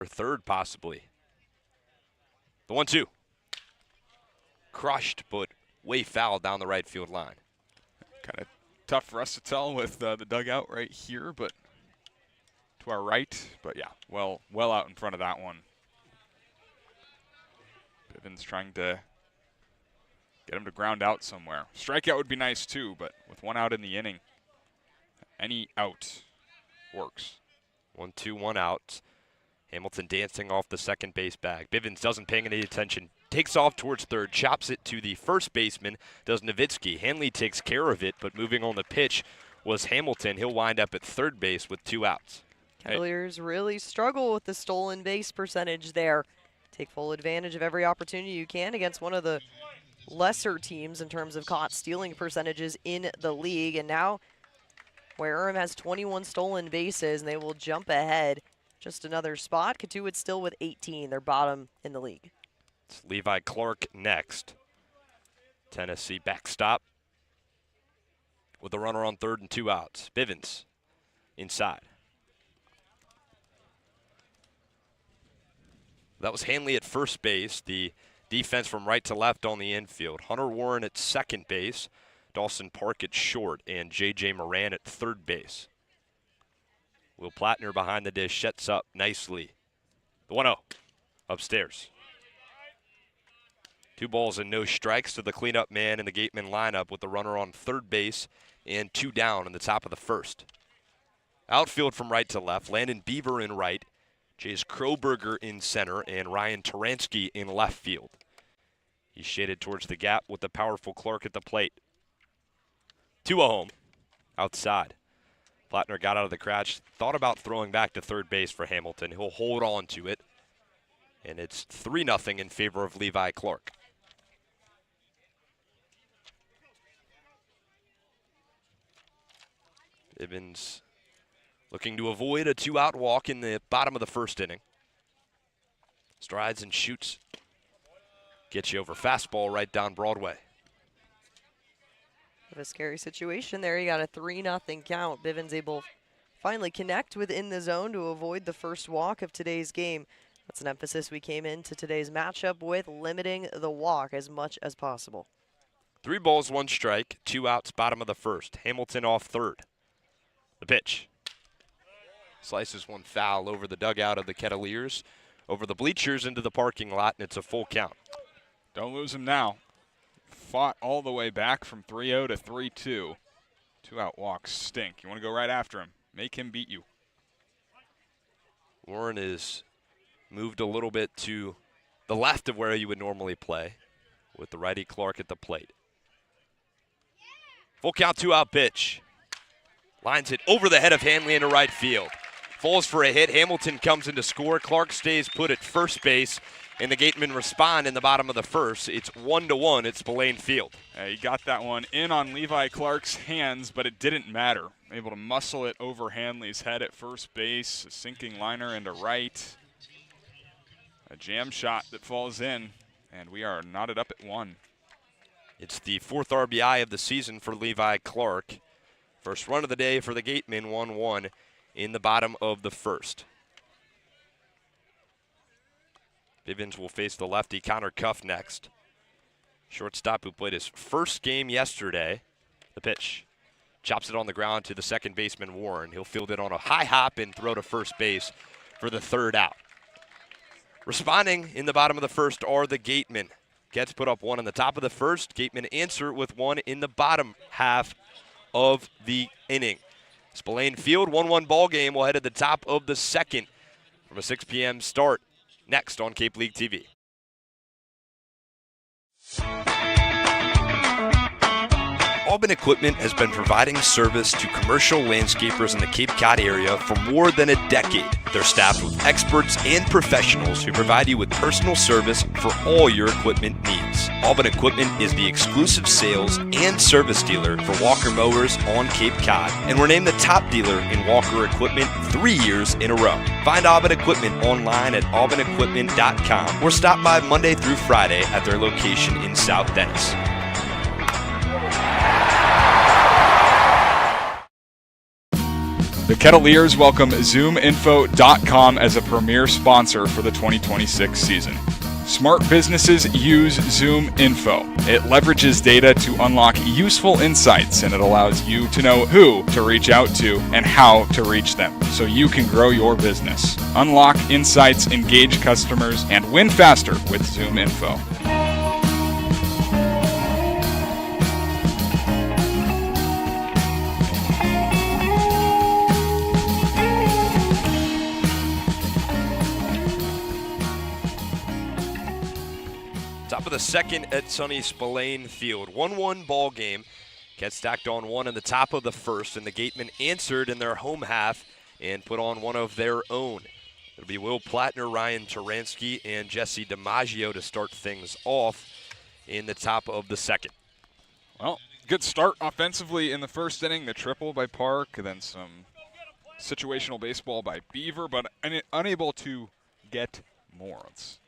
or third possibly. The 1-2. Crushed, but way foul down the right field line. Kind of tough for us to tell with the dugout right here, but to our right. But yeah, well out in front of that one. Bivens trying to get him to ground out somewhere. Strikeout would be nice too, but with one out in the inning, any out works. 1-2, 1 out. Hamilton dancing off the second base bag. Bivens doesn't pay any attention. Takes off towards third, chops it to the first baseman, does Nowitzki. Hanley takes care of it, but moving on the pitch was Hamilton. He'll wind up at third base with 2 outs. Kettleers really struggle with the stolen base percentage there. Take full advantage of every opportunity you can against one of the lesser teams in terms of caught stealing percentages in the league. And now Wareham has 21 stolen bases, and they will jump ahead just another spot. Cotuit still with 18. They're bottom in the league. It's Levi Clark next. Tennessee backstop with a runner on third and 2 outs. Bivens inside. That was Hanley at first base. The defense from right to left on the infield. Hunter Warren at second base. Dawson Park at short. And J.J. Moran at third base. Will Plattner behind the dish sets up nicely. The 1-0 upstairs. 2 balls and no strikes to the cleanup man in the Gatemen lineup with the runner on third base and 2 down in the top of the first. Outfield from right to left. Landon Beaver in right. Jace Kroberger in center and Ryan Taransky in left field. He's shaded towards the gap with the powerful Clark at the plate. 2 home. Outside. Plattner got out of the crouch, thought about throwing back to third base for Hamilton. He'll hold on to it. And it's 3-0 in favor of Levi Clark. Bivens looking to avoid a 2-out walk in the bottom of the first inning. Strides and shoots. Gets you over fastball right down Broadway. A scary situation there. You got a 3-0 count. Bivens able to finally connect within the zone to avoid the first walk of today's game. That's an emphasis we came into today's matchup with, limiting the walk as much as possible. 3 balls, 1 strike, 2 outs, bottom of the first. Hamilton off third. The pitch. Slices one foul over the dugout of the Kettleers, over the bleachers into the parking lot, and it's a full count. Don't lose him now. Fought all the way back from 3-0 to 3-2. 2-out walks stink. You want to go right after him. Make him beat you. Warren is moved a little bit to the left of where you would normally play with the righty Clark at the plate. Full count, 2-out pitch. Lines it over the head of Hanley into right field. Falls for a hit. Hamilton comes in to score. Clark stays put at first base, and the Gatemen respond in the bottom of the first. It's 1-1 at Spillane Field. He got that one in on Levi Clark's hands, but it didn't matter. Able to muscle it over Hanley's head at first base. A sinking liner into right. A jam shot that falls in, and we are knotted up at 1. It's the 4th RBI of the season for Levi Clark. First run of the day for the Gatemen, 1-1 in the bottom of the first. Bivens will face the lefty Connor Cuff next. Shortstop who played his first game yesterday. The pitch. Chops it on the ground to the second baseman Warren. He'll field it on a high hop and throw to first base for the 3rd out. Responding in the bottom of the first are the Gatemen. Gets put up 1 in the top of the first. Gatemen answer with 1 in the bottom half of the inning. Spillane Field, 1-1 ball game. We'll head to the top of the second from a 6 p.m. start next on Cape League TV. Aubin Equipment has been providing service to commercial landscapers in the Cape Cod area for more than a decade. They're staffed with experts and professionals who provide you with personal service for all your equipment needs. Aubin Equipment is the exclusive sales and service dealer for Walker mowers on Cape Cod, and we're named the top dealer in Walker equipment 3 years in a row. Find Aubin Equipment online at aubinequipment.com or stop by Monday through Friday at their location in South Dennis. The Kettleers welcome ZoomInfo.com as a premier sponsor for the 2026 season. Smart businesses use ZoomInfo. It leverages data to unlock useful insights, and it allows you to know who to reach out to and how to reach them so you can grow your business. Unlock insights, engage customers, and win faster with ZoomInfo. Top of the second at sunny Spillane Field. 1-1 ball game. Cats stacked on one in the top of the first, and the Gatemen answered in their home half and put on one of their own. It'll be Will Plattner, Ryan Taransky, and Jesse DiMaggio to start things off in the top of the second. Well, good start offensively in the first inning. The triple by Park, and then some situational baseball by Beaver, but unable to get more. Let's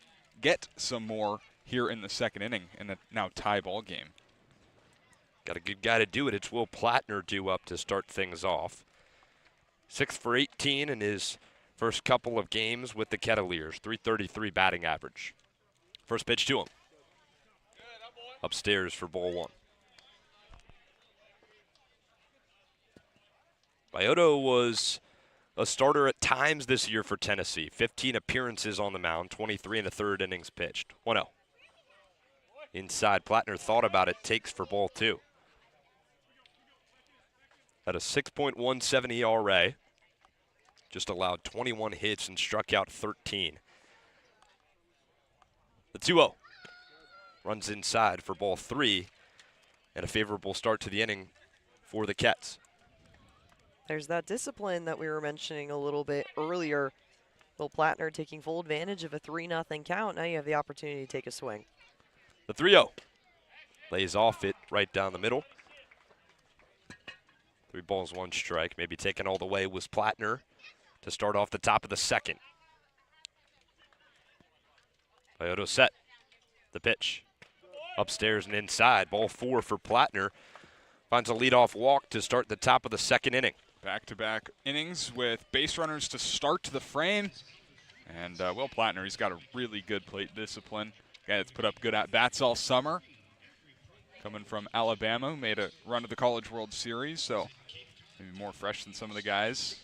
get some more here in the second inning in a now tie ball game. Got a good guy to do it. It's Will Plattner due up to start things off. 6 for 18 in his first couple of games with the Kettleers. .333 batting average. First pitch to him. Upstairs for ball one. Baiotto was a starter at times this year for Tennessee. 15 appearances on the mound, 23 in the third innings pitched. 1-0. Inside, Plattner thought about it, takes for ball two. Had a 6.17 ERA. Just allowed 21 hits and struck out 13. The 2-0. Runs inside for ball three. And a favorable start to the inning for the Cats. There's that discipline that we were mentioning a little bit earlier. Will Plattner taking full advantage of a 3-0 count. Now you have the opportunity to take a swing. The 3-0. Lays off it right down the middle. 3 balls, 1 strike. Maybe taken all the way was Plattner to start off the top of the second. Baiotto set. The pitch. Upstairs and inside. Ball 4 for Plattner. Finds a leadoff walk to start the top of the second inning. Back-to-back innings with base runners to start the frame. And Will Plattner, he's got a really good plate discipline. Guy that's put up good at-bats all summer. Coming from Alabama, made a run to the College World Series, so maybe more fresh than some of the guys.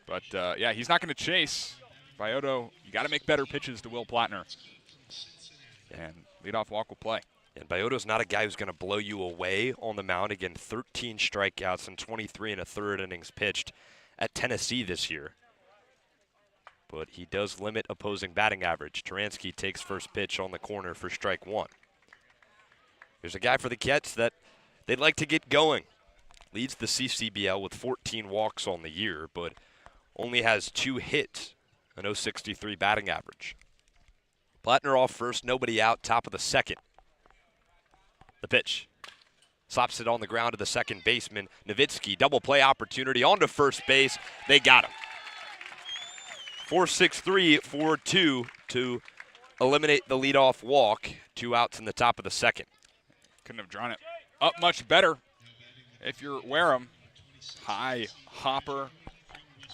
But, yeah, he's not going to chase. Baiotto, you got to make better pitches to Will Plattner. And leadoff walk will play. And Baiotto's not a guy who's going to blow you away on the mound. Again, 13 strikeouts and 23 in a third innings pitched at Tennessee this year. But he does limit opposing batting average. Taransky takes first pitch on the corner for strike 1. There's a guy for the Cats that they'd like to get going. Leads the CCBL with 14 walks on the year, but only has 2 hits, an .063 batting average. Plattner off first, nobody out, top of the second. The pitch. Slaps it on the ground to the second baseman. Nowitzki, double play opportunity onto first base. They got him. 4-6-3, 4-2 to eliminate the leadoff walk. 2 outs in the top of the second. Couldn't have drawn it up much better if you're Wareham. High hopper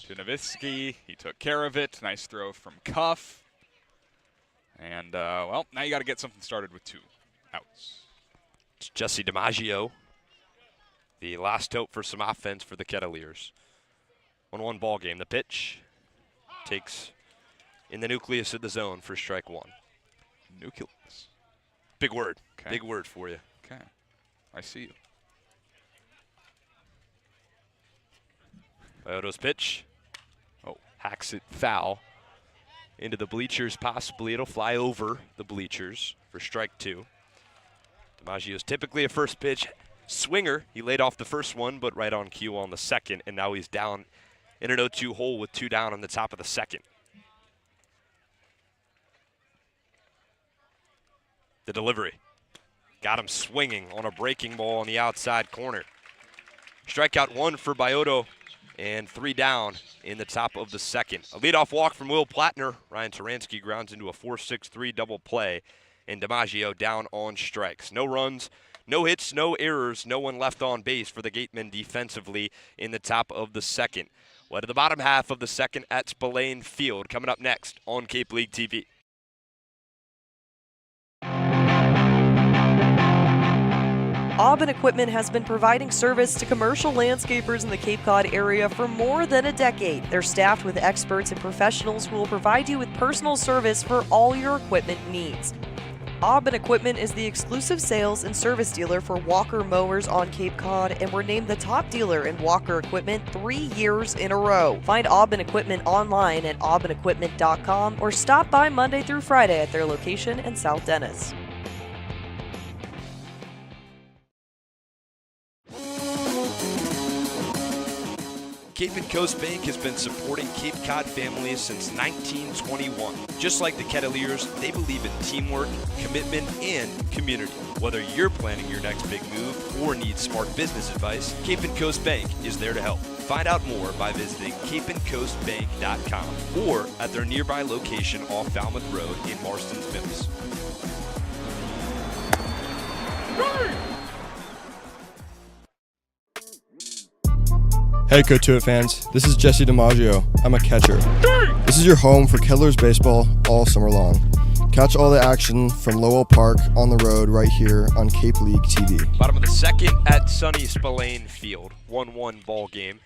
to Nowitzki. He took care of it. Nice throw from Cuff. And, well, now you got to get something started with 2 outs. It's Jesse DiMaggio, the last hope for some offense for the Kettleers. 1-1 ball game. The pitch takes in the nucleus of the zone for strike 1. Nucleus. Big word. Okay. Big word for you. Okay. I see you. Baiotto's pitch. Oh, hacks it foul into the bleachers possibly. It'll fly over the bleachers for strike 2. DiMaggio's typically a first pitch swinger. He laid off the first one, but right on cue on the second, and now he's down in an 0-2 hole with 2 down on the top of the second. The delivery. Got him swinging on a breaking ball on the outside corner. Strikeout 1 for Baiotto and 3 down in the top of the second. A leadoff walk from Will Plattner. Ryan Taransky grounds into a 4-6-3 double play, and DiMaggio down on strikes. No runs, No hits, no errors, no one left on base for the Gatemen defensively in the top of the second. Led to the bottom half of the second at Spillane Field. Coming up next on Cape League TV. Aubin Equipment has been providing service to commercial landscapers in the Cape Cod area for more than a decade. They're staffed with experts and professionals who will provide you with personal service for all your equipment needs. Aubin Equipment is the exclusive sales and service dealer for Walker mowers on Cape Cod, and we're named the top dealer in Walker equipment 3 years in a row. Find Aubin Equipment online at aubinequipment.com or stop by Monday through Friday at their location in South Dennis. Cape and Coast Bank has been supporting Cape Cod families since 1921. Just like the Kettleers, they believe in teamwork, commitment, and community. Whether you're planning your next big move or need smart business advice, Cape and Coast Bank is there to help. Find out more by visiting capeandcoastbank.com or at their nearby location off Falmouth Road in Marston's Mills. Hey Cotuit fans, this is Jesse DiMaggio. I'm a catcher. This is your home for Kettleers baseball all summer long. Catch all the action from Lowell Park on the road right here on Cape League TV. Bottom of the second at sunny Spillane Field, 1-1 ball game.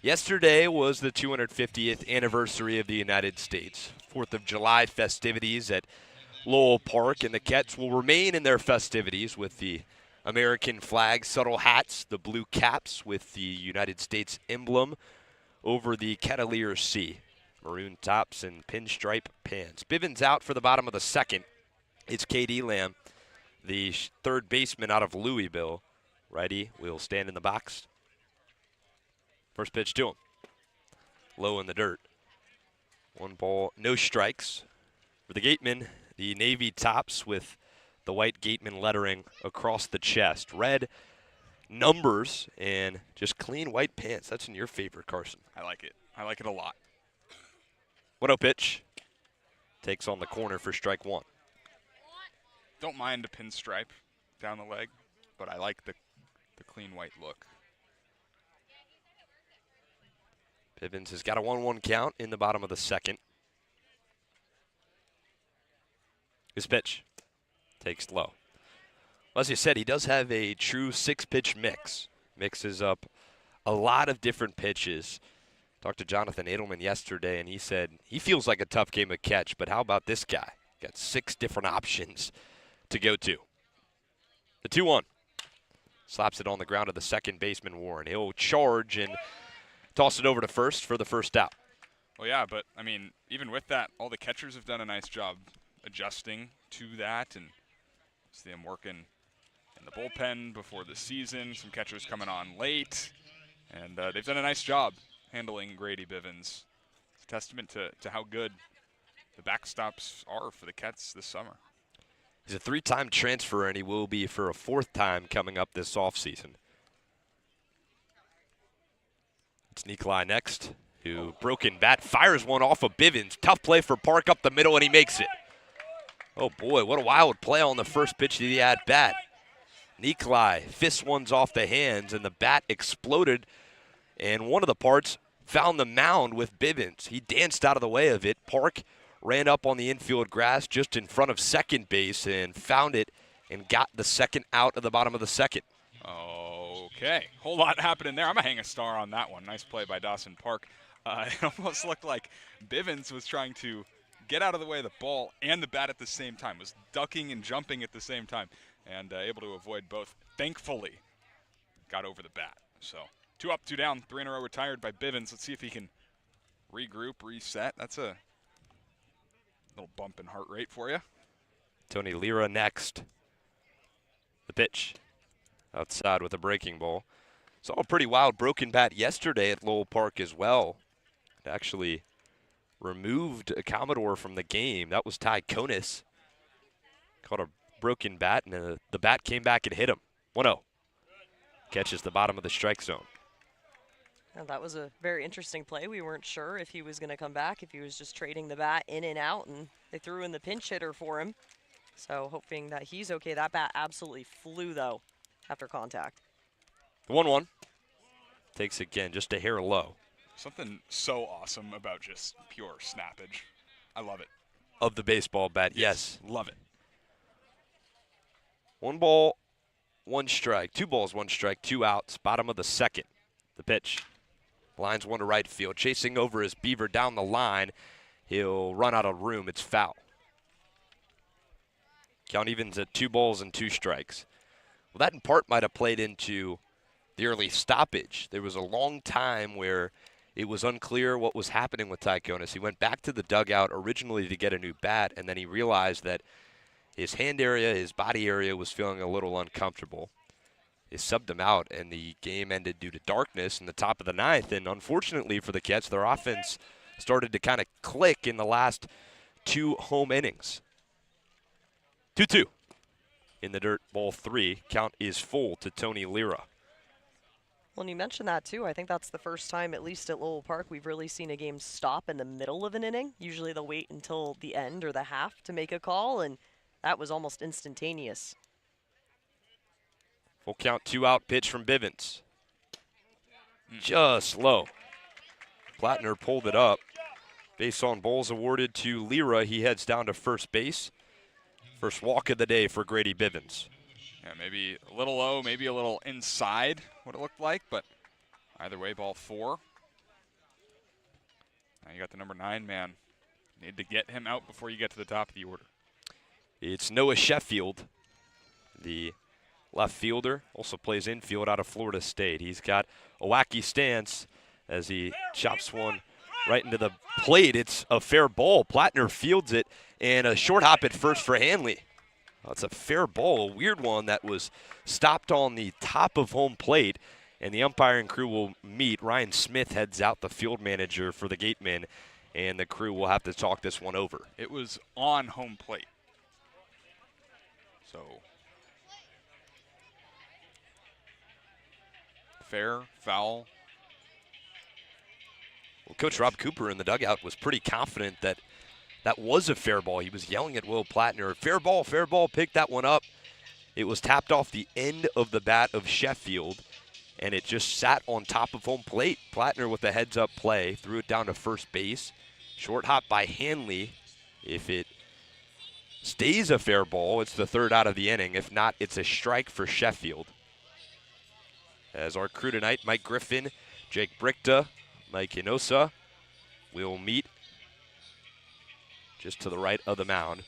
Yesterday was the 250th anniversary of the United States. 4th of July festivities at Lowell Park, and the Kets will remain in their festivities with the American flag, subtle hats, the blue caps with the United States emblem over the Kettleers C. Maroon tops and pinstripe pants. Bivens out for the bottom of the second. It's KD Lamb, the third baseman out of Louisville. Righty will stand in the box. First pitch to him. Low in the dirt. 1 ball, no strikes. For the Gatemen, the navy tops with the white Gatemen lettering across the chest. Red numbers and just clean white pants. That's in your favor, Carson. I like it. I like it a lot. 1-0 pitch. Takes on the corner for strike 1. Don't mind a pinstripe down the leg, but I like the clean white look. Bivens has got a 1-1 count in the bottom of the second. His pitch. Takes low. Well, as you said, he does have a true 6-pitch mix. Mixes up a lot of different pitches. Talked to Jonathan Edelman yesterday, and he said he feels like a tough game of catch, but how about this guy? Got 6 different options to go to. The 2-1. Slaps it on the ground to the second baseman, Warren. He'll charge and toss it over to first for the first out. Well, yeah, but, I mean, even with that, all the catchers have done a nice job adjusting to that, and see them working in the bullpen before the season. Some catchers coming on late, and they've done a nice job handling Grady Bivens. It's a testament to how good the backstops are for the Kets this summer. He's a 3-time transfer, and he will be for a 4th time coming up this offseason. It's Nikolai next, who broken bat, fires one off of Bivens. Tough play for Park up the middle, and he makes it. Oh boy, what a wild play on the first pitch to the at-bat. Nikolai fists ones off the hands, and the bat exploded, and one of the parts found the mound with Bivens. He danced out of the way of it. Park ran up on the infield grass just in front of second base and found it and got the second out of the bottom of the second. Okay, whole lot happening there. I'm going to hang a star on that one. Nice play by Dawson Park. It almost looked like Bivens was trying to get out of the way of the ball and the bat at the same time, was ducking and jumping at the same time, and able to avoid both. Thankfully, got over the bat. So 2 up, 2 down, 3 in a row retired by Bivens. Let's see if he can regroup, reset. That's a little bump in heart rate for you. Tony Lira next. The pitch outside with a breaking ball. Saw a pretty wild broken bat yesterday at Lowell Park as well. It actually removed a Commodore from the game. That was Ty Konis. Caught a broken bat, and the bat came back and hit him. 1-0. Catches the bottom of the strike zone. Well, that was a very interesting play. We weren't sure if he was going to come back, if he was just trading the bat in and out, and they threw in the pinch hitter for him. So hoping that he's okay. That bat absolutely flew, though. after contact. The 1-1 takes again just a hair low. Something so awesome about just pure snappage. I love it. Of the baseball bat, yes. Love it. 1 ball, 1 strike. 2 balls, 1 strike, 2 outs. Bottom of the second. The pitch. Lines one to right field. Chasing over his Beaver down the line. He'll run out of room. It's foul. Count evens at 2 balls and 2 strikes. Well, that in part might have played into the early stoppage. There was a long time where it was unclear what was happening with Tychonis. He went back to the dugout originally to get a new bat, and then he realized that his hand area, his body area was feeling a little uncomfortable. He subbed him out, and the game ended due to darkness in the top of the 9th. And unfortunately for the Cats, their offense started to kind of click in the last 2 home innings. 2-2 in the dirt, ball 3. Count is full to Tony Lira. Well, and you mentioned that too. I think that's the first time, at least at Lowell Park, we've really seen a game stop in the middle of an inning. Usually they'll wait until the end or the half to make a call, and that was almost instantaneous. Full count, 2 out pitch from Bivens. Just low. Plattner pulled it up. Base on balls awarded to Lira. He heads down to first base. First walk of the day for Grady Bivens. Yeah, maybe a little low, maybe a little inside what it looked like, but either way, ball 4. Now you got the number 9 man. Need to get him out before you get to the top of the order. It's Noah Sheffield, the left fielder, also plays infield out of Florida State. He's got a wacky stance as he chops one right into the plate. It's a fair ball. Plattner fields it, and a short hop at first for Hanley. It's a fair ball, a weird one that was stopped on the top of home plate, and the umpiring crew will meet. Ryan Smith heads out, the field manager for the Gatemen, and the crew will have to talk this one over. It was on home plate. So, fair, foul. Well, Coach Rob Cooper in the dugout was pretty confident that that was a fair ball. He was yelling at Will Plattner, fair ball, pick that one up. It was tapped off the end of the bat of Sheffield, and it just sat on top of home plate. Plattner with a heads-up play, threw it down to first base. Short hop by Hanley. If it stays a fair ball, it's the 3rd out of the inning. If not, it's a strike for Sheffield. As our crew tonight, Mike Griffin, Jake Brichta, Mike Hinosa will meet just to the right of the mound.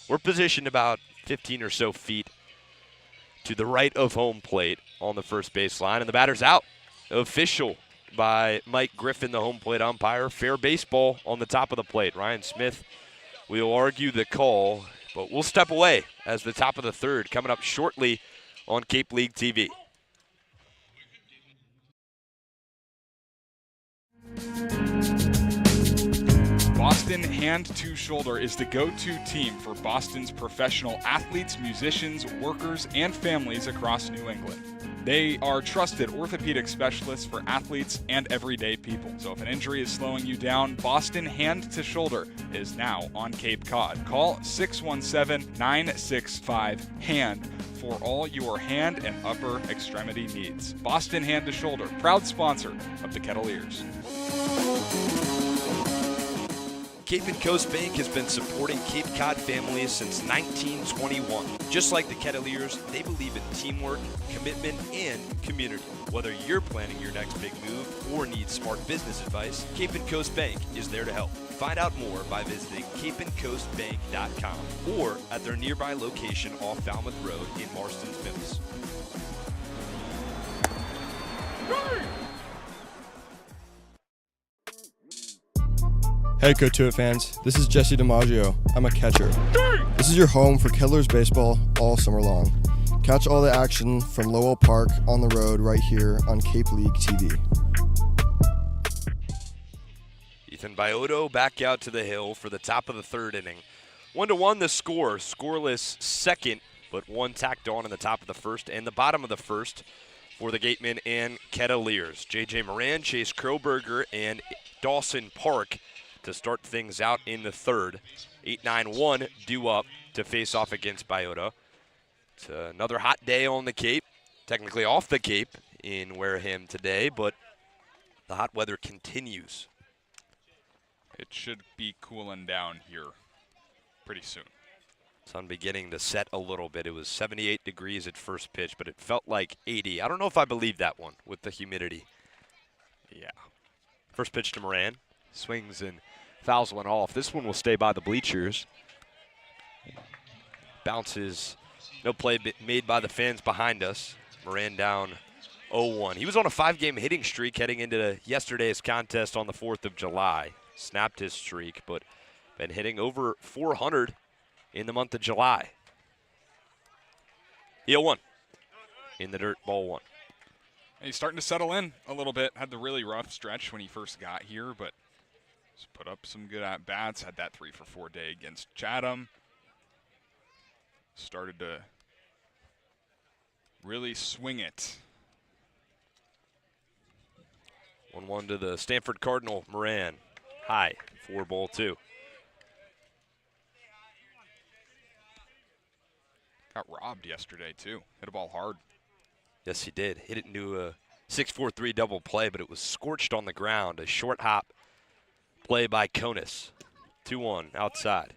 We're positioned about 15 or so feet to the right of home plate on the first base line, and the batter's out. Official by Mike Griffin, the home plate umpire. Fair baseball on the top of the plate. Ryan Smith will argue the call, but we'll step away as the top of the 3rd coming up shortly on Cape League TV. Boston Hand to Shoulder is the go-to team for Boston's professional athletes, musicians, workers, and families across New England. They are trusted orthopedic specialists for athletes and everyday people. So if an injury is slowing you down, Boston Hand to Shoulder is now on Cape Cod. Call 617-965-HAND for all your hand and upper extremity needs. Boston Hand to Shoulder, proud sponsor of the Kettleers. Cape and Coast Bank has been supporting Cape Cod families since 1921. Just like the Kettleers, they believe in teamwork, commitment, and community. Whether you're planning your next big move or need smart business advice, Cape and Coast Bank is there to help. Find out more by visiting capeandcoastbank.com or at their nearby location off Falmouth Road in Marston's Mills. Hey Cotuit fans, this is Jesse DiMaggio. I'm a catcher. This is your home for Kettleers baseball all summer long. Catch all the action from Lowell Park on the road right here on Cape League TV. Ethan Baiotto back out to the hill for the top of the 3rd inning. 1-1 the score, scoreless 2nd, but 1 tacked on in the top of the 1st and the bottom of the 1st for the Gatemen and Kettleers. J.J. Moran, Chase Kroberger, and Dawson Park to start things out in the 3rd. 8-9-1 due up to face off against Baiotto. It's another hot day on the Cape. technically off the Cape in Wareham today, but the hot weather continues. It should be cooling down here pretty soon. Sun beginning to set a little bit. It was 78 degrees at first pitch, but it felt like 80. I don't know if I believe that one with the humidity. Yeah. First pitch to Moran. Swings and fouls one off. This one will stay by the bleachers. Bounces. No play made by the fans behind us. Moran down 0-1. He was on a 5-game hitting streak heading into yesterday's contest on the 4th of July. Snapped his streak, but been hitting over 400 in the month of July. 0-1 in the dirt, ball 1. He's starting to settle in a little bit. Had the really rough stretch when he first got here, but he's put up some good at-bats. Had that 3-for-4 day against Chatham. Started to really swing it. 1-1 to the Stanford Cardinal. Moran high, 4-2. Got robbed yesterday, too. Hit a ball hard. Yes, he did. Hit it into a 6-4-3 double play, but it was scorched on the ground. A short hop play by Konis. 2-1 outside.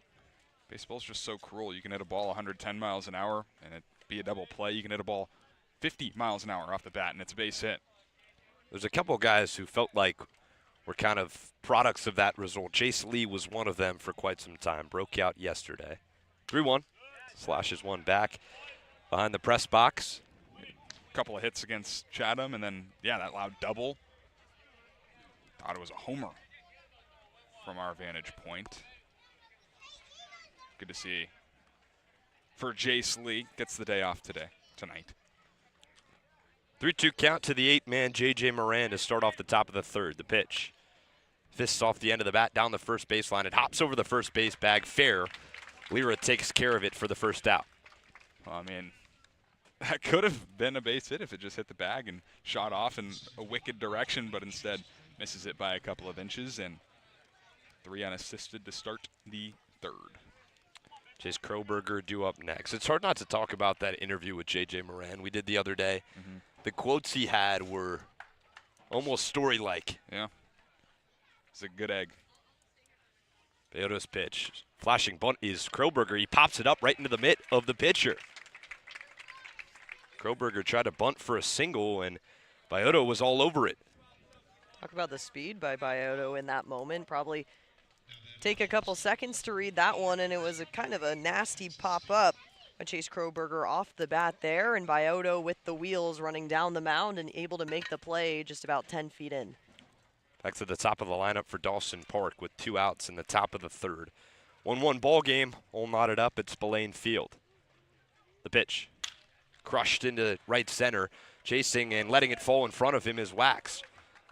Baseball's just so cruel. You can hit a ball 110 miles an hour and it be a double play. You can hit a ball 50 miles an hour off the bat and it's a base hit. There's a couple guys who felt like were kind of products of that result. Chase Lee was one of them for quite some time. Broke out yesterday. 3-1. Slashes one back behind the press box. A couple of hits against Chatham and then, yeah, that loud double. Thought it was a homer from our vantage point. Good to see for Jace Lee. Gets the day off tonight. 3-2 count to the 8-man J.J. Moran to start off the top of the third. The pitch. Fists off the end of the bat down the first baseline. It hops over the first base bag. Fair. Lira takes care of it for the first out. Well, I mean, that could have been a base hit if it just hit the bag and shot off in a wicked direction, but instead misses it by a couple of inches, and 3 unassisted to start the third. Chase Kroberger due up next. It's hard not to talk about that interview with J.J. Moran we did the other day. Mm-hmm. The quotes he had were almost story-like. Yeah. It's a good egg. Baiotto's pitch. Flashing bunt is Kroberger. He pops it up right into the mitt of the pitcher. Kroberger tried to bunt for a single, and Baiotto was all over it. Talk about the speed by Baiotto in that moment. Probably take a couple seconds to read that one, and it was a kind of a nasty pop-up by Chase Kroberger off the bat there, and Baiotto with the wheels running down the mound and able to make the play just about 10 feet in. Back to the top of the lineup for Dawson Park with 2 outs in the top of the third. 1-1 ball game, all knotted up at Spillane Field. The pitch. Crushed into right center. Chasing and letting it fall in front of him is Wax.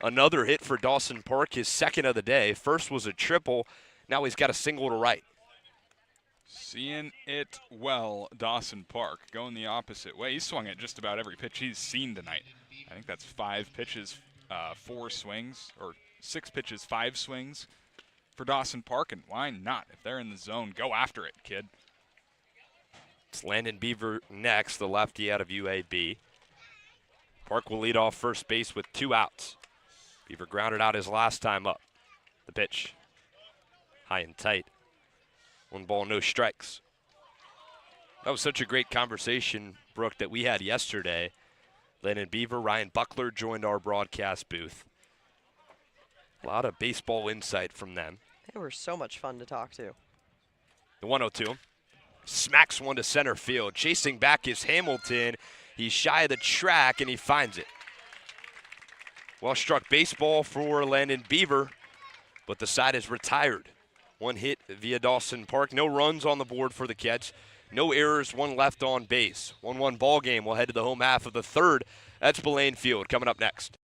Another hit for Dawson Park, his second of the day. First was a triple. Now he's got a single to right. Seeing it well, Dawson Park, going the opposite way. He swung at just about every pitch he's seen tonight. I think that's 5 pitches, 4 swings, or 6 pitches, 5 swings for Dawson Park, and why not? If they're in the zone, go after it, kid. It's Landon Beaver next, the lefty out of UAB. Park will lead off first base with 2 outs. Beaver grounded out his last time up. The pitch. High and tight. 1 ball, no strikes. That was such a great conversation, Brooke, that we had yesterday. Landon Beaver, Ryan Buckler joined our broadcast booth. A lot of baseball insight from them. They were so much fun to talk to. The 1-0. Smacks one to center field. Chasing back is Hamilton. He's shy of the track, and he finds it. Well struck baseball for Landon Beaver, but the side is retired. 1 hit via Dawson Park. No runs on the board for the Cats. No errors, 1 left on base. 1-1 ball game. We'll head to the home half of the third at Spillane Field. Coming up next.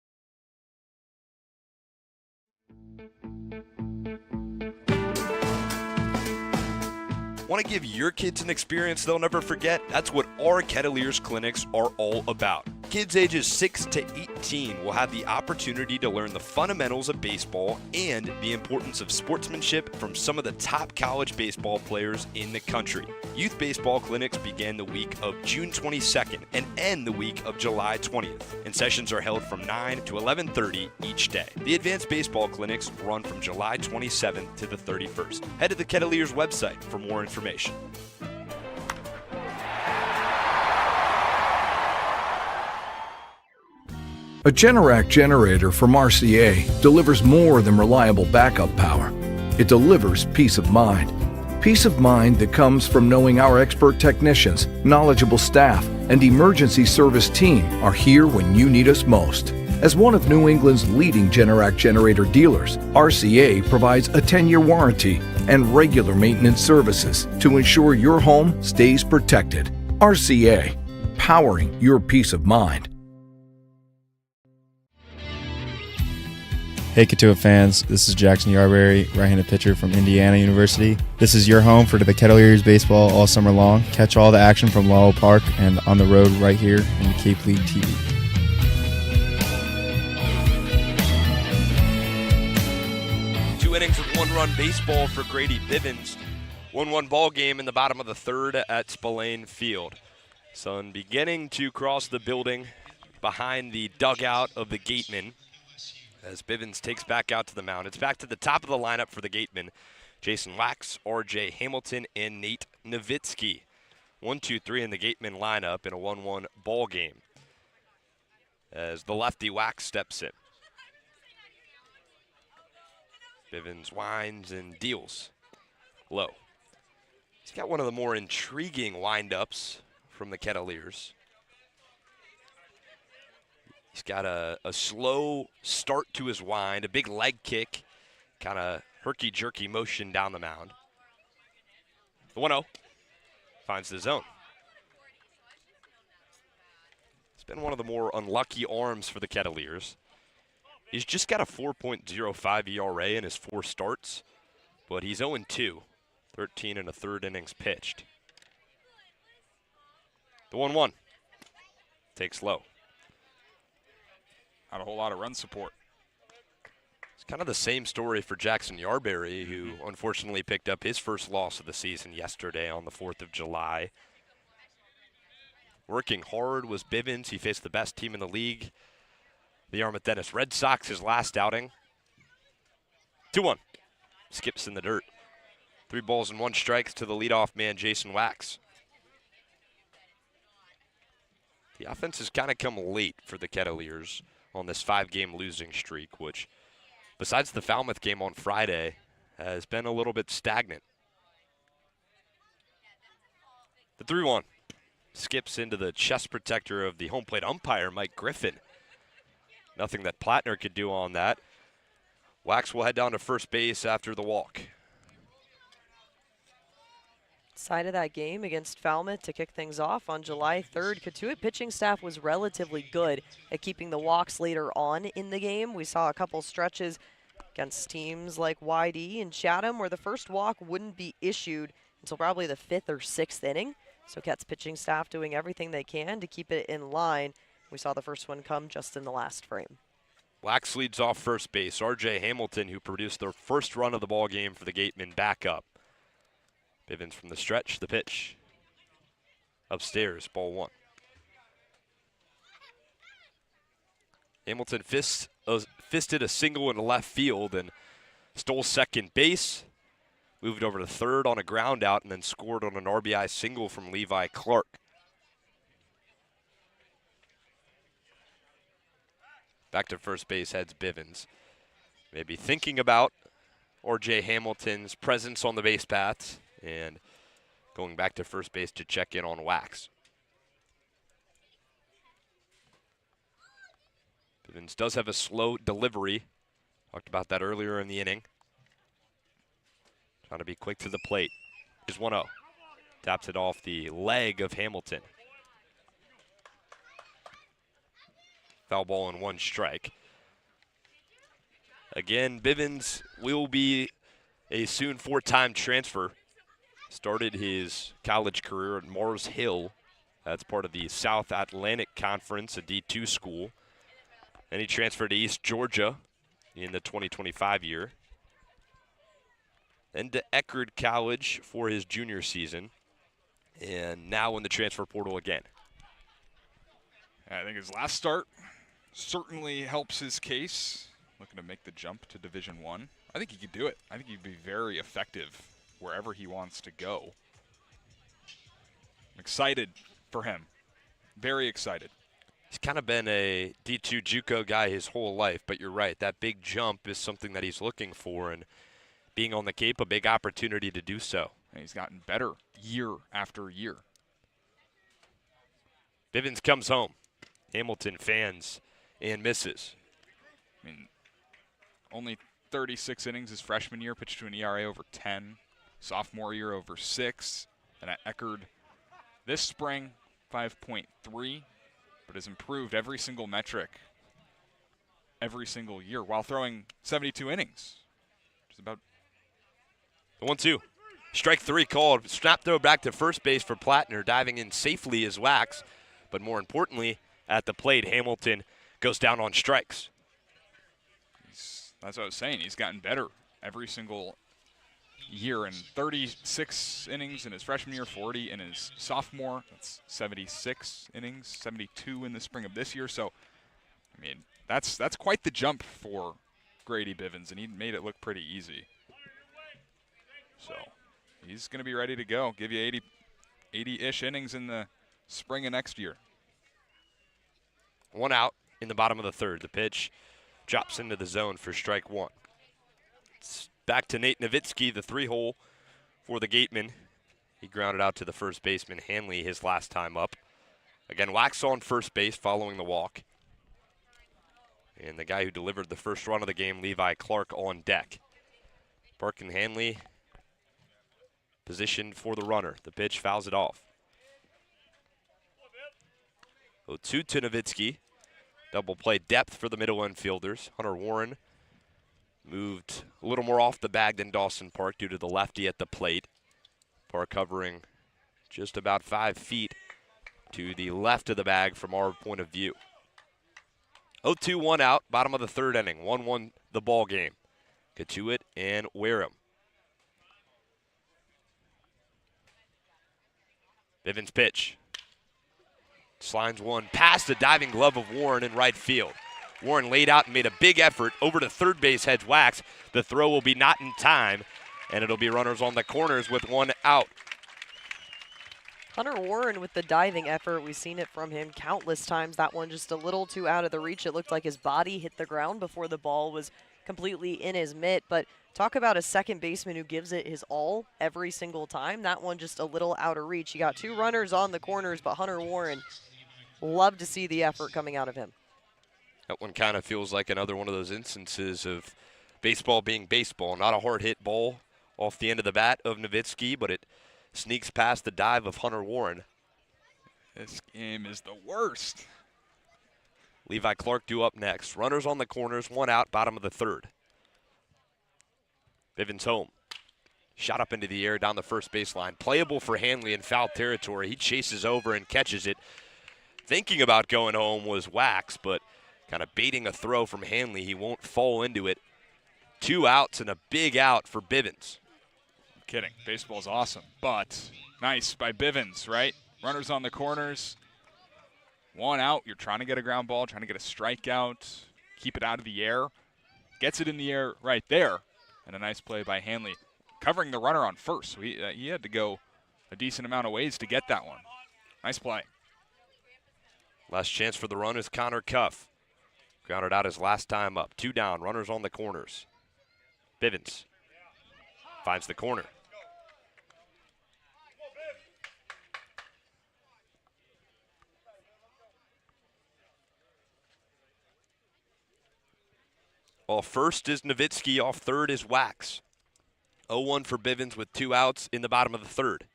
Want to give your kids an experience they'll never forget? That's what our Kettleers clinics are all about. Kids ages 6 to 18 will have the opportunity to learn the fundamentals of baseball and the importance of sportsmanship from some of the top college baseball players in the country. Youth baseball clinics begin the week of June 22nd and end the week of July 20th, and sessions are held from 9 to 11:30 each day. The advanced baseball clinics run from July 27th to the 31st. Head to the Kettleers website for more information. A Generac generator from Mercier delivers more than reliable backup power. It delivers peace of mind. Peace of mind that comes from knowing our expert technicians, knowledgeable staff, and emergency service team are here when you need us most. As one of New England's leading Generac generator dealers, RCA provides a 10-year warranty and regular maintenance services to ensure your home stays protected. RCA, powering your peace of mind. Hey Cotuit fans, this is Jackson Yarberry, right-handed pitcher from Indiana University. This is your home for the Kettleers baseball all summer long. Catch all the action from Lowell Park and on the road right here in Cape League TV. 2 innings of 1-run baseball for Grady Bivens. 1-1 ball game in the bottom of the third at Spillane Field. Sun beginning to cross the building behind the dugout of the Gatemen as Bivens takes back out to the mound. It's back to the top of the lineup for the Gatemen. Jason Wax, R.J. Hamilton, and Nate Nowitzki. 1, 2, 3 in the Gatemen lineup in a 1-1 ball game as the lefty Wax steps in. Bivens winds and deals low. He's got one of the more intriguing windups from the Kettleers. He's got a slow start to his wind, a big leg kick, kind of herky-jerky motion down the mound. The 1-0 finds the zone. It's been one of the more unlucky arms for the Kettleers. He's just got a 4.05 ERA in his 4 starts, but he's 0-2, 13 and a third innings pitched. The 1-1 takes low. Not a whole lot of run support. It's kind of the same story for Jackson Yarberry, who unfortunately picked up his first loss of the season yesterday on the 4th of July. Working hard was Bivens. He faced the best team in the league, the Yarmouth Dennis Red Sox, his last outing. 2-1. Skips in the dirt. 3 balls and 1 strikes to the leadoff man, Jason Wax. The offense has kind of come late for the Kettleers on this 5-game losing streak, which, besides the Falmouth game on Friday, has been a little bit stagnant. The 3-1 skips into the chest protector of the home plate umpire, Mike Griffin. Nothing that Plattner could do on that. Wax will head down to first base after the walk. Side of that game against Falmouth to kick things off on July 3rd. Cotuit pitching staff was relatively good at keeping the walks later on in the game. We saw a couple stretches against teams like YD and Chatham where the first walk wouldn't be issued until probably the 5th or 6th inning. So Ket's pitching staff doing everything they can to keep it in line. We saw the first one come just in the last frame. Wax leads off first base. R.J. Hamilton, who produced their first run of the ball game for the Gatemen, back up. Bivens from the stretch, the pitch. Upstairs, ball 1. Hamilton fisted a single into left field and stole second base. Moved over to third on a ground out and then scored on an RBI single from Levi Clark. Back to first base heads Bivens. Maybe thinking about R.J. Hamilton's presence on the base paths and going back to first base to check in on Wax. Bivens does have a slow delivery. Talked about that earlier in the inning. Trying to be quick to the plate. Here's 1-0. Taps it off the leg of Hamilton. Foul ball and 1 strike. Again, Bivens will be a soon 4-time transfer. Started his college career at Mars Hill That's part of the South Atlantic Conference, a D2 school. Then he transferred to East Georgia in the 2025 year. Then to Eckerd College for his junior season. And now in the transfer portal again. I think his last start certainly helps his case. Looking to make the jump to Division I. I think he could do it. I think he'd be very effective wherever he wants to go. I'm excited for him. Very excited. He's kind of been a D2 JUCO guy his whole life, but you're right. That big jump is something that he's looking for, and being on the Cape, a big opportunity to do so. And he's gotten better year after year. Bivens comes home. Hamilton fans and misses. I mean, only 36 innings his freshman year, pitched to an ERA over 10. Sophomore year over 6. And at Eckerd this spring, 5.3. But has improved every single metric every single year while throwing 72 innings. Which is about the 1-2. Strike 3 called. Snap throw back to first base for Plattner. Diving in safely is Wax. But more importantly, at the plate, Hamilton goes down on strikes. That's what I was saying. He's gotten better every single year. In 36 innings in his freshman year, 40 in his sophomore. That's 76 innings, 72 in the spring of this year. So, I mean, that's quite the jump for Grady Bivens, and he made it look pretty easy. So, he's going to be ready to go. Give you 80-ish innings in the spring of next year. 1 out in the bottom of the third. The pitch drops into the zone for strike 1. It's back to Nate Nowitzki, the 3-hole for the Gatemen. He grounded out to the first baseman, Hanley, his last time up. Again, Wax on first base following the walk. And the guy who delivered the first run of the game, Levi Clark, on deck. Park and Hanley positioned for the runner. The pitch fouls it off. 0-2 to Nowitzki. Double play depth for the middle infielders. Hunter Warren moved a little more off the bag than Dawson Park due to the lefty at the plate. Park covering just about 5 feet to the left of the bag from our point of view. 0-2, 1 out, bottom of the third inning. 1-1 the ball game. Cotuit and Wareham. Bivens pitch. Slides one past the diving glove of Warren in right field. Warren laid out and made a big effort over to third base, heads Wax. The throw will be not in time, and it'll be runners on the corners with 1 out. Hunter Warren with the diving effort. We've seen it from him countless times. That one just a little too out of the reach. It looked like his body hit the ground before the ball was completely in his mitt. But talk about a second baseman who gives it his all every single time. That one just a little out of reach. You got 2 runners on the corners, but Hunter Warren, love to see the effort coming out of him. That one kind of feels like another one of those instances of baseball being baseball. Not a hard hit ball off the end of the bat of Nowitzki, but it sneaks past the dive of Hunter Warren. This game is the worst. Levi Clark due up next. Runners on the corners, 1 out, bottom of the third. Bivens home. Shot up into the air down the first baseline. Playable for Hanley in foul territory. He chases over and catches it. Thinking about going home was Wax, but kind of baiting a throw from Hanley. He won't fall into it. 2 outs and a big out for Bivens. I'm kidding. Baseball's awesome, but nice by Bivens, right? Runners on the corners. 1 out. You're trying to get a ground ball, trying to get a strikeout, keep it out of the air. Gets it in the air right there. And a nice play by Hanley, covering the runner on first. So he had to go a decent amount of ways to get that one. Nice play. Last chance for the run is Connor Cuff. Grounded out his last time up. 2 down, runners on the corners. Bivens finds the corner. Off first is Nowitzki, off third is Wax. 0-1 for Bivens with 2 outs in the bottom of the third.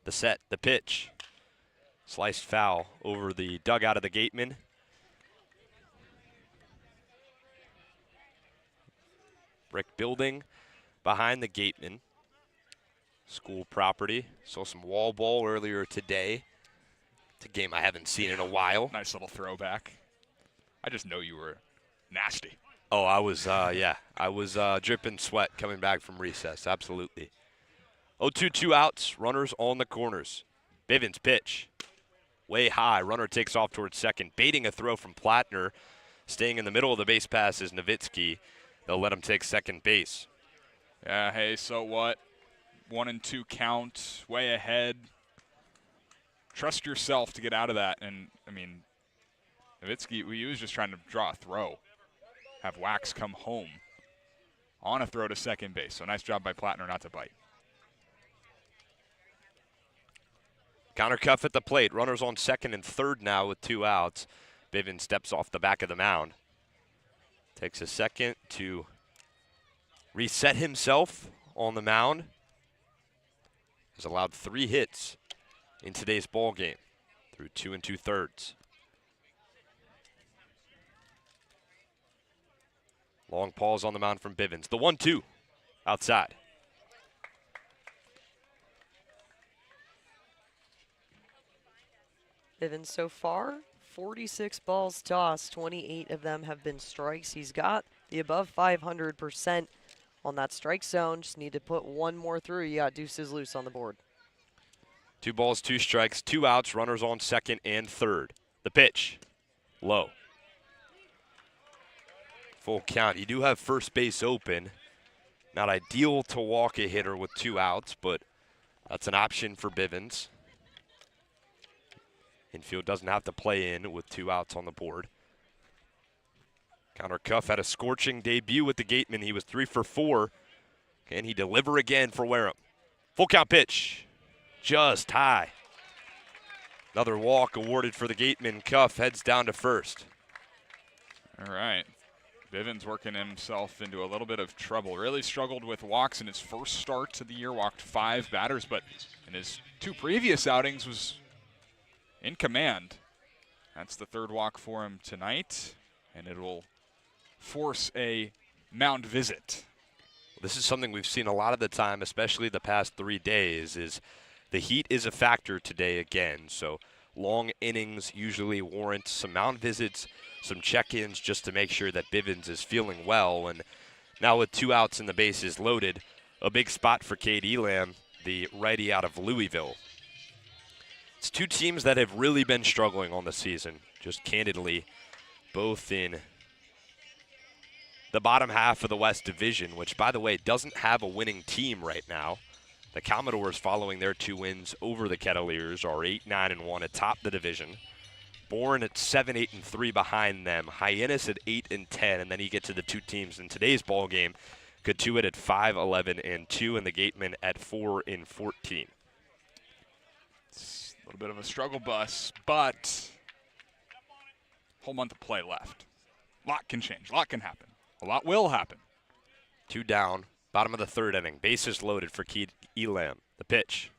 The set, the pitch. Sliced foul over the dugout of the Gatemen. Brick building behind the Gatemen. School property. Saw some wall ball earlier today. It's a game I haven't seen in a while. Nice little throwback. I just know you were nasty. Oh, I was, I was dripping sweat coming back from recess, absolutely. 0-2, 2 outs, runners on the corners. Bivens pitch, way high. Runner takes off towards second, baiting a throw from Plattner. Staying in the middle of the base pass is Nowitzki. They'll let him take second base. Yeah, hey, so what? 1-2 count, way ahead. Trust yourself to get out of that. And, I mean, Nowitzki, he was just trying to draw a throw. Have Wax come home on a throw to second base. So nice job by Plattner not to bite. Connor Cuff at the plate. Runners on second and third now with 2 outs. Bivens steps off the back of the mound. Takes a second to reset himself on the mound. Has allowed 3 hits in today's ball game through 2 2/3. Long pause on the mound from Bivens. The 1-2 outside. Bivens so far, 46 balls tossed, 28 of them have been strikes. He's got the above 500% on that strike zone. Just need to put one more through. You got deuces loose on the board. 2 balls, 2 strikes, 2 outs, runners on second and third. The pitch, low. Full count. You do have first base open. Not ideal to walk a hitter with 2 outs, but that's an option for Bivens. Infield doesn't have to play in with 2 outs on the board. Connor Cuff had a scorching debut with the Gatemen. He was 3 for 4. Can he deliver again for Wareham? Full count pitch. Just high. Another walk awarded for the Gatemen. Cuff heads down to first. All right. Bivens working himself into a little bit of trouble. Really struggled with walks in his first start to the year. Walked 5 batters, but in his 2 previous outings was in command. That's the 3rd walk for him tonight, and it will force a mound visit. This is something we've seen a lot of the time, especially the past 3 days, is the heat is a factor today again. So long innings usually warrant some mound visits, some check-ins just to make sure that Bivens is feeling well. And now with 2 outs and the bases loaded, a big spot for Cade Elam, the righty out of Louisville. It's 2 teams that have really been struggling on the season, just candidly, both in the bottom half of the West Division, which, by the way, doesn't have a winning team right now. The Commodores, following their 2 wins over the Kettleers, are 8-9-1 atop the division. Bourne at 7-8-3 behind them. Hyannis at 8-10, and then you get to the 2 teams in today's ball game. Cotuit at 5-11-2, and the Gatemen at 4-14. It's a little bit of a struggle bus, but whole month of play left. A lot can change. A lot can happen. A lot will happen. 2 down. Bottom of the 3rd inning. Bases loaded for Cade Elam. The pitch.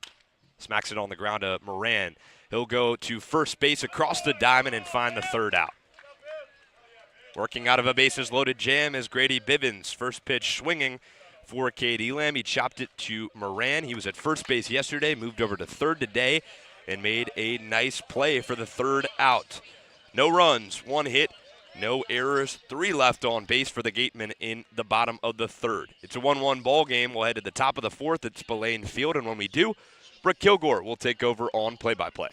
Smacks it on the ground to Moran. He'll go to first base across the diamond and find the 3rd out. Working out of a bases loaded jam is Grady Bivens. First pitch swinging for Cade Elam. He chopped it to Moran. He was at first base yesterday, moved over to 3rd today, and made a nice play for the 3rd out. No runs, 1 hit. No errors, 3 left on base for the Gatemen in the bottom of the 3rd. It's a 1-1 ball game. We'll head to the top of the 4th at Spillane Field, and when we do, Brooke Killgore will take over on play-by-play.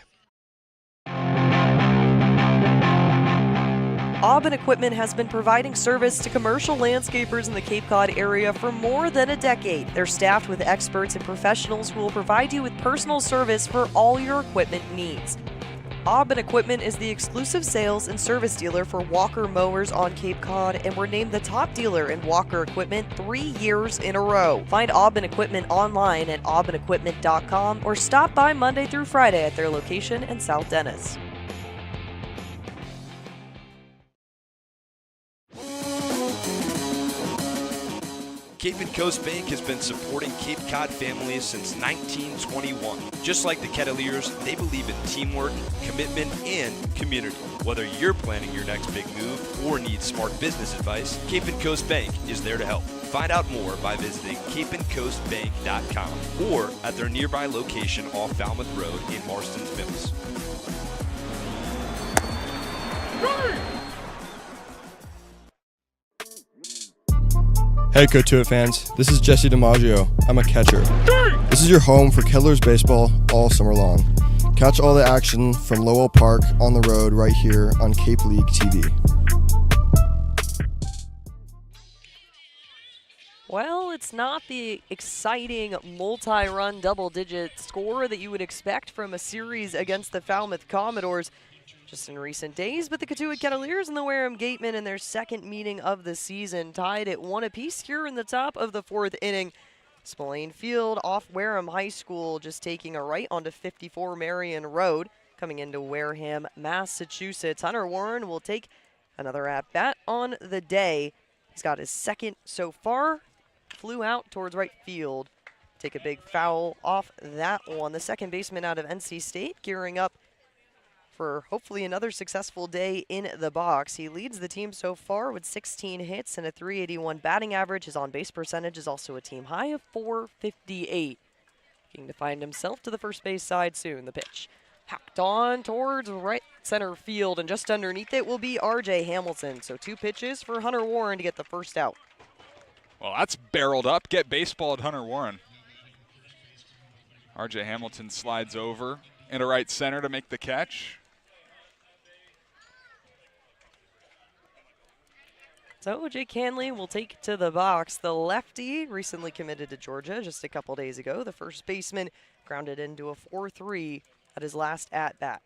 Aubin Equipment has been providing service to commercial landscapers in the Cape Cod area for more than a decade. They're staffed with experts and professionals who will provide you with personal service for all your equipment needs. Aubin Equipment is the exclusive sales and service dealer for Walker mowers on Cape Cod, and we're named the top dealer in Walker equipment 3 years in a row. Find Aubin Equipment online at aubinequipment.com or stop by Monday through Friday at their location in South Dennis. Cape and Coast Bank has been supporting Cape Cod families since 1921. Just like the Kettleers, they believe in teamwork, commitment, and community. Whether you're planning your next big move or need smart business advice, Cape and Coast Bank is there to help. Find out more by visiting capeandcoastbank.com or at their nearby location off Falmouth Road in Marston's Mills. Hey Cotuit fans, this is Jesse DiMaggio. I'm a catcher. This is your home for Kettlers baseball all summer long. Catch all the action from Lowell Park on the road right here on Cape League TV. Well, it's not the exciting multi-run double-digit score that you would expect from a series against the Falmouth Commodores just in recent days, but the Cotuit Kettleers and the Wareham Gatemen in their second meeting of the season tied at 1 apiece here in the top of the 4th inning. Spillane Field off Wareham High School, just taking a right onto 54 Marion Road, coming into Wareham, Massachusetts. Hunter Warren will take another at-bat on the day. He's got his second so far. Flew out towards right field. Take a big foul off that one. The second baseman out of NC State gearing up for hopefully another successful day in the box. He leads the team so far with 16 hits and a .381 batting average. His on-base percentage is also a team high of .458. Looking to find himself to the first base side soon. The pitch hacked on towards right center field, and just underneath it will be R.J. Hamilton. So 2 pitches for Hunter Warren to get the first out. Well, that's barreled up. Get baseballed, Hunter Warren. R.J. Hamilton slides over into right center to make the catch. So Jake Hanley will take to the box. The lefty recently committed to Georgia just a couple days ago. The first baseman grounded into a 4-3 at his last at-bat.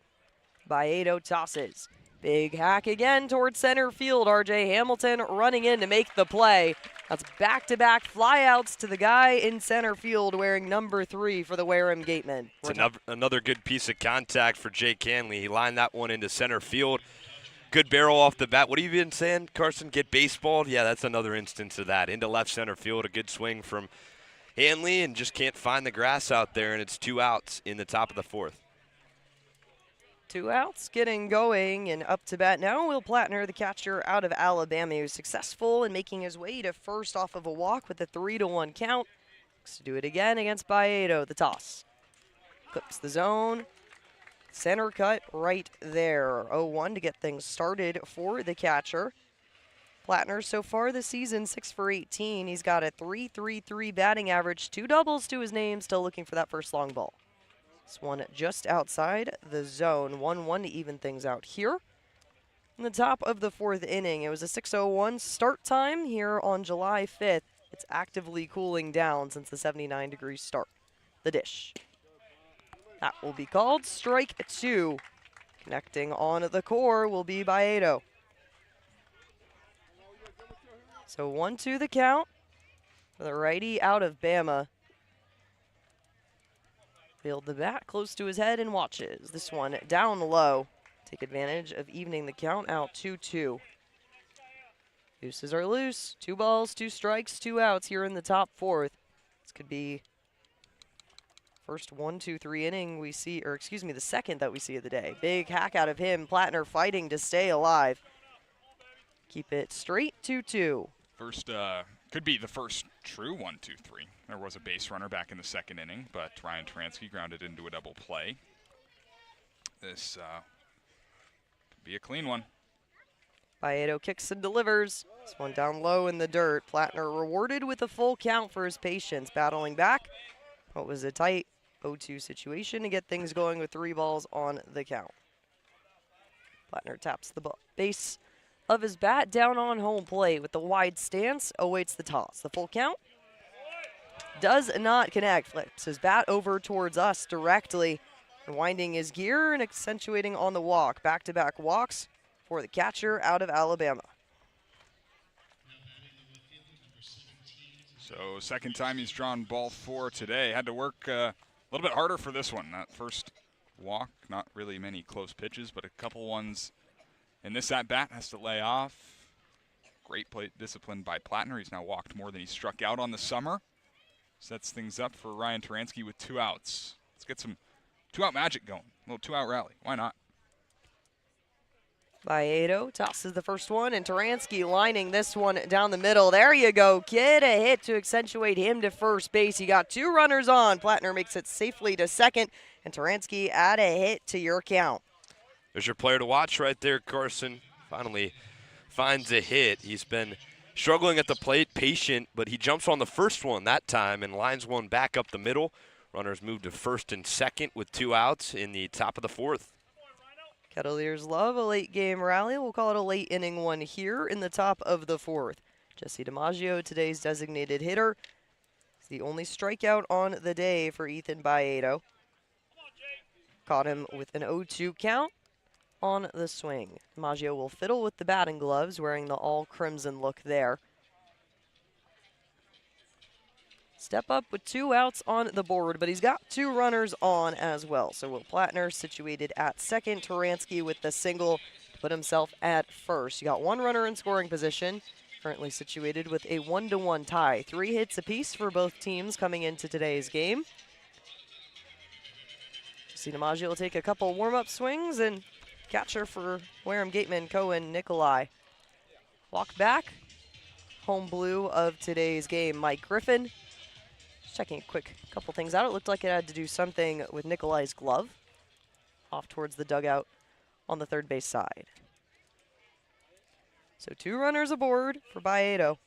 Baiotto tosses. Big hack again towards center field. R.J. Hamilton running in to make the play. That's back-to-back flyouts to the guy in center field wearing number 3 for the Wareham Gatemen. It's another good piece of contact for Jake Hanley. He lined that one into center field. Good barrel off the bat. What have you been saying, Carson? Get baseballed? Yeah, that's another instance of that. Into left center field, a good swing from Hanley, and just can't find the grass out there, and it's 2 outs in the top of the 4th. 2 outs, getting going, and up to bat now. Will Plattner, the catcher out of Alabama, who's successful in making his way to first off of a walk with a 3-1 count. Looks to do it again against Baiotto. The toss. Clips the zone. Center cut right there. 0-1 to get things started for the catcher. Plattner so far this season, 6 for 18. He's got a .333 batting average, 2 doubles to his name, still looking for that first long ball. This one just outside the zone. 1-1 to even things out here. In the top of the 4th inning, it was a 6:01 start time here on July 5th. It's actively cooling down since the 79-degree start. The dish. That will be called strike 2. Connecting on the core will be Baiotto. So 1-2 the count for the righty out of Bama. Field the bat close to his head and watches. This one down low. Take advantage of evening the count out 2-2. Deuces are loose. 2 balls, 2 strikes, 2 outs here in the top 4th. This could be first 1-2-3 inning we see, or excuse me, the second that we see of the day. Big hack out of him. Plattner fighting to stay alive. Keep it straight 2-2. First, could be the first true 1-2-3. There was a base runner back in the second inning, but Ryan Taransky grounded into a double play. This could be a clean one. Baiotto kicks and delivers. This one down low in the dirt. Plattner rewarded with a full count for his patience. Battling back. What was a tight 0-2 situation to get things going with 3 balls on the count. Plattner taps the base of his bat down on home plate with the wide stance. Awaits the toss. The full count does not connect. Flips his bat over towards us directly. Winding his gear and accentuating on the walk. Back-to-back walks for the catcher out of Alabama. So second time he's drawn ball 4 today. Had to work a little bit harder for this one. That first walk, not really many close pitches, but a couple ones in this at-bat has to lay off. Great play discipline by Plattner. He's now walked more than he struck out on the summer. Sets things up for Ryan Taransky with 2 outs. Let's get some 2-out magic going. A little 2-out rally. Why not? Baiotto tosses the first one, and Taransky lining this one down the middle. There you go. Get a hit to accentuate him to first base. He got 2 runners on. Plattner makes it safely to second, and Taransky add a hit to your count. There's your player to watch right there, Carson. finally finds a hit. He's been struggling at the plate, patient, but he jumps on the first one that time and lines one back up the middle. Runners move to first and second with 2 outs in the top of the 4th. Kettleers love a late game rally. We'll call it a late inning one here in the top of the 4th. Jesse DiMaggio, today's designated hitter. It's the only strikeout on the day for Ethan Baiotto. Caught him with an 0-2 count on the swing. DiMaggio will fiddle with the batting gloves, wearing the all-crimson look there. Step up with 2 outs on the board, but he's got 2 runners on as well. So Will Plattner situated at second, Taransky with the single to put himself at first. You got 1 runner in scoring position, currently situated with a 1-1 tie. 3 hits apiece for both teams coming into today's game. DiMaggio will take a couple warm-up swings, and catcher for Wareham Gatemen, Cohen Nikolai. Walk back, home blue of today's game, Mike Griffin. Just checking a quick couple things out. It looked like it had to do something with Nikolai's glove. Off towards the dugout on the third base side. So 2 runners aboard for Baiotto.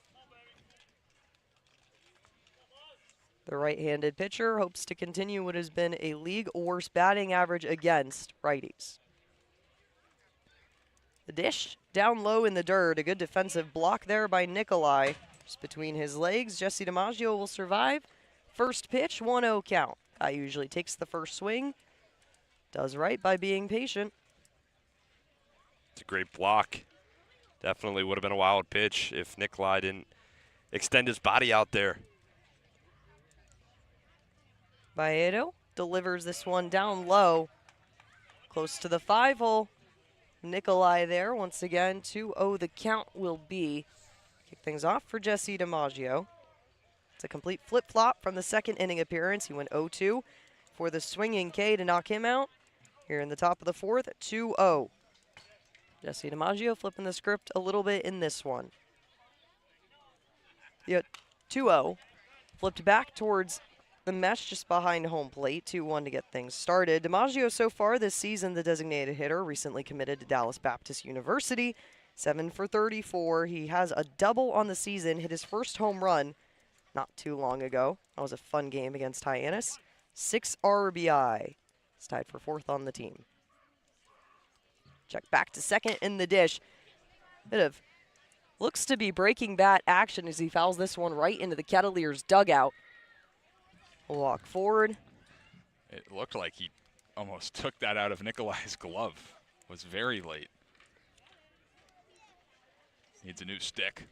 The right-handed pitcher hopes to continue what has been a league worst batting average against righties. The dish down low in the dirt. A good defensive block there by Nikolai. Just between his legs, Jesse DiMaggio will survive. First pitch, 1-0 count. Guy usually takes the first swing. Does right by being patient. It's a great block. Definitely would have been a wild pitch if Nikolai didn't extend his body out there. Baiotto delivers this one down low, close to the 5-hole. Nikolai there once again. 2-0 the count will be. Kick things off for Jesse DiMaggio. It's a complete flip-flop from the second inning appearance. He went 0-2 for the swinging K to knock him out. Here in the top of the 4th, 2-0. Jesse DiMaggio flipping the script a little bit in this one. Yeah, 2-0. Flipped back towards the mesh just behind home plate. 2-1 to get things started. DiMaggio so far this season, the designated hitter, recently committed to Dallas Baptist University. 7 for 34. He has a double on the season, hit his first home run not too long ago. That was a fun game against Hyannis. 6 RBI. He's tied for 4th on the team. Check back to second in the dish. Bit of looks to be breaking bat action as he fouls this one right into the Kettleers dugout. Walk forward. It looked like he almost took that out of Nikolai's glove. It was very late. Needs a new stick.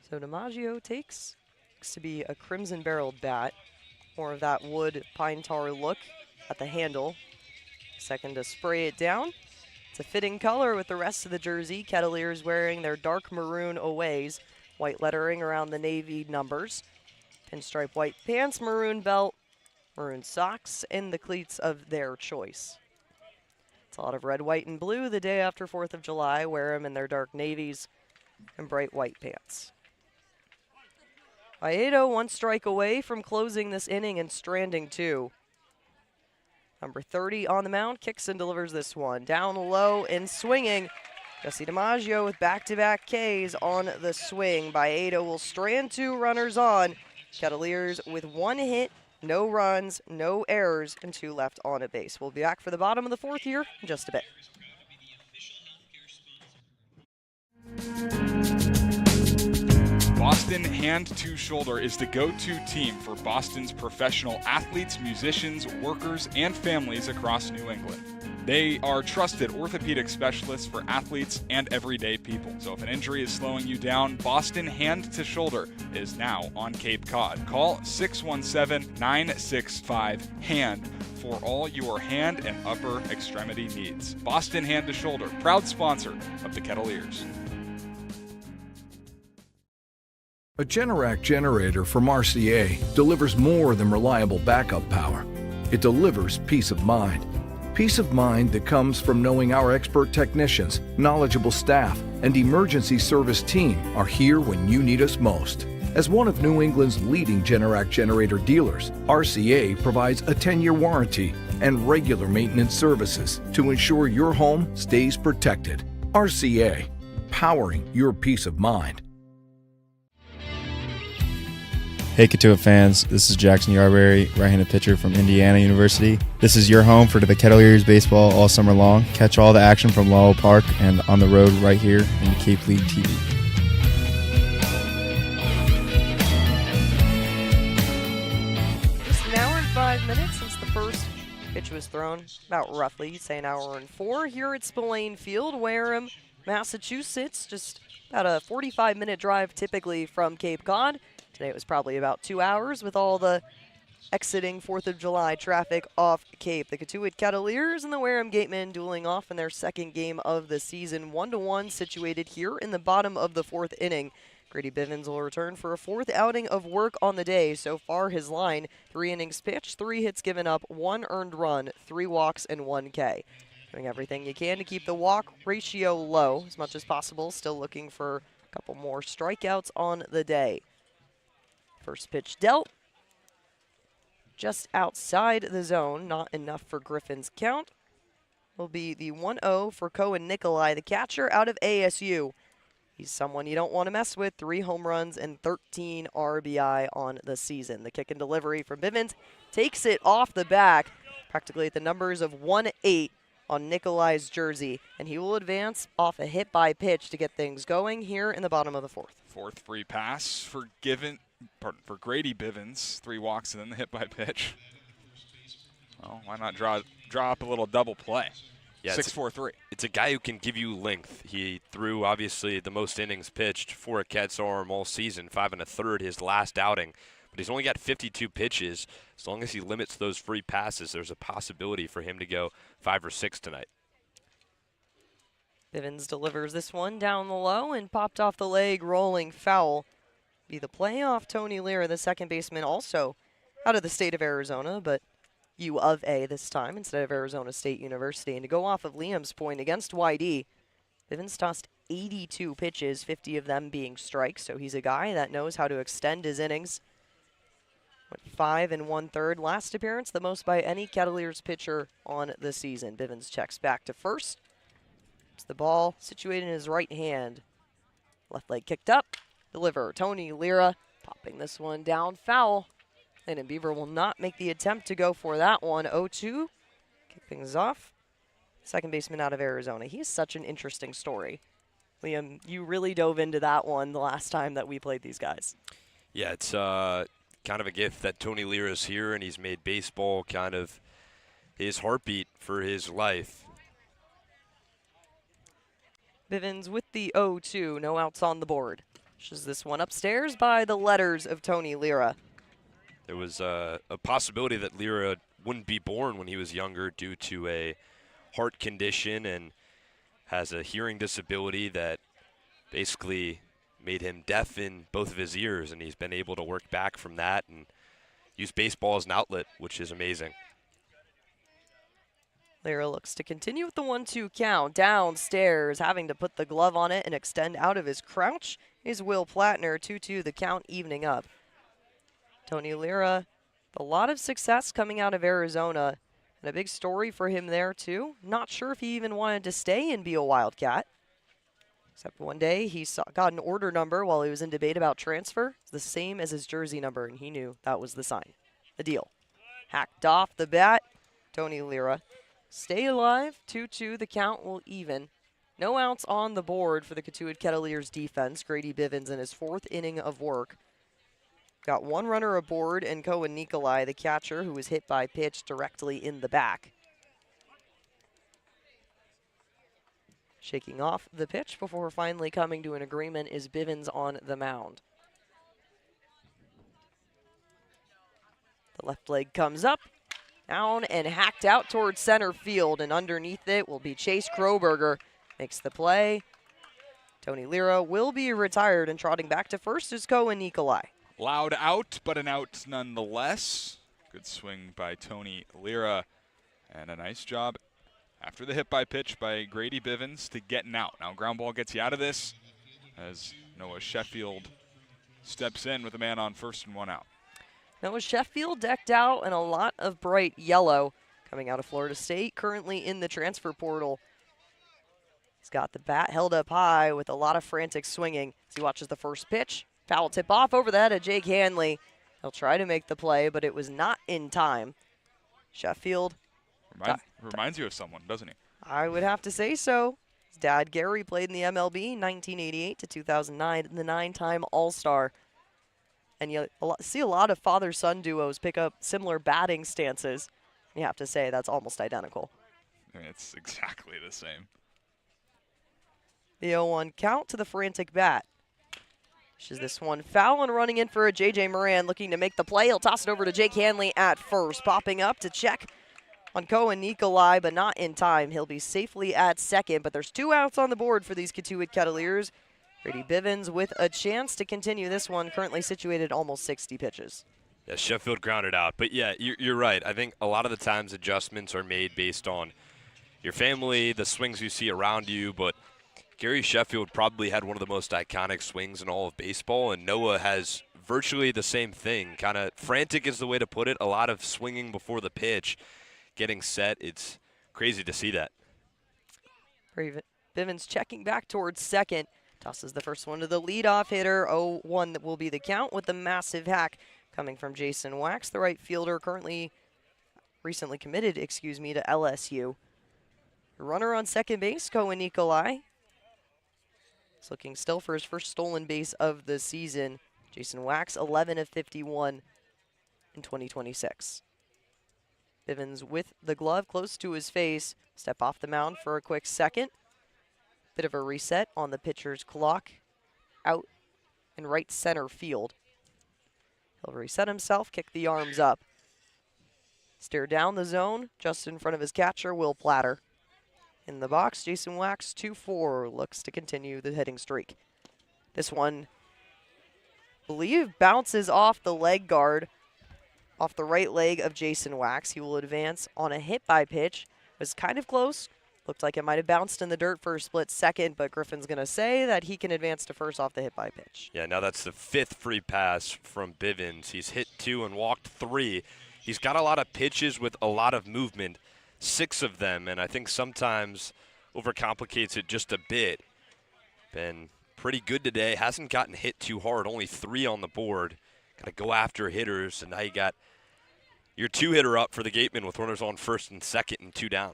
So DiMaggio takes, looks to be a crimson barreled bat. More of that wood pine tar look at the handle. Second to spray it down. It's a fitting color with the rest of the jersey. Kettleers wearing their dark maroon aways. White lettering around the navy numbers. Pinstripe white pants, maroon belt, maroon socks, and the cleats of their choice. It's a lot of red, white, and blue the day after 4th of July. Wear them in their dark navies and bright white pants. Baiotto 1 strike away from closing this inning and stranding 2. Number 30 on the mound, kicks and delivers this one. Down low and swinging. Jesse DiMaggio with back-to-back Ks on the swing. Baiotto will strand 2 runners on. Kettleers with 1 hit, no runs, no errors, and 2 left on a base. We'll be back for the bottom of the 4th here in just a bit. Boston Hand to Shoulder is the go-to team for Boston's professional athletes, musicians, workers, and families across New England. They are trusted orthopedic specialists for athletes and everyday people. So if an injury is slowing you down, Boston Hand to Shoulder is now on Cape Cod. Call 617-965-HAND for all your hand and upper extremity needs. Boston Hand to Shoulder, proud sponsor of the Kettleers. A Generac generator from Mercier delivers more than reliable backup power. It delivers peace of mind. Peace of mind that comes from knowing our expert technicians, knowledgeable staff, and emergency service team are here when you need us most. As one of New England's leading Generac generator dealers, RCA provides a 10-year warranty, and regular maintenance services to ensure your home stays protected. RCA, powering your peace of mind. Hey Cotuit fans, this is Jackson Yarberry, right-handed pitcher from Indiana University. This is your home for the Kettleers baseball all summer long. Catch all the action from Lowell Park and on the road right here in Cape League TV. Just an hour and 5 minutes since the first pitch was thrown. About roughly, you'd say an hour and 4 here at Spillane Field, Wareham, Massachusetts. Just about a 45-minute drive typically from Cape Cod. Today it was probably about 2 hours with all the exiting 4th of July traffic off Cape. The Cotuit Kettleers and the Wareham Gatemen dueling off in their second game of the season. 1-1 situated here in the bottom of the 4th inning. Grady Bivens will return for a 4th outing of work on the day. So far his line, 3 innings pitched, 3 hits given up, 1 earned run, 3 walks, and 1 K. Doing everything you can to keep the walk ratio low as much as possible. Still looking for a couple more strikeouts on the day. First pitch dealt. Just outside the zone, not enough for Griffin's count. Will be the 1-0 for Cohen Nikolai, the catcher out of ASU. He's someone you don't want to mess with. 3 home runs and 13 RBI on the season. The kick and delivery from Bivens takes it off the back, practically at the numbers of 1-8 on Nikolai's jersey, and he will advance off a hit by pitch to get things going here in the bottom of the 4th. 4th free pass for Grady Bivens. 3 walks and then the hit by pitch. Well, why not draw up a little double play? Yeah, 6-4-3. It's a guy who can give you length. He threw, obviously, the most innings pitched for a Ket's arm all season, 5 1/3 his last outing. But he's only got 52 pitches. As long as he limits those free passes, there's a possibility for him to go 5 or 6 tonight. Bivens delivers this one down the low and popped off the leg, rolling foul. Be the play off Tony Lira, the second baseman, also out of the state of Arizona, but U of A this time instead of Arizona State University. And to go off of Liam's point against YD, Bivens tossed 82 pitches, 50 of them being strikes, so he's a guy that knows how to extend his innings. Went 5 1/3. Last appearance, the most by any Kettleers pitcher on the season. Bivens checks back to first. It's the ball situated in his right hand. Left leg kicked up. Deliver. Tony Lira popping this one down foul. Landon Beaver will not make the attempt to go for that one. 0-2. Kick things off. Second baseman out of Arizona. He is such an interesting story. Liam, you really dove into that one the last time that we played these guys. Yeah, it's kind of a gift that Tony Lira's here, and he's made baseball kind of his heartbeat for his life. Bivens with the 0-2. No outs on the board. Pushes this one upstairs by the letters of Tony Lira. There was a possibility that Lira wouldn't be born when he was younger due to a heart condition and has a hearing disability that basically made him deaf in both of his ears, and he's been able to work back from that and use baseball as an outlet, which is amazing. Lira looks to continue with the 1-2 count. Downstairs, having to put the glove on it and extend out of his crouch is Will Plattner. 2-2, the count evening up. Tony Lira, a lot of success coming out of Arizona, and a big story for him there too. Not sure if he even wanted to stay and be a Wildcat. Except one day he got an order number while he was in debate about transfer. It's the same as his jersey number, and he knew that was the sign. The deal. Hacked off the bat. Tony Lira. Stay alive. 2-2. The count will even. No outs on the board for the Cotuit Kettleers defense. Grady Bivens in his 4th inning of work. Got 1 runner aboard, and Cohen Nikolai, the catcher, who was hit by pitch directly in the back. Shaking off the pitch before finally coming to an agreement is Bivens on the mound. The left leg comes up, down and hacked out towards center field, and underneath it will be Chase Kroberger. Makes the play. Tony Lira will be retired, and trotting back to first is Cohen Nikolai. Loud out, but an out nonetheless. Good swing by Tony Lira, and a nice job after the hit by pitch by Grady Bivens to get an out. Now ground ball gets you out of this as Noah Sheffield steps in with a man on first and 1 out. Noah Sheffield decked out in a lot of bright yellow, coming out of Florida State, currently in the transfer portal. He's got the bat held up high with a lot of frantic swinging as he watches the first pitch. Foul tip off over the head of Jake Hanley. He'll try to make the play, but it was not in time. Sheffield. Reminds you of someone, doesn't he? I would have to say so. His dad, Gary, played in the MLB 1988 to 2009, and the 9-time All-Star. And you see a lot of father-son duos pick up similar batting stances. You have to say that's almost identical. I mean, it's exactly the same. The 0-1 count to the frantic bat. Is this one foul and running in for a J.J. Moran looking to make the play. He'll toss it over to Jake Hanley at first. Popping up to check on Cohen Nikolai, but not in time. He'll be safely at second, but there's 2 outs on the board for these Cotuit Kettleers. Grady Bivens with a chance to continue this one, currently situated almost 60 pitches. Yeah, Sheffield grounded out. But, yeah, you're right. I think a lot of the times adjustments are made based on your family, the swings you see around you, but Gary Sheffield probably had one of the most iconic swings in all of baseball, and Noah has virtually the same thing. Kind of frantic is the way to put it. A lot of swinging before the pitch, getting set. It's crazy to see that. Bivens checking back towards second. Tosses the first one to the leadoff hitter. 0-1 that will be the count with the massive hack coming from Jason Wax, the right fielder, recently committed, to LSU. Runner on second base, Cohen Nikolai. He's looking still for his first stolen base of the season. Jason Wax, 11 of 51 in 2026. Bivens with the glove close to his face. Step off the mound for a quick second. Bit of a reset on the pitcher's clock. Out in right center field. He'll reset himself, kick the arms up. Stare down the zone, just in front of his catcher, Will Platter. In the box, Jason Wax, 2-4, looks to continue the hitting streak. This one, I believe, bounces off the leg guard, off the right leg of Jason Wax. He will advance on a hit by pitch. Was kind of close. Looked like it might have bounced in the dirt for a split second, but Griffin's going to say that he can advance to first off the hit by pitch. Yeah, now that's the 5th free pass from Bivens. He's hit 2 and walked 3. He's got a lot of pitches with a lot of movement. 6 of them, and I think sometimes overcomplicates it just a bit. Been pretty good today. Hasn't gotten hit too hard. Only 3 on the board. Got to go after hitters, and now you got your 2-hitter up for the Gatemen with runners on first and second and 2 down.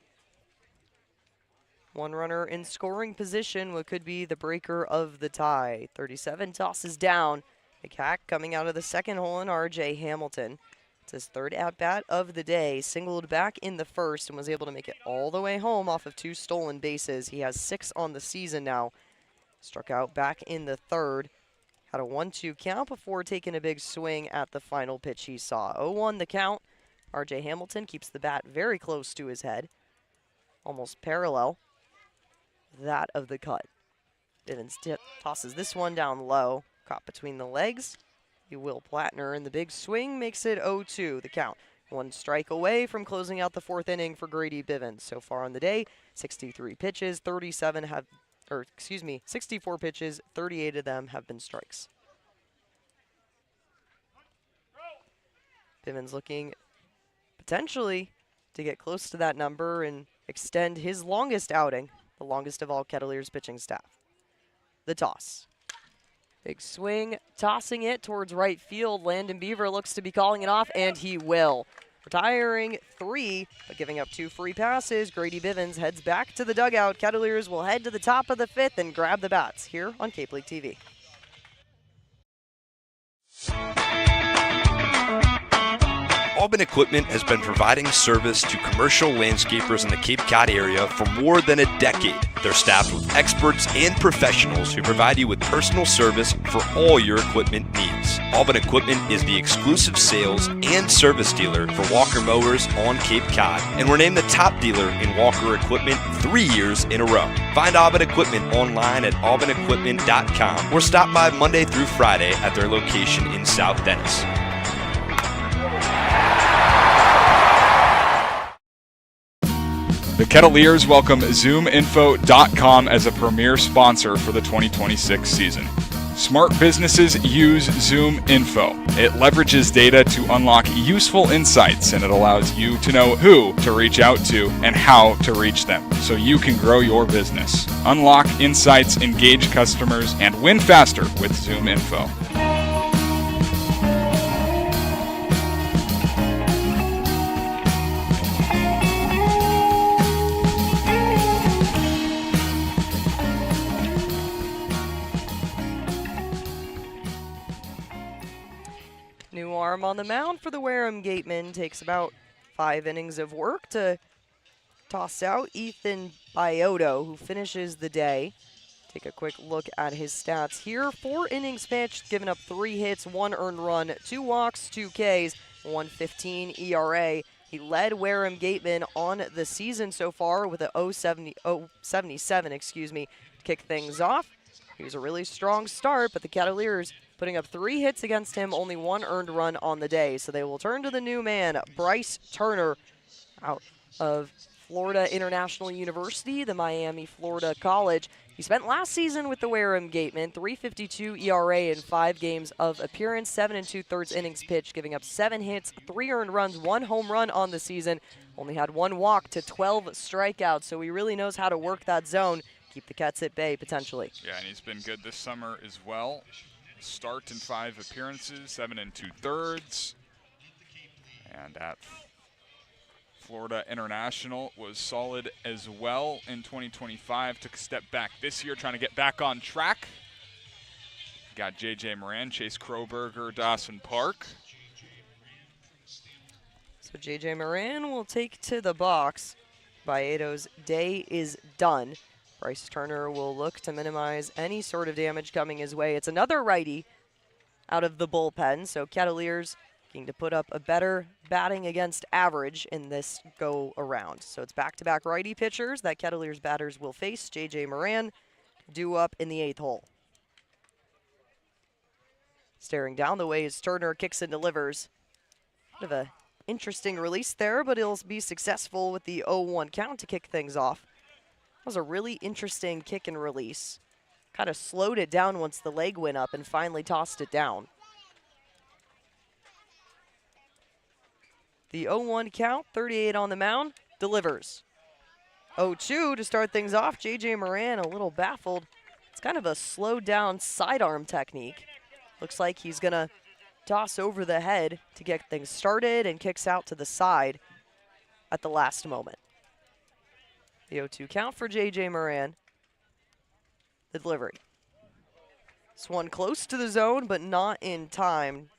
1 runner in scoring position, what could be the breaker of the tie. 37 tosses down. A hack coming out of the second hole in R.J. Hamilton. It's his 3rd at-bat of the day, singled back in the first and was able to make it all the way home off of 2 stolen bases. He has 6 on the season now. Struck out back in the 3rd. Had a 1-2 count before taking a big swing at the final pitch he saw. 0-1 the count. R.J. Hamilton keeps the bat very close to his head. Almost parallel that of the cut. Bivens tosses this one down low. Caught between the legs. Will Plattner in the big swing makes it 0-2 the count. 1 strike away from closing out the 4th inning for Grady Bivens. So far on the day, 63 pitches, 64 pitches, 38 of them have been strikes. Bivens looking potentially to get close to that number and extend his longest outing, the longest of all Kettleers pitching staff. The toss. Big swing, tossing it towards right field. Landon Beaver looks to be calling it off, and he will. Retiring 3, but giving up 2 free passes. Grady Bivens heads back to the dugout. Kettleers will head to the top of the 5th and grab the bats here on Cape League TV. Auburn Equipment has been providing service to commercial landscapers in the Cape Cod area for more than a decade. They're staffed with experts and professionals who provide you with personal service for all your equipment needs. Auburn Equipment is the exclusive sales and service dealer for Walker Mowers on Cape Cod, and we're named the top dealer in Walker Equipment 3 years in a row. Find Auburn Equipment online at auburnequipment.com or stop by Monday through Friday at their location in South Dennis. The Kettleers welcome ZoomInfo.com as a premier sponsor for the 2026 season. Smart businesses use Zoom Info. It leverages data to unlock useful insights, and it allows you to know who to reach out to and how to reach them so you can grow your business. Unlock insights, engage customers, and win faster with Zoom Info. New arm on the mound for the Wareham Gatemen. Takes about 5 innings of work to toss out Ethan Baiotto, who finishes the day. Take a quick look at his stats here. 4 innings pitched, giving up 3 hits, 1 earned run, 2 walks, 2 Ks, 1.15 ERA. He led Wareham Gatemen on the season so far with a 0.77, to kick things off. He was a really strong start, but the Kettleers putting up 3 hits against him, only 1 earned run on the day. So they will turn to the new man, Bryce Turner, out of Florida International University, the Miami, Florida college. He spent last season with the Wareham Gatemen, 3.52 ERA in 5 games of appearance, 7 2/3 innings pitched, giving up 7 hits, 3 earned runs, 1 home run on the season. Only had 1 walk to 12 strikeouts, so he really knows how to work that zone, keep the Cats at bay potentially. Yeah, and he's been good this summer as well. Start in 5 appearances, 7 2/3. And at Florida International was solid as well in 2025. Took a step back this year, trying to get back on track. Got J.J. Moran, Chase Kroberger, Dawson Park. So J.J. Moran will take to the box. Baiotto's day is done. Bryce Turner will look to minimize any sort of damage coming his way. It's another righty out of the bullpen, so Kettleers looking to put up a better batting against average in this go-around. So it's back-to-back righty pitchers that Kettleers batters will face. J.J. Moran due up in the 8th hole. Staring down the way as Turner kicks and delivers. Bit of a interesting release there, but he'll be successful with the 0-1 count to kick things off. That was a really interesting kick and release. Kind of slowed it down once the leg went up and finally tossed it down. The 0-1 count, 38 on the mound, delivers. 0-2 to start things off. J.J. Moran a little baffled. It's kind of a slowed down sidearm technique. Looks like he's going to toss over the head to get things started and kicks out to the side at the last moment. The 0-2 count for J.J. Moran. The delivery. This one close to the zone, but not in time.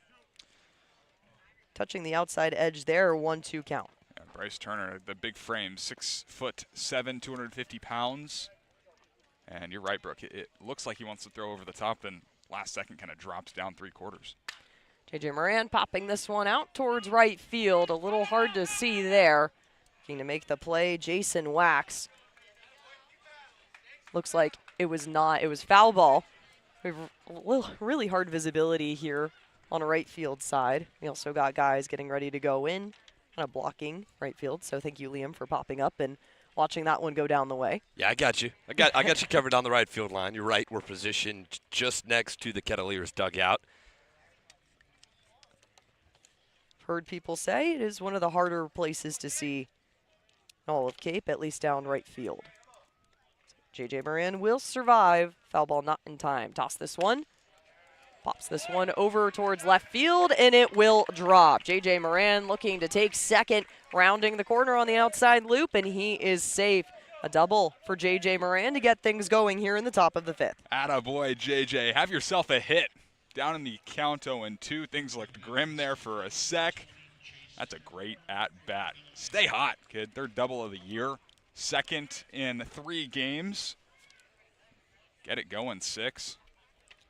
Touching the outside edge there, 1-2 count. Yeah, Bryce Turner, the big frame, 6'7", 250 pounds. And you're right, Brooke. It looks like he wants to throw over the top, then last second kind of drops down 3/4. J.J. Moran popping this one out towards right field. A little hard to see there. Looking to make the play, Jason Wax. Looks like it was not. It was foul ball. We have really hard visibility here on a right field side. We also got guys getting ready to go in, kind of blocking right field. So thank you, Liam, for popping up and watching that one go down the way. Yeah, I got you. I got you covered on the right field line. You're right. We're positioned just next to the Kettleers dugout. Heard people say it is one of the harder places to see all of Cape, at least down right field. J.J. Moran will survive. Foul ball not in time. Toss this one. Pops this one over towards left field, and it will drop. J.J. Moran looking to take second, rounding the corner on the outside loop, and he is safe. A double for J.J. Moran to get things going here in the top of the 5th. Attaboy, J.J. Have yourself a hit. Down in the count 0-2. Things looked grim there for a sec. That's a great at-bat. Stay hot, kid. 3rd double of the year. 2nd in 3 games. Get it going, 6.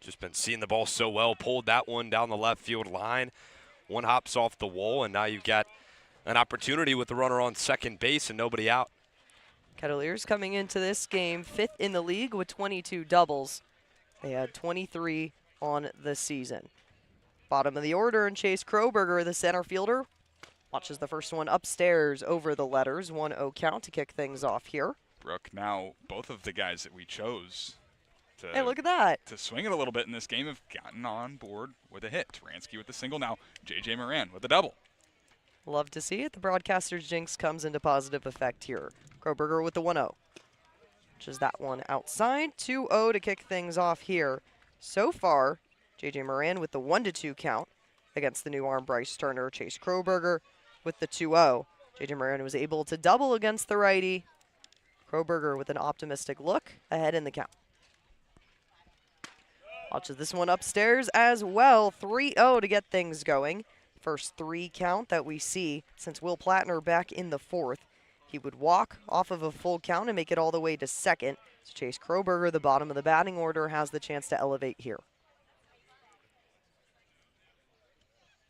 Just been seeing the ball so well. Pulled that one down the left field line. One hops off the wall, and now you've got an opportunity with the runner on second base and nobody out. Kettleers coming into this game 5th in the league with 22 doubles. They had 23 on the season. Bottom of the order, and Chase Kroberger, the center fielder, watches the first one upstairs over the letters. 1-0 count to kick things off here. Brooke, now both of the guys that we chose Hey, look at that. to swing it a little bit in this game have gotten on board with a hit. Taransky with the single now. J.J. Moran with a double. Love to see it. The broadcaster's jinx comes into positive effect here. Kroberger with the 1-0. Which is that one outside. 2-0 to kick things off here. So far, J.J. Moran with the 1-2 count against the new arm Bryce Turner. Chase Kroberger with the 2-0. J.J. Moran was able to double against the righty. Kroberger with an optimistic look ahead in the count. Watches this one upstairs as well. 3-0 to get things going. First 3 count that we see since Will Plattner back in the 4th. He would walk off of a full count and make it all the way to second. So Chase Kroberger, the bottom of the batting order, has the chance to elevate here.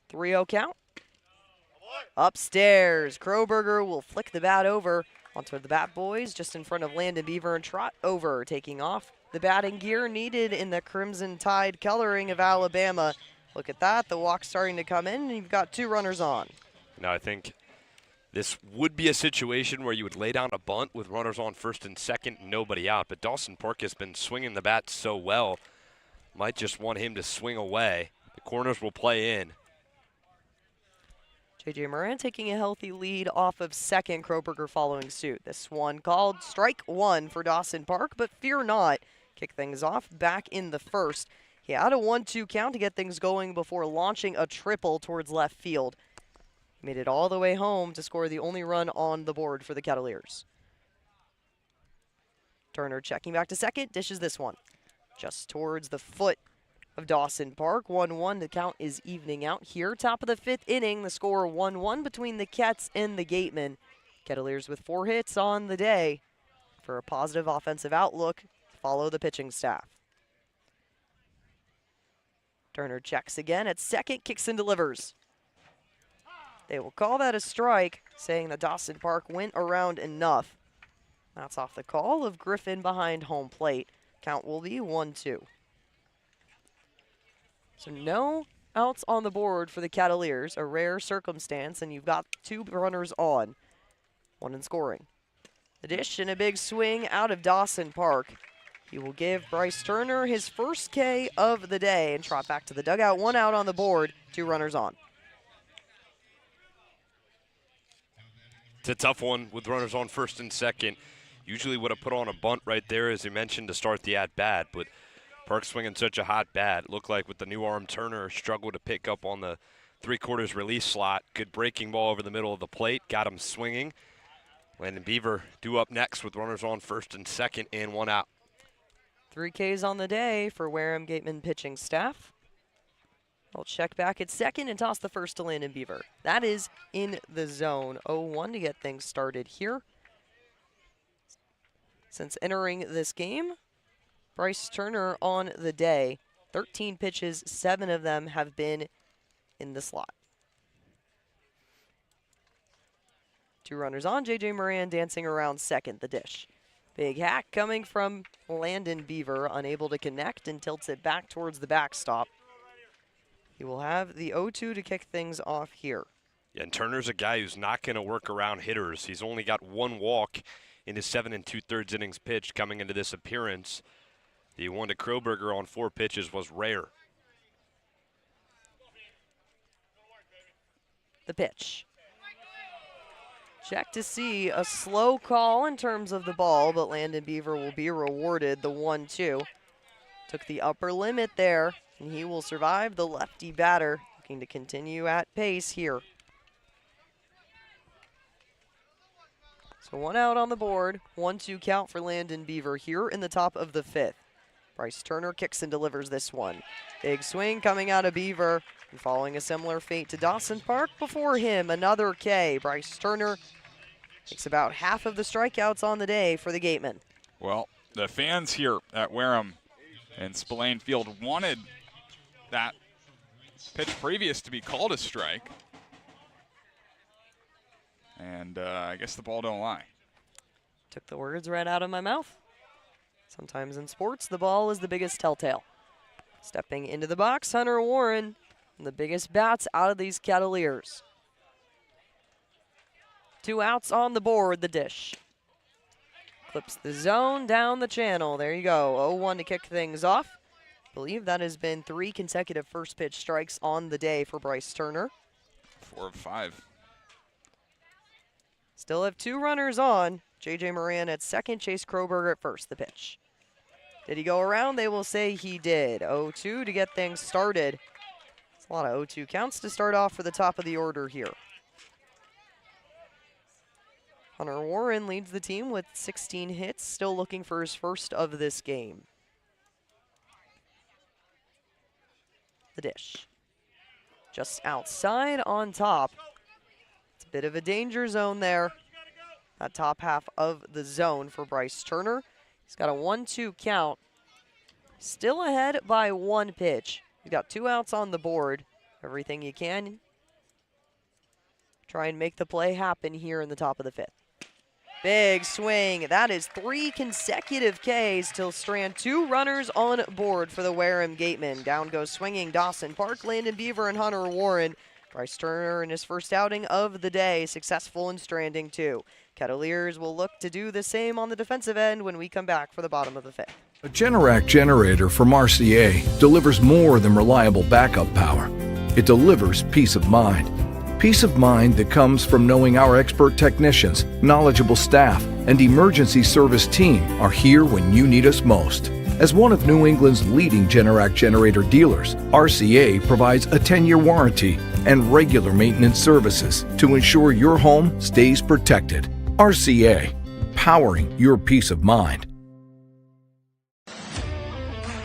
3-0 count. Upstairs, Kroberger will flick the bat over onto the bat boys just in front of Landon Beaver and trot over, taking off the batting gear needed in the Crimson Tide coloring of Alabama. Look at that, the walk starting to come in, and you've got 2 runners on. Now I think this would be a situation where you would lay down a bunt with runners on first and second, nobody out. But Dawson Park has been swinging the bat so well, might just want him to swing away. The corners will play in. J.J. Moran taking a healthy lead off of second, Kroberger following suit. This one called strike 1 for Dawson Park, but fear not. Kick things off back in the first. He had a 1-2 count to get things going before launching a triple towards left field. He made it all the way home to score the only run on the board for the Kettleers. Turner checking back to second, dishes this one. Just towards the foot of Dawson Park. 1-1, the count is evening out here. Top of the 5th inning, the score 1-1 between the Ketts and the Gatemen. Kettleers with 4 hits on the day. For a positive offensive outlook, follow the pitching staff. Turner checks again at second, kicks and delivers. They will call that a strike, saying that Dawson Park went around enough. That's off the call of Griffin behind home plate. Count will be 1-2. So no outs on the board for the Kettleers, a rare circumstance, and you've got 2 runners on, 1 in scoring. The dish and a big swing out of Dawson Park. He will give Bryce Turner his first K of the day and trot back to the dugout. 1 out on the board, 2 runners on. It's a tough one with runners on first and second. Usually would have put on a bunt right there, as you mentioned, to start the at-bat, but Park swinging such a hot bat. Looked like with the new arm, Turner struggled to pick up on the 3/4 release slot. Good breaking ball over the middle of the plate, got him swinging. Landon Beaver due up next with runners on first and second and 1 out. 3 Ks on the day for Wareham Gatemen pitching staff. They'll check back at second and toss the first to Landon Beaver. That is in the zone. 0-1 to get things started here. Since entering this game, Bryce Turner on the day, 13 pitches, 7 of them have been in the slot. 2 runners on, J.J. Moran dancing around second, the dish. Big hack coming from Landon Beaver, unable to connect and tilts it back towards the backstop. He will have the 0-2 to kick things off here. Yeah, and Turner's a guy who's not going to work around hitters. He's only got 1 walk in his 7 2/3 innings pitched coming into this appearance. The one to Kroberger on 4 pitches was rare. The pitch. Check to see a slow call in terms of the ball, but Landon Beaver will be rewarded the 1-2. Took the upper limit there, and he will survive the lefty batter, looking to continue at pace here. So 1 out on the board, 1-2 count for Landon Beaver here in the top of the 5th. Bryce Turner kicks and delivers this one. Big swing coming out of Beaver, and following a similar fate to Dawson Park before him, another K. Bryce Turner takes about half of the strikeouts on the day for the Gatemen. Well, the fans here at Wareham and Spillane Field wanted that pitch previous to be called a strike. And I guess the ball don't lie. Took the words right out of my mouth. Sometimes in sports, the ball is the biggest telltale. Stepping into the box, Hunter Warren, and the biggest bats out of these Kettleers. 2 outs on the board, the dish. Flips the zone down the channel. There you go. 0-1 to kick things off. I believe that has been 3 consecutive first pitch strikes on the day for Bryce Turner. 4 of 5. Still have 2 runners on. J.J. Moran at second, Chase Kroberger at first. The pitch. Did he go around? They will say he did. 0-2 to get things started. It's a lot of 0-2 counts to start off for the top of the order here. Hunter Warren leads the team with 16 hits, still looking for his first of this game. The dish. Just outside on top. It's a bit of a danger zone there. That top half of the zone for Bryce Turner. He's got a 1-2 count. Still ahead by 1 pitch. We've got 2 outs on the board. Everything you can. Try and make the play happen here in the top of the 5th. Big swing. That is 3 consecutive Ks till strand 2 runners on board for the Wareham Gatemen. Down goes swinging Dawson Park, Landon Beaver, and Hunter Warren. Bryce Turner in his first outing of the day, successful in stranding 2. Kettleers will look to do the same on the defensive end when we come back for the bottom of the 5th. A Generac generator from Mercier delivers more than reliable backup power. It delivers peace of mind. Peace of mind that comes from knowing our expert technicians, knowledgeable staff, and emergency service team are here when you need us most. As one of New England's leading Generac generator dealers, RCA provides a 10-year warranty and regular maintenance services to ensure your home stays protected. RCA, powering your peace of mind.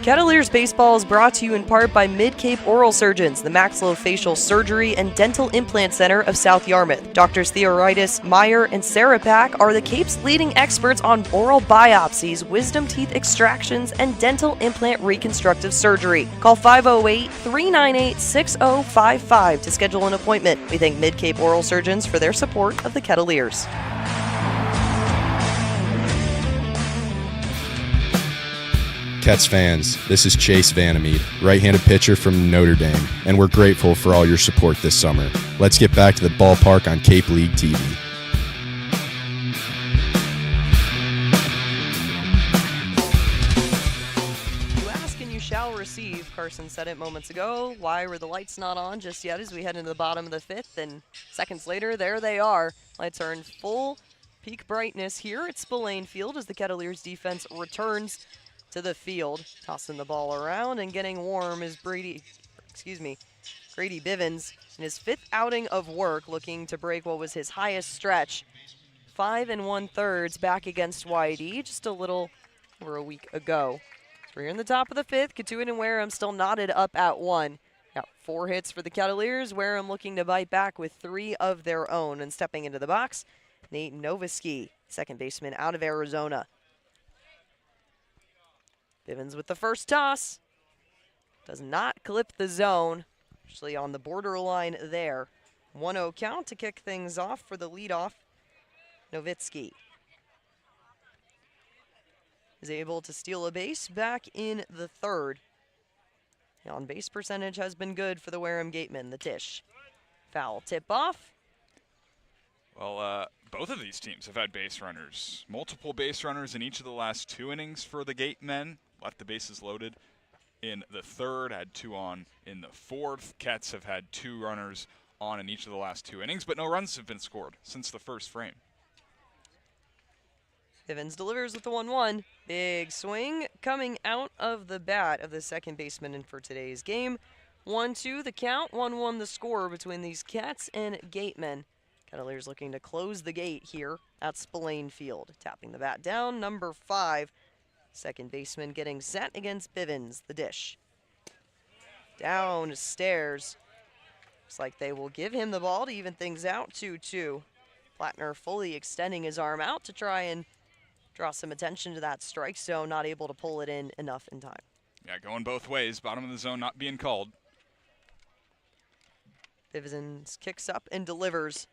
Kettleers Baseball is brought to you in part by Mid-Cape Oral Surgeons, the Maxillofacial Surgery and Dental Implant Center of South Yarmouth. Doctors Theoritis, Meyer, and Sarapak are the Cape's leading experts on oral biopsies, wisdom teeth extractions, and dental implant reconstructive surgery. Call 508-398-6055 to schedule an appointment. We thank Mid-Cape Oral Surgeons for their support of the Kettleers. Kets fans, this is Chase Vandermeed, right-handed pitcher from Notre Dame, and we're grateful for all your support this summer. Let's get back to the ballpark on Cape League TV. You ask and you shall receive, Carson said it moments ago. Why were the lights not on just yet as we head into the bottom of the 5th? And seconds later, there they are. Lights are in full peak brightness here at Spillane Field as the Kettleers defense returns to the field. Tossing the ball around and getting warm is Grady Bivens in his 5th outing of work, looking to break what was his highest stretch. 5 1/3 back against YD just a little over a week ago. So we're here in the top of the 5th. Cotuit and Wareham still knotted up at 1. Got 4 hits for the Kettleers. Wareham looking to bite back with 3 of their own. And stepping into the box, Nate Noviski, second baseman out of Arizona. Bivens with the first toss. Does not clip the zone. Actually on the borderline there. 1-0 count to kick things off for the leadoff. Nowitzki is able to steal a base back in the 3rd. The on-base percentage has been good for the Wareham Gatemen. The dish. Foul tip off. Well, both of these teams have had base runners. Multiple base runners in each of the last 2 innings for the Gatemen. Left the bases loaded in the 3rd, had 2 on in the 4th. Cats have had 2 runners on in each of the last 2 innings, but no runs have been scored since the first frame. Bivens delivers with the 1-1. Big swing coming out of the bat of the second baseman in for today's game. 1-2 the count, 1-1 the score between these Cats and Gatemen. Kettleers looking to close the gate here at Spillane Field. Tapping the bat down, number 5. Second baseman getting set against Bivens. The dish. Downstairs. Looks like they will give him the ball to even things out. 2-2. Plattner fully extending his arm out to try and draw some attention to that strike zone. Not able to pull it in enough in time. Yeah, going both ways. Bottom of the zone not being called. Bivens kicks up and delivers.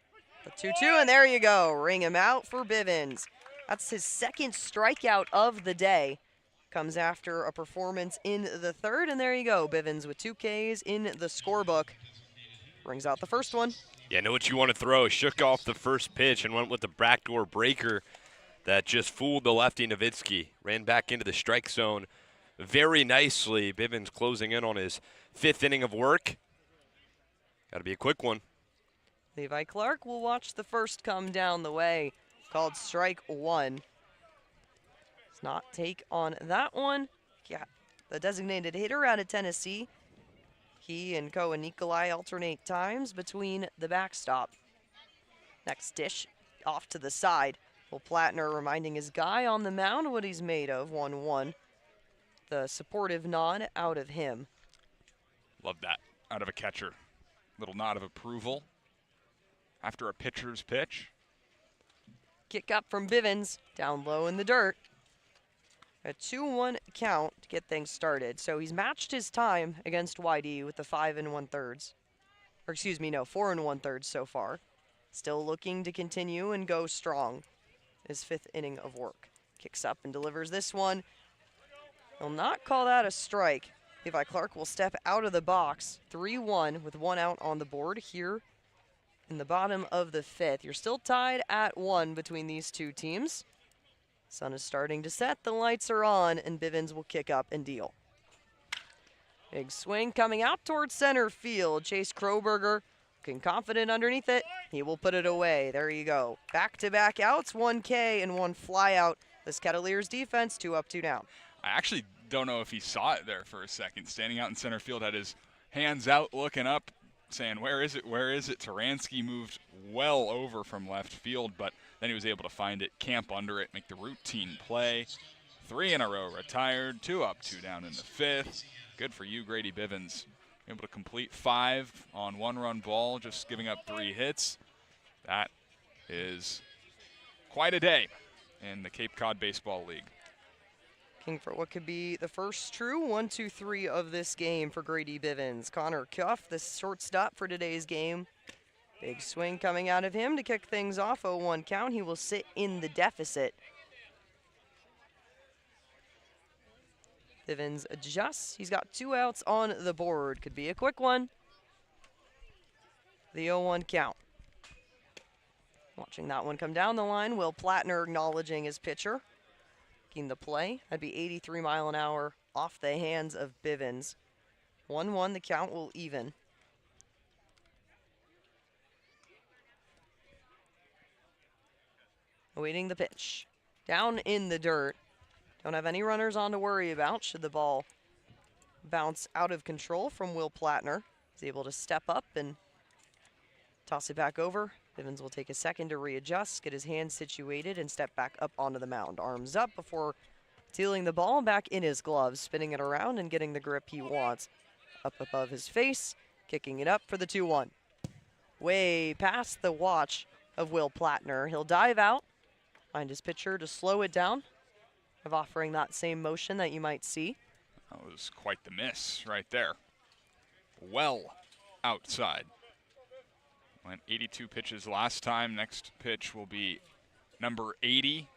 The 2-2, and there you go. Ring him out for Bivens. That's his 2nd strikeout of the day. Comes after a performance in the 3rd, and there you go. Bivens with 2 Ks in the scorebook. Brings out the first one. Yeah, know what you want to throw. Shook off the first pitch and went with the backdoor breaker. that just fooled the lefty Nowitzki. Ran back into the strike zone very nicely. Bivens closing in on his 5th inning of work. Got to be a quick one. Levi Clark will watch the first come down the way, called strike 1. Does not take on that one. Yeah, the designated hitter out of Tennessee. He and Koa Nikolai alternate times between the backstop. Next dish off to the side. Will Plattner reminding his guy on the mound what he's made of, 1-1. The supportive nod out of him. Love that out of a catcher. Little nod of approval after a pitcher's pitch. Kick up from Bivens, down low in the dirt. A 2-1 count to get things started. So he's matched his time against YD with the 5 1/3. Or excuse me, no, 4 1/3 so far. Still looking to continue and go strong. His 5th inning of work. Kicks up and delivers this one. He'll not call that a strike. Levi Clark will step out of the box. 3-1 with 1 out on the board here in the bottom of the 5th. You're still tied at 1 between these two teams. Sun is starting to set, the lights are on, and Bivens will kick up and deal. Big swing coming out towards center field. Chase Kroberger looking confident underneath it. He will put it away. There you go. Back-to-back outs, 1 K and 1 fly out. This Kettleers defense, 2 up, 2 down. I actually don't know if he saw it there for a second. Standing out in center field, had his hands out, looking up, saying, where is it, where is it? Taransky moved well over from left field, but then he was able to find it, camp under it, make the routine play. 3 in a row retired, 2 up, 2 down in the 5th. Good for you, Grady Bivens. Able to complete 5 on 1-run ball, just giving up 3 hits. That is quite a day in the Cape Cod Baseball League. Looking for what could be the first true 1-2-3 of this game for Grady Bivens. Connor Cuff, the shortstop for today's game. Big swing coming out of him to kick things off. 0-1 count. He will sit in the deficit. Bivens adjusts. He's got 2 outs on the board. Could be a quick one. The 0-1 count. Watching that one come down the line. Will Plattner acknowledging his pitcher. The play. That'd be 83 mile an hour off the hands of Bivens. 1-1, the count will even. Awaiting the pitch. Down in the dirt. Don't have any runners on to worry about should the ball bounce out of control from Will Plattner. He's able to step up and toss it back over. Bivens will take a second to readjust, get his hands situated, and step back up onto the mound. Arms up before dealing the ball back in his gloves, spinning it around and getting the grip he wants. Up above his face, kicking it up for the 2-1. Way past the watch of Will Plattner. He'll dive out, find his pitcher to slow it down, of offering that same motion that you might see. That was quite the miss right there. Well outside. Went 82 pitches last time. Next pitch will be number 80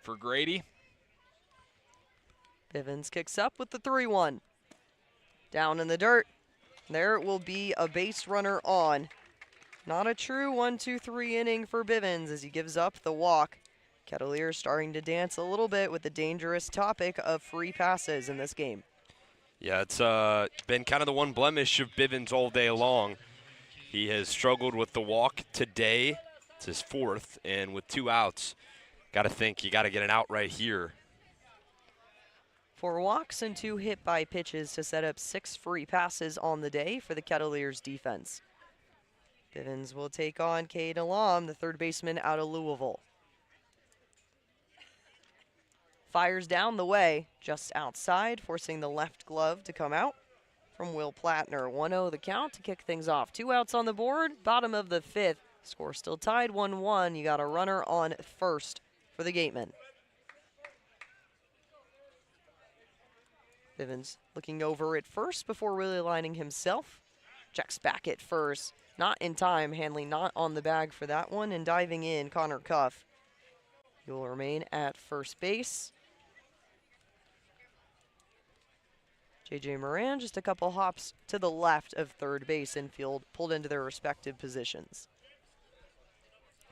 for Grady. Bivens kicks up with the 3-1. Down in the dirt. There will be a base runner on. Not a true 1-2-3 inning for Bivens as he gives up the walk. Kettleers starting to dance a little bit with the dangerous topic of free passes in this game. Yeah, it's been kind of the one blemish of Bivens all day long. He has struggled with the walk today. It's his 4th, and with 2 outs, got to think you got to get an out right here. 4 walks and 2 hit by pitches to set up 6 free passes on the day for the Kettleers defense. Bivens will take on Cade Alam, the 3rd baseman out of Louisville. Fires down the way, just outside, forcing the left glove to come out from Will Plattner. 1-0 the count to kick things off. 2 outs on the board, bottom of the 5th. Score still tied 1-1. You got a runner on first for the Gatemen. Bivens looking over at first before really lining himself. Checks back at first. Not in time, Hanley not on the bag for that one, and diving in, Connor Cuff. He will remain at first base. J.J. Moran just a couple hops to the left of third base. Infield pulled into their respective positions.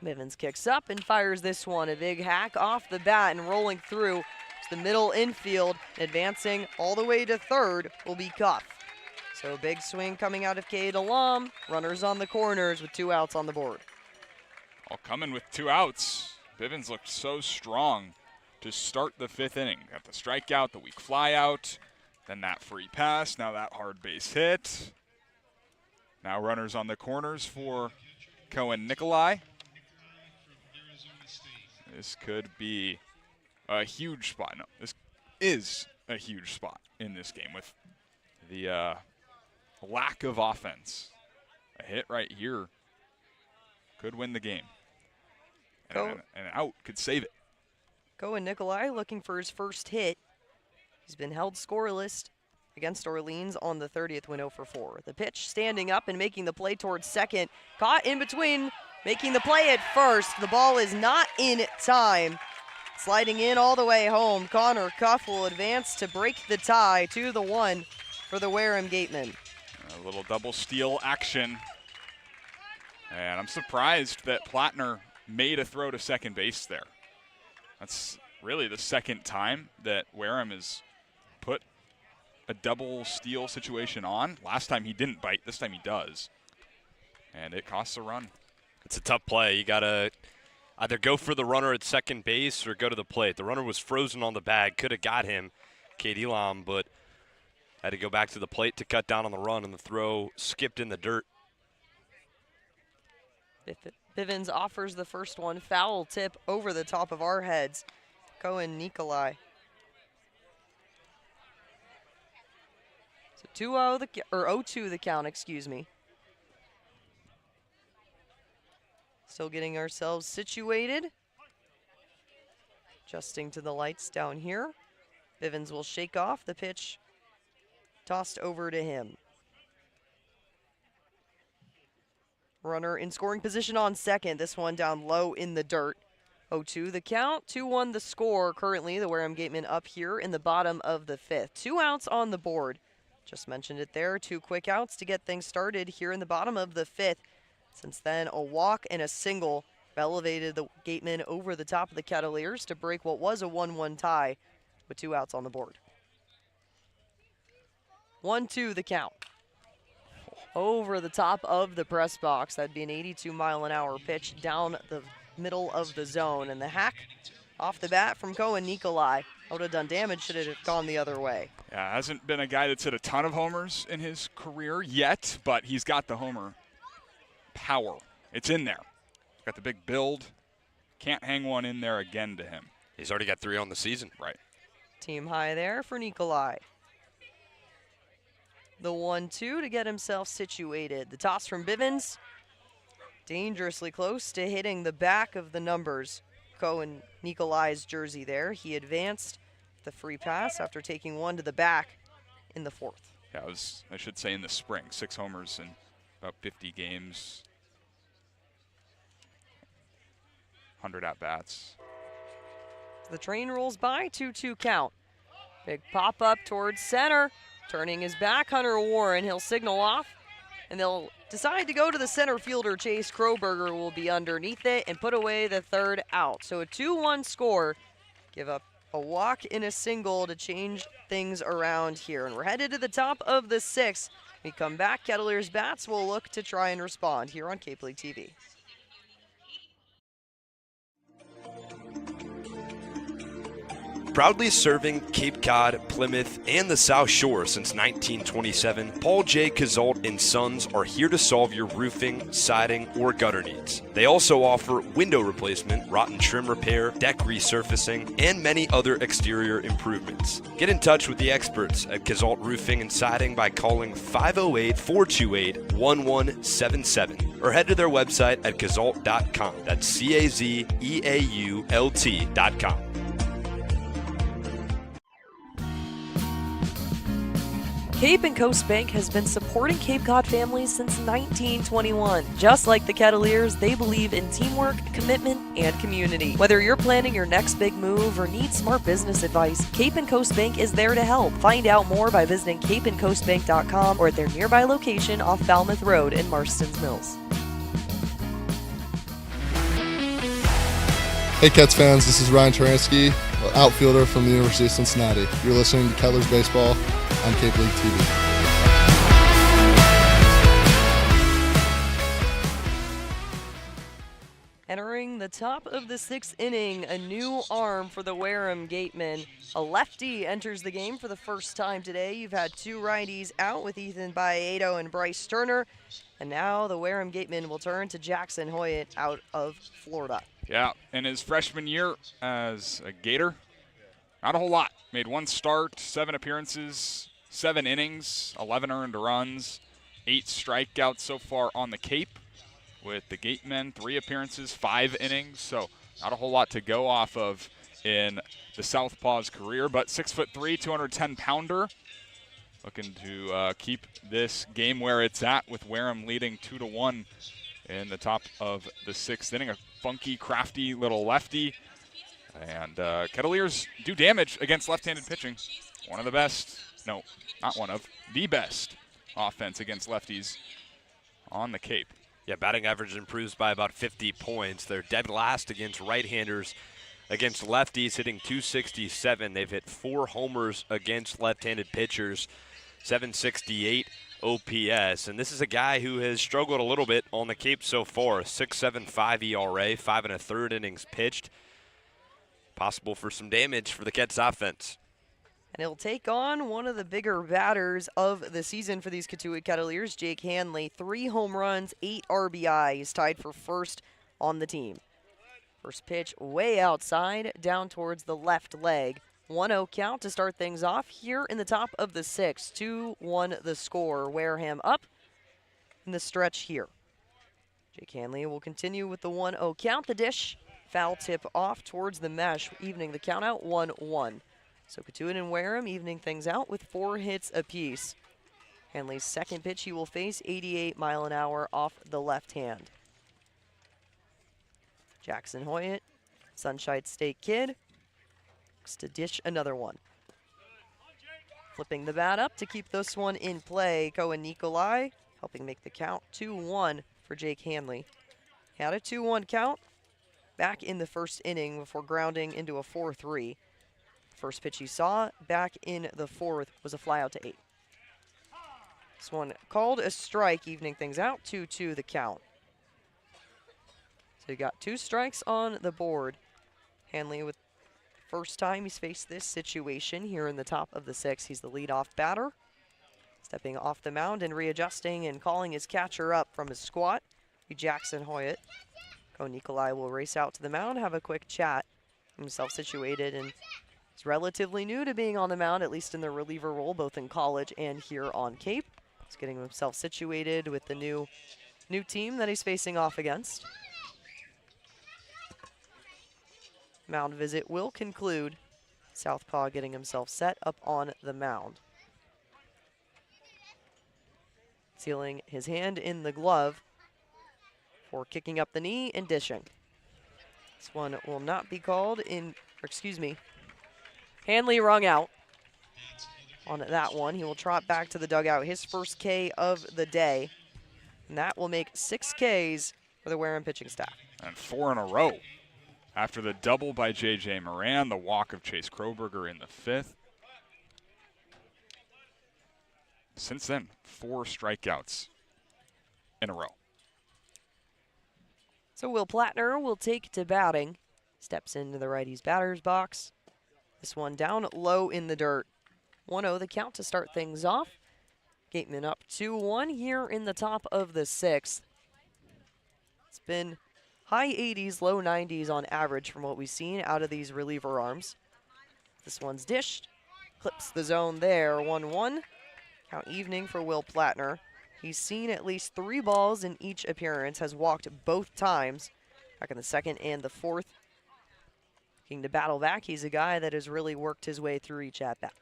Bivens kicks up and fires this one. A big hack off the bat and rolling through to the middle infield. Advancing all the way to third will be Cuff. So big swing coming out of Cade Alum. Runners on the corners with 2 outs on the board. All coming with 2 outs. Bivens looked so strong to start the 5th inning. Got the strikeout, the weak fly out, then that free pass, now that hard base hit. Now runners on the corners for Cohen Nikolai. This could be a huge spot. No, this is a huge spot in this game with the lack of offense. A hit right here could win the game. And an out could save it. Cohen Nikolai looking for his first hit. He's been held scoreless against Orleans on the 30th, win 0-for-4. The pitch standing up and making the play towards second. Caught in between, making the play at first. The ball is not in time. Sliding in all the way home, Connor Cuff will advance to break the tie 2-1 for the Wareham Gatemen. A little double steal action. And I'm surprised that Plattner made a throw to second base there. That's really the second time that Wareham has put a double steal situation on. Last time he didn't bite, this time he does. And it costs a run. It's a tough play. You got to either go for the runner at second base or go to the plate. The runner was frozen on the bag, could have got him, Cade Elam, but had to go back to the plate to cut down on the run, and the throw skipped in the dirt. Bivens offers the first one, foul tip over the top of our heads. Cohen Nikolai. So 2-0 or 0-2 the count, excuse me. Still getting ourselves situated. Adjusting to the lights down here. Bivens will shake off the pitch. Tossed over to him. Runner in scoring position on second. This one down low in the dirt. 0-2 the count, 2-1 the score. Currently the Wareham Gatemen up here in the bottom of the 5th. 2 outs on the board. Just mentioned it there. 2 quick outs to get things started here in the bottom of the 5th. Since then, a walk and a single elevated the Gatemen over the top of the Kettleers to break what was a 1-1 tie with 2 outs on the board. 1-2 the count. Over the top of the press box. That'd be an 82-mile-an-hour pitch down the middle of the zone. And the hack off the bat from Cohen Nikolai. Would have done damage should it have gone the other way. Yeah, hasn't been a guy that's hit a ton of homers in his career yet, but he's got the homer power. It's in there. Got the big build. Can't hang one in there again to him. He's already got 3 on the season. Right. Team high there for Nikolai. The 1-2 to get himself situated. The toss from Bivens. Dangerously close to hitting the back of the numbers. Cohen Nikolai's jersey there. He advanced the free pass after taking one to the back in the 4th. Yeah, it was, I should say, in the spring. 6 homers in about 50 games. 100 at-bats. The train rolls by, 2-2 count. Big pop up towards center. Turning his back, Hunter Warren. He'll signal off, and they'll decide to go to the center fielder. Chase Kroberger will be underneath it and put away the 3rd out. So a 2-1 score. Give up a walk and a single to change things around here. And we're headed to the top of the 6th. We come back, Kettleers bats will look to try and respond here on Cape League TV. Proudly serving Cape Cod, Plymouth, and the South Shore since 1927, Paul J. Cazault & Sons are here to solve your roofing, siding, or gutter needs. They also offer window replacement, rotten trim repair, deck resurfacing, and many other exterior improvements. Get in touch with the experts at Cazault Roofing and Siding by calling 508-428-1177 or head to their website at cazault.com. That's CAZEAULT.com. Cape and Coast Bank has been supporting Cape Cod families since 1921. Just like the Kettleers, they believe in teamwork, commitment, and community. Whether you're planning your next big move or need smart business advice, Cape and Coast Bank is there to help. Find out more by visiting capeandcoastbank.com or at their nearby location off Falmouth Road in Marston's Mills. Hey Cats fans, this is Ryan Taransky, outfielder from the University of Cincinnati. You're listening to Kettlers Baseball on Cape League TV. Entering the top of the 6th inning, a new arm for the Wareham Gatemen. A lefty enters the game for the first time today. You've had 2 righties out with Ethan Baiotto and Bryce Turner. And now the Wareham Gatemen will turn to Jackson Hoyt out of Florida. Yeah, in his freshman year as a Gator, not a whole lot. Made 1 start, 7 appearances, 7 innings, 11 earned runs, 8 strikeouts so far on the Cape. With the Gatemen, 3 appearances, 5 innings, so not a whole lot to go off of in the Southpaw's career, but 6'3", 210-pounder, looking to keep this game where it's at with Wareham leading 2-1 in the top of the 6th inning. A funky, crafty little lefty, and Kettleers do damage against left-handed pitching. One of the best, no, not one of, the best offense against lefties on the Cape. Yeah, batting average improves by about 50 points. They're dead last against right-handers. Against lefties, hitting .267. They've hit 4 homers against left-handed pitchers, 768 OPS. And this is a guy who has struggled a little bit on the Cape so far. 6.75 ERA, 5 1/3 innings pitched. Possible for some damage for the Cats offense. And he'll take on one of the bigger batters of the season for these Cotuit Kettleers, Jake Hanley. 3 home runs, 8 RBIs, tied for first on the team. First pitch way outside, down towards the left leg. 1-0 count to start things off here in the top of the 6th. 2-1 the score. Wareham up in the stretch here. Jake Hanley will continue with the 1-0 count. The dish, foul tip off towards the mesh, evening the count out 1-1. So Cotuit and Wareham evening things out with 4 hits apiece. Hanley's second pitch he will face 88 mile an hour off the left hand. Jackson Hoyt, Sunshine State kid, looks to dish another one. Flipping the bat up to keep this one in play, Cohen Nikolai helping make the count 2-1 for Jake Hanley. He had a 2-1 count back in the first inning before grounding into a 4-3. First pitch he saw back in the 4th was a fly out to 8. This one called a strike, evening things out, 2-2 the count. So you got 2 strikes on the board. Hanley with first time he's faced this situation here in the top of the 6th. He's the leadoff batter. Stepping off the mound and readjusting and calling his catcher up from his squat. Jackson Hoyt. Ko Nikolai will race out to the mound, have a quick chat. Himself situated, and he's relatively new to being on the mound, at least in the reliever role, both in college and here on Cape. He's getting himself situated with the new team that he's facing off against. Mound visit will conclude. Southpaw getting himself set up on the mound. Sealing his hand in the glove for kicking up the knee and dishing. This one will not be called in, or excuse me, Hanley rung out on that one. He will trot back to the dugout, his first K of the day. And that will make 6 Ks for the Wareham pitching staff. And 4 in a row. After the double by J.J. Moran, the walk of Chase Kroberger in the 5th. Since then, 4 strikeouts in a row. So Will Plattner will take to batting. Steps into the righty's batter's box. This one down low in the dirt. 1-0 the count to start things off. Gatemen up 2-1 here in the top of the 6th. It's been high 80s, low 90s on average from what we've seen out of these reliever arms. This one's dished. Clips the zone there, 1-1. Count evening for Will Plattner. He's seen at least 3 balls in each appearance, has walked both times, back in the 2nd and the 4th. Looking to battle back, he's a guy that has really worked his way through each at-bat.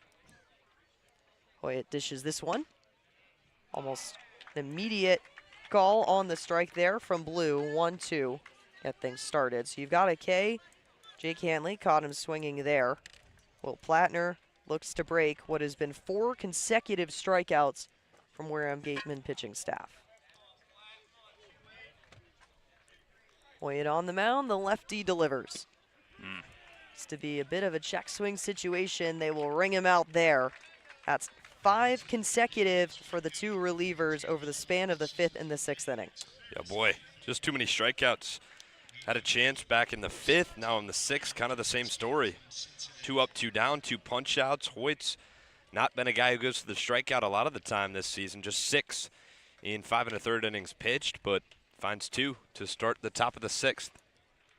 Hoyt dishes this one. Almost an immediate call on the strike there from Blue, 1-2. Get things started. So you've got a K. Jake Hanley caught him swinging there. Will Plattner looks to break what has been 4 consecutive strikeouts from Wareham Gatemen pitching staff. Hoyt on the mound, the lefty delivers. It's to be a bit of a check swing situation. They will ring him out there. That's 5 consecutive for the 2 relievers over the span of the 5th and the 6th inning. Yeah, boy, just too many strikeouts. Had a chance back in the 5th, now in the 6th, kind of the same story. 2 up, 2 down, 2 punch outs. Hoyt's not been a guy who goes to the strikeout a lot of the time this season, just 6 in 5 1/3 innings pitched, but finds 2 to start the top of the 6th.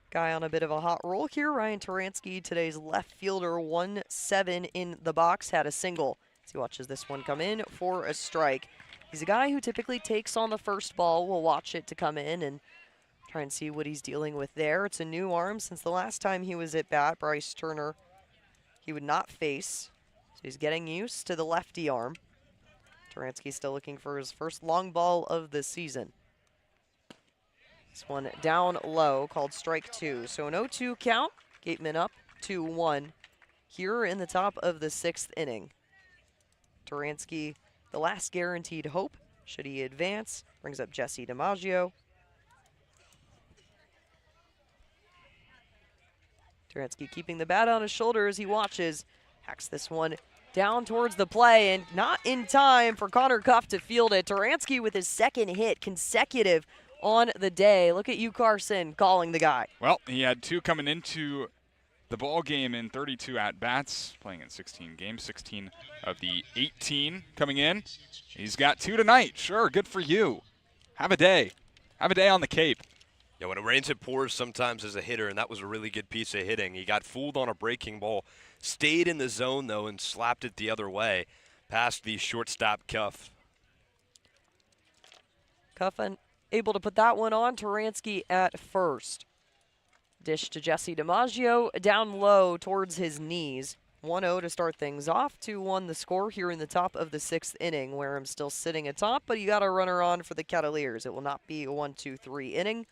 Guy on a bit of a hot roll here. Ryan Turansky, today's left fielder, 1-7 in the box, had a single. As he watches this one come in for a strike. He's a guy who typically takes on the first ball. We'll watch it to come in and try and see what he's dealing with there. It's a new arm since the last time he was at bat. Bryce Turner, he would not face. So he's getting used to the lefty arm. Turansky still looking for his first long ball of the season. This one down low, called strike 2. So an 0-2 count. Gatemen up 2-1 here in the top of the 6th inning. Turansky, the last guaranteed hope, should he advance, brings up Jesse DiMaggio. Turansky keeping the bat on his shoulder as he watches. Hacks this one down towards the play, and not in time for Connor Cuff to field it. Turansky with his 2nd hit consecutive on the day. Look at you, Carson, calling the guy. Well, he had 2 coming into the ball game in 32 at-bats, playing in 16 games, 16 of the 18 coming in. He's got 2 tonight. Sure, good for you. Have a day. Have a day on the Cape. Yeah, when it rains, it pours sometimes as a hitter, and that was a really good piece of hitting. He got fooled on a breaking ball, stayed in the zone, though, and slapped it the other way past the shortstop Cuff. Cuff able to put that one on. Turansky at first. Dish to Jesse DiMaggio, down low towards his knees. 1-0 to start things off. 2-1 the score here in the top of the 6th inning. Wareham still sitting atop, but you got a runner on for the Kettleers. It will not be a 1-2-3 inning.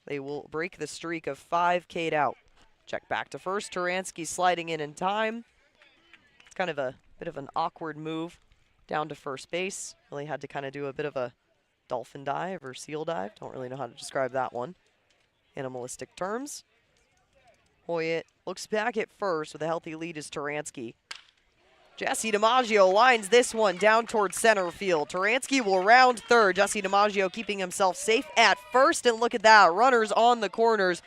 They will break the streak of 5 K'd out. Check back to first. Turansky sliding in time. It's kind of a bit of an awkward move down to first base. Really had to kind of do a bit of a dolphin dive or seal dive. Don't really know how to describe that one. Animalistic terms. Hoyt looks back at first with a healthy lead is Turansky. Jesse DiMaggio lines this one down towards center field. Turansky will round third. Jesse DiMaggio keeping himself safe at first, and look at that, runners on the corners.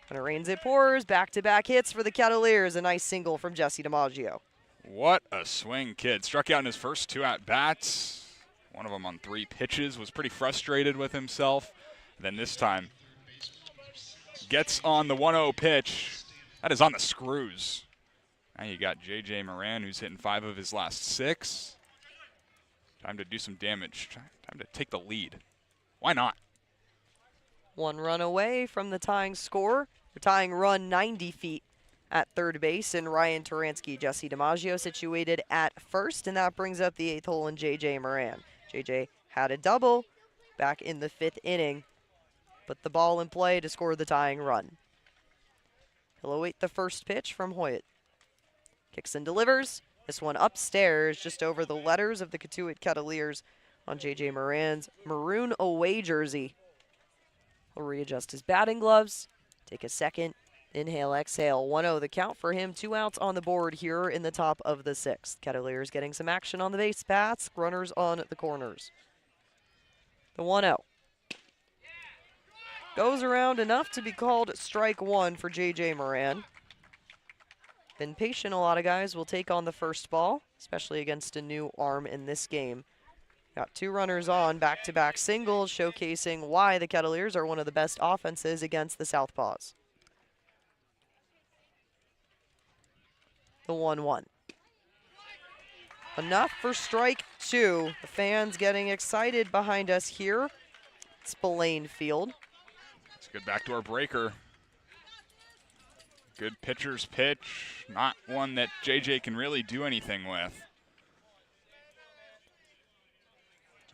When it rains, it pours. Back-to-back hits for the Kettleers. A nice single from Jesse DiMaggio. What a swing, kid. Struck out in his first 2 at-bats. One of them on 3 pitches. Was pretty frustrated with himself. Then this time gets on the 1-0 pitch. That is on the screws. Now you got J.J. Moran, who's hitting 5 of his last 6. Time to do some damage. Time to take the lead. Why not? 1 run away from the tying score. The tying run 90 feet at third base, and Ryan Turansky, Jesse DiMaggio situated at first, and that brings up the 8th hole in J.J. Moran. J.J. had a double back in the 5th inning. Put the ball in play to score the tying run. He'll await the first pitch from Hoyt. Kicks and delivers. This one upstairs, just over the letters of the Cotuit Kettleers on J.J. Moran's maroon away jersey. He'll readjust his batting gloves, take a second, inhale, exhale. 1-0 the count for him. 2 outs on the board here in the top of the 6th. Kettleers getting some action on the base paths, runners on the corners. The 1-0. Goes around enough to be called strike 1 for J.J. Moran. Been patient, a lot of guys will take on the first ball, especially against a new arm in this game. Got 2 runners on, back-to-back singles, showcasing why the Kettleers are one of the best offenses against the Southpaws. The 1-1. Enough for strike 2. The fans getting excited behind us here. Spillane Field. It's a good backdoor breaker. Good pitcher's pitch. Not one that JJ can really do anything with.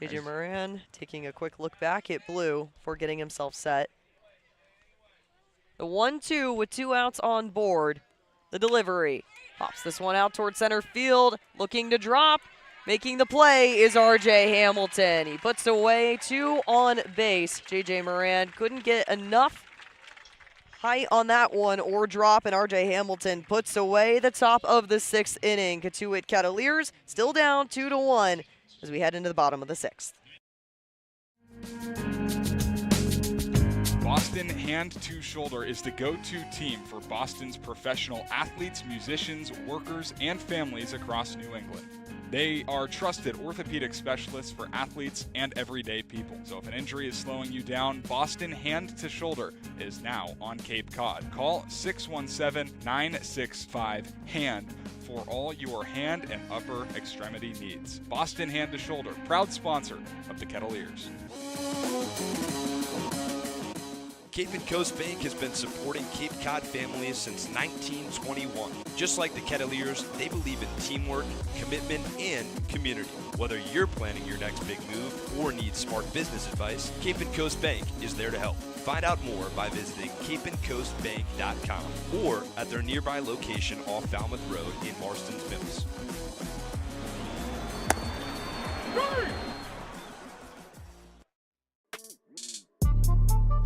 J.J. Moran taking a quick look back at blue before getting himself set. The 1-2 with 2 outs on board. The delivery. Pops this one out towards center field. Looking to drop. Making the play is R.J. Hamilton. He puts away 2 on base. J.J. Moran couldn't get enough height on that one or drop, and RJ Hamilton puts away the top of the 6th inning. Cotuit Kettleers still down 2-1 as we head into the bottom of the 6th. Boston Hand to Shoulder is the go-to team for Boston's professional athletes, musicians, workers, and families across New England. They are trusted orthopedic specialists for athletes and everyday people. So if an injury is slowing you down, Boston Hand to Shoulder is now on Cape Cod. Call 617-965-HAND for all your hand and upper extremity needs. Boston Hand to Shoulder, proud sponsor of the Kettleers. Cape and Coast Bank has been supporting Cape Cod families since 1921. Just like the Kettleers, they believe in teamwork, commitment, and community. Whether you're planning your next big move or need smart business advice, Cape and Coast Bank is there to help. Find out more by visiting capeandcoastbank.com or at their nearby location off Falmouth Road in Marston's Mills.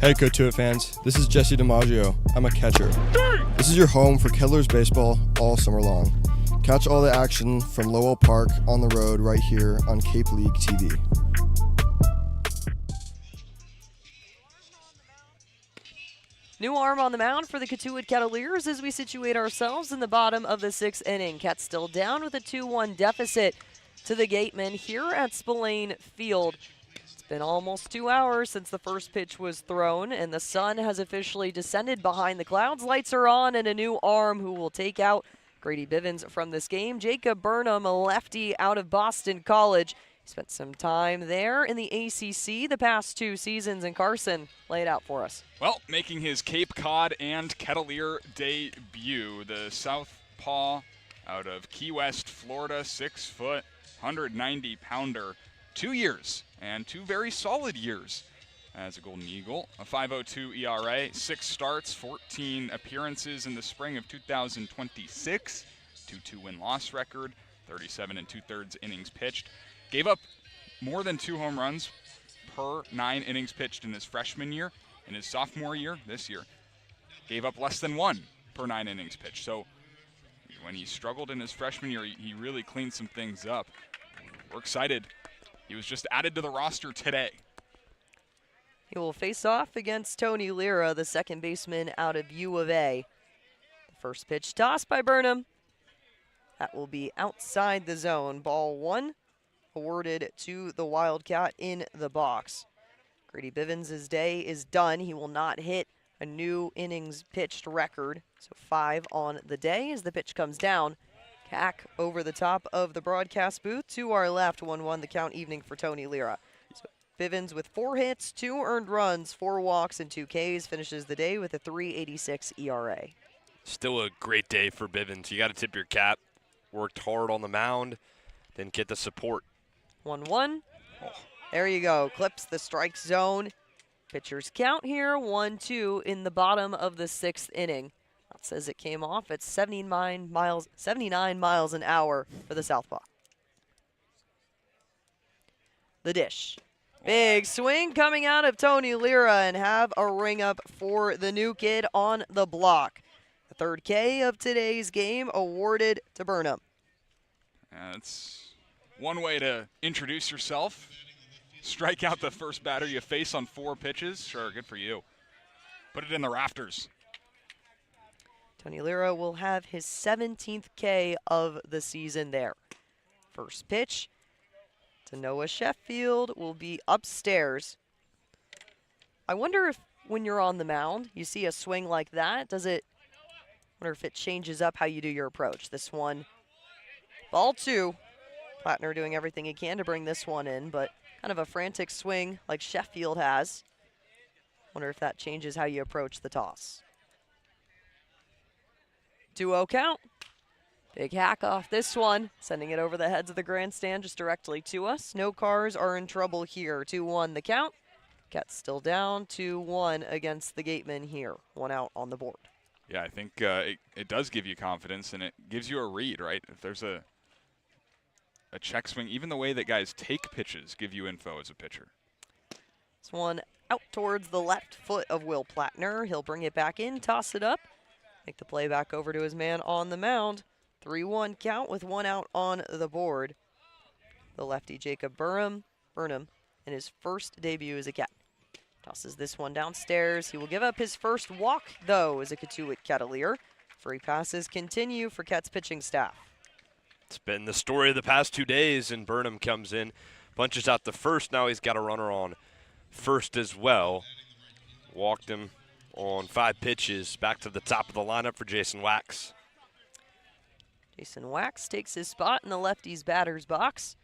Hey Cotuit fans, this is Jesse DiMaggio. I'm a catcher. This is your home for Kettleers baseball all summer long. Catch all the action from Lowell Park on the road right here on Cape League TV. New arm on the mound for the Cotuit Kettleers as we situate ourselves in the bottom of the 6th inning. Cats still down with a 2-1 deficit to the Gatemen here at Spillane Field. It's been almost 2 hours since the first pitch was thrown, and the sun has officially descended behind the clouds. Lights are on, and a new arm who will take out Grady Bivens from this game. Jacob Burnham, a lefty out of Boston College. He spent some time there in the ACC the past 2 seasons, and Carson, lay it out for us. Well, making his Cape Cod and Kettleer debut, the southpaw out of Key West, Florida, 6 foot, 190-pounder, 2 years, and 2 very solid years as a Golden Eagle. A 5.02 ERA, 6 starts, 14 appearances in the spring of 2026, 2-2 win-loss record, 37 2/3 innings pitched. Gave up more than 2 home runs per 9 innings pitched in his freshman year. In his sophomore year, this year, gave up less than 1 per 9 innings pitched. So when he struggled in his freshman year, he really cleaned some things up. We're excited. He was just added to the roster today. He will face off against Tony Lira, the second baseman out of U of A. The first pitch tossed by Burnham. That will be outside the zone. Ball 1 awarded to the Wildcat in the box. Grady Bivens' day is done. He will not hit a new innings pitched record. So 5 on the day as the pitch comes down. Cack over the top of the broadcast booth. To our left, 1-1 the count, evening for Tony Lira. So Bivens with 4 hits, 2 earned runs, 4 walks, and 2 Ks finishes the day with a 3.86 ERA. Still a great day for Bivens. You got to tip your cap. Worked hard on the mound, then get the support. 1-1. There you go. Clips the strike zone. Pitchers count here, 1-2 in the bottom of the 6th inning. That says it came off at 79 miles an hour for the southpaw. The dish. Big swing coming out of Tony Lira, and have a ring up for the new kid on the block. The 3rd K of today's game awarded to Burnham. That's one way to introduce yourself. Strike out the first batter you face on 4 pitches. Sure, good for you. Put it in the rafters. Tony Lira will have his 17th K of the season there. First pitch to Noah Sheffield will be upstairs. I wonder if when you're on the mound, you see a swing like that, I wonder if it changes up how you do your approach. This one, ball 2. Plattner doing everything he can to bring this one in, but kind of a frantic swing like Sheffield has. Wonder if that changes how you approach the toss. 2-0 count. Big hack off this one, sending it over the heads of the grandstand just directly to us. No cars are in trouble here. 2-1 the count. Cats still down 2-1 against the Gatemen here. 1 out on the board. Yeah, I think it does give you confidence, and it gives you a read, right? If there's a check swing, even the way that guys take pitches give you info as a pitcher. This one out towards the left foot of Will Plattner. He'll bring it back in, toss it up, make the play back over to his man on the mound. 3-1 count with 1 out on the board. The lefty Jacob Burnham in his first debut as a Cat. Tosses this one downstairs. He will give up his first walk, though, as a Cotuit Kettleer. Free passes continue for Ket's pitching staff. It's been the story of the past 2 days, and Burnham comes in, punches out the first. Now he's got a runner on first as well. Walked him on 5 pitches. Back to the top of the lineup for Jason Wax. Jason Wax takes his spot in the lefty's batter's box.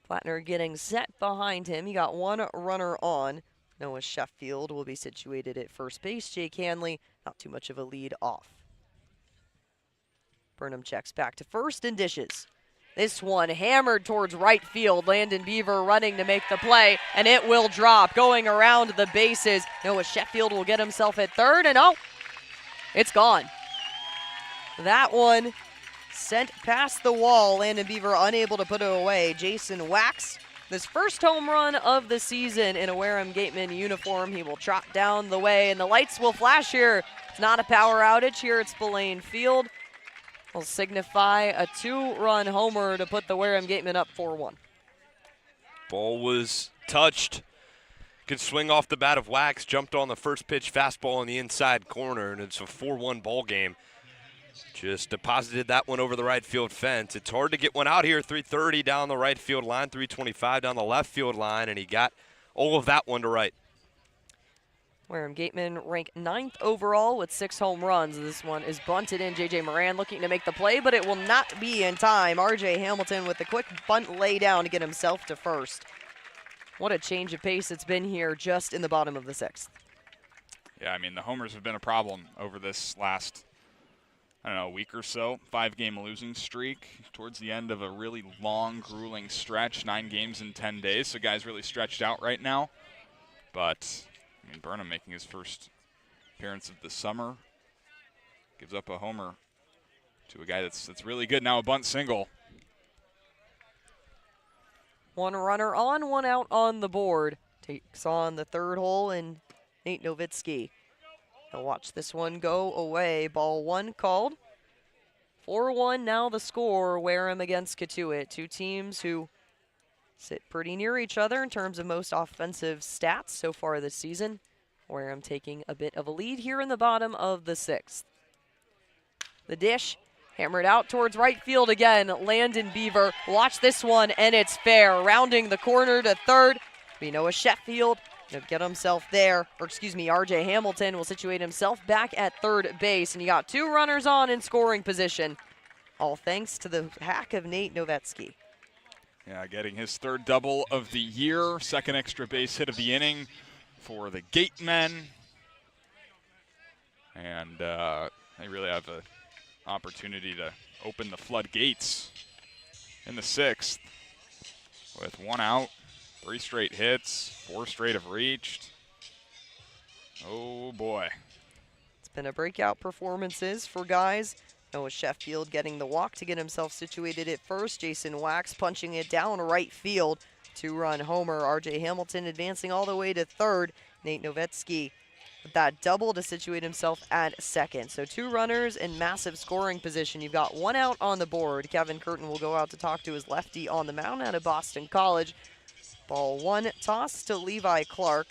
Plattner getting set behind him. He got 1 runner on. Noah Sheffield will be situated at first base. Jake Hanley, not too much of a lead off. Burnham checks back to first and dishes. This one hammered towards right field. Landon Beaver running to make the play, and it will drop. Going around the bases, Noah Sheffield will get himself at third, and oh, it's gone. That one sent past the wall. Landon Beaver unable to put it away. Jason Wax, this first home run of the season in a Wareham Gatemen uniform. He will trot down the way, and the lights will flash here. It's not a power outage here at Spillane Field. Will signify a 2-run homer to put the Wareham Gatemen up 4-1. Ball was touched. Could swing off the bat of Wax. Jumped on the first pitch fastball in the inside corner, and it's a 4-1 ball game. Just deposited that one over the right field fence. It's hard to get one out here. 330 down the right field line, 325 down the left field line, and he got all of that one to right. Wareham Gatemen rank 9th overall with 6 home runs. This one is bunted in. J.J. Moran looking to make the play, but it will not be in time. R.J. Hamilton with the quick bunt lay down to get himself to first. What a change of pace it's been here just in the bottom of the 6th. Yeah, I mean, the homers have been a problem over this last, week or so. 5-game losing streak towards the end of a really long, grueling stretch. 9 games in 10 days, so guys really stretched out right now. But Burnham making his first appearance of the summer. Gives up a homer to a guy that's really good. Now a bunt single. 1 runner on, 1 out on the board. Takes on the 3rd hole in Nate Nowitzki. He'll watch this one go away. Ball 1 called. 4-1 now the score. Wareham against Cotuit. 2 teams who sit pretty near each other in terms of most offensive stats so far this season. Wareham taking a bit of a lead here in the bottom of the 6th. The dish hammered out towards right field again. Landon Beaver. Watch this one, and it's fair. Rounding the corner to third. Noah Sheffield will get himself there. R.J. Hamilton will situate himself back at third base. And you got 2 runners on in scoring position. All thanks to the hack of Nate Nowitzki. Yeah, getting his 3rd double of the year, 2nd extra base hit of the inning for the Gatemen. And they really have an opportunity to open the floodgates in the 6th with 1 out, 3 straight hits, 4 straight have reached. Oh, boy. It's been a breakout performances for guys. Noah Sheffield getting the walk to get himself situated at first. Jason Wax punching it down right field. 2-run homer. R.J. Hamilton advancing all the way to third. Nate Nowitzki with that double to situate himself at second. So 2 runners in massive scoring position. You've got 1 out on the board. Kevin Curtin will go out to talk to his lefty on the mound out of Boston College. Ball 1 toss to Levi Clark.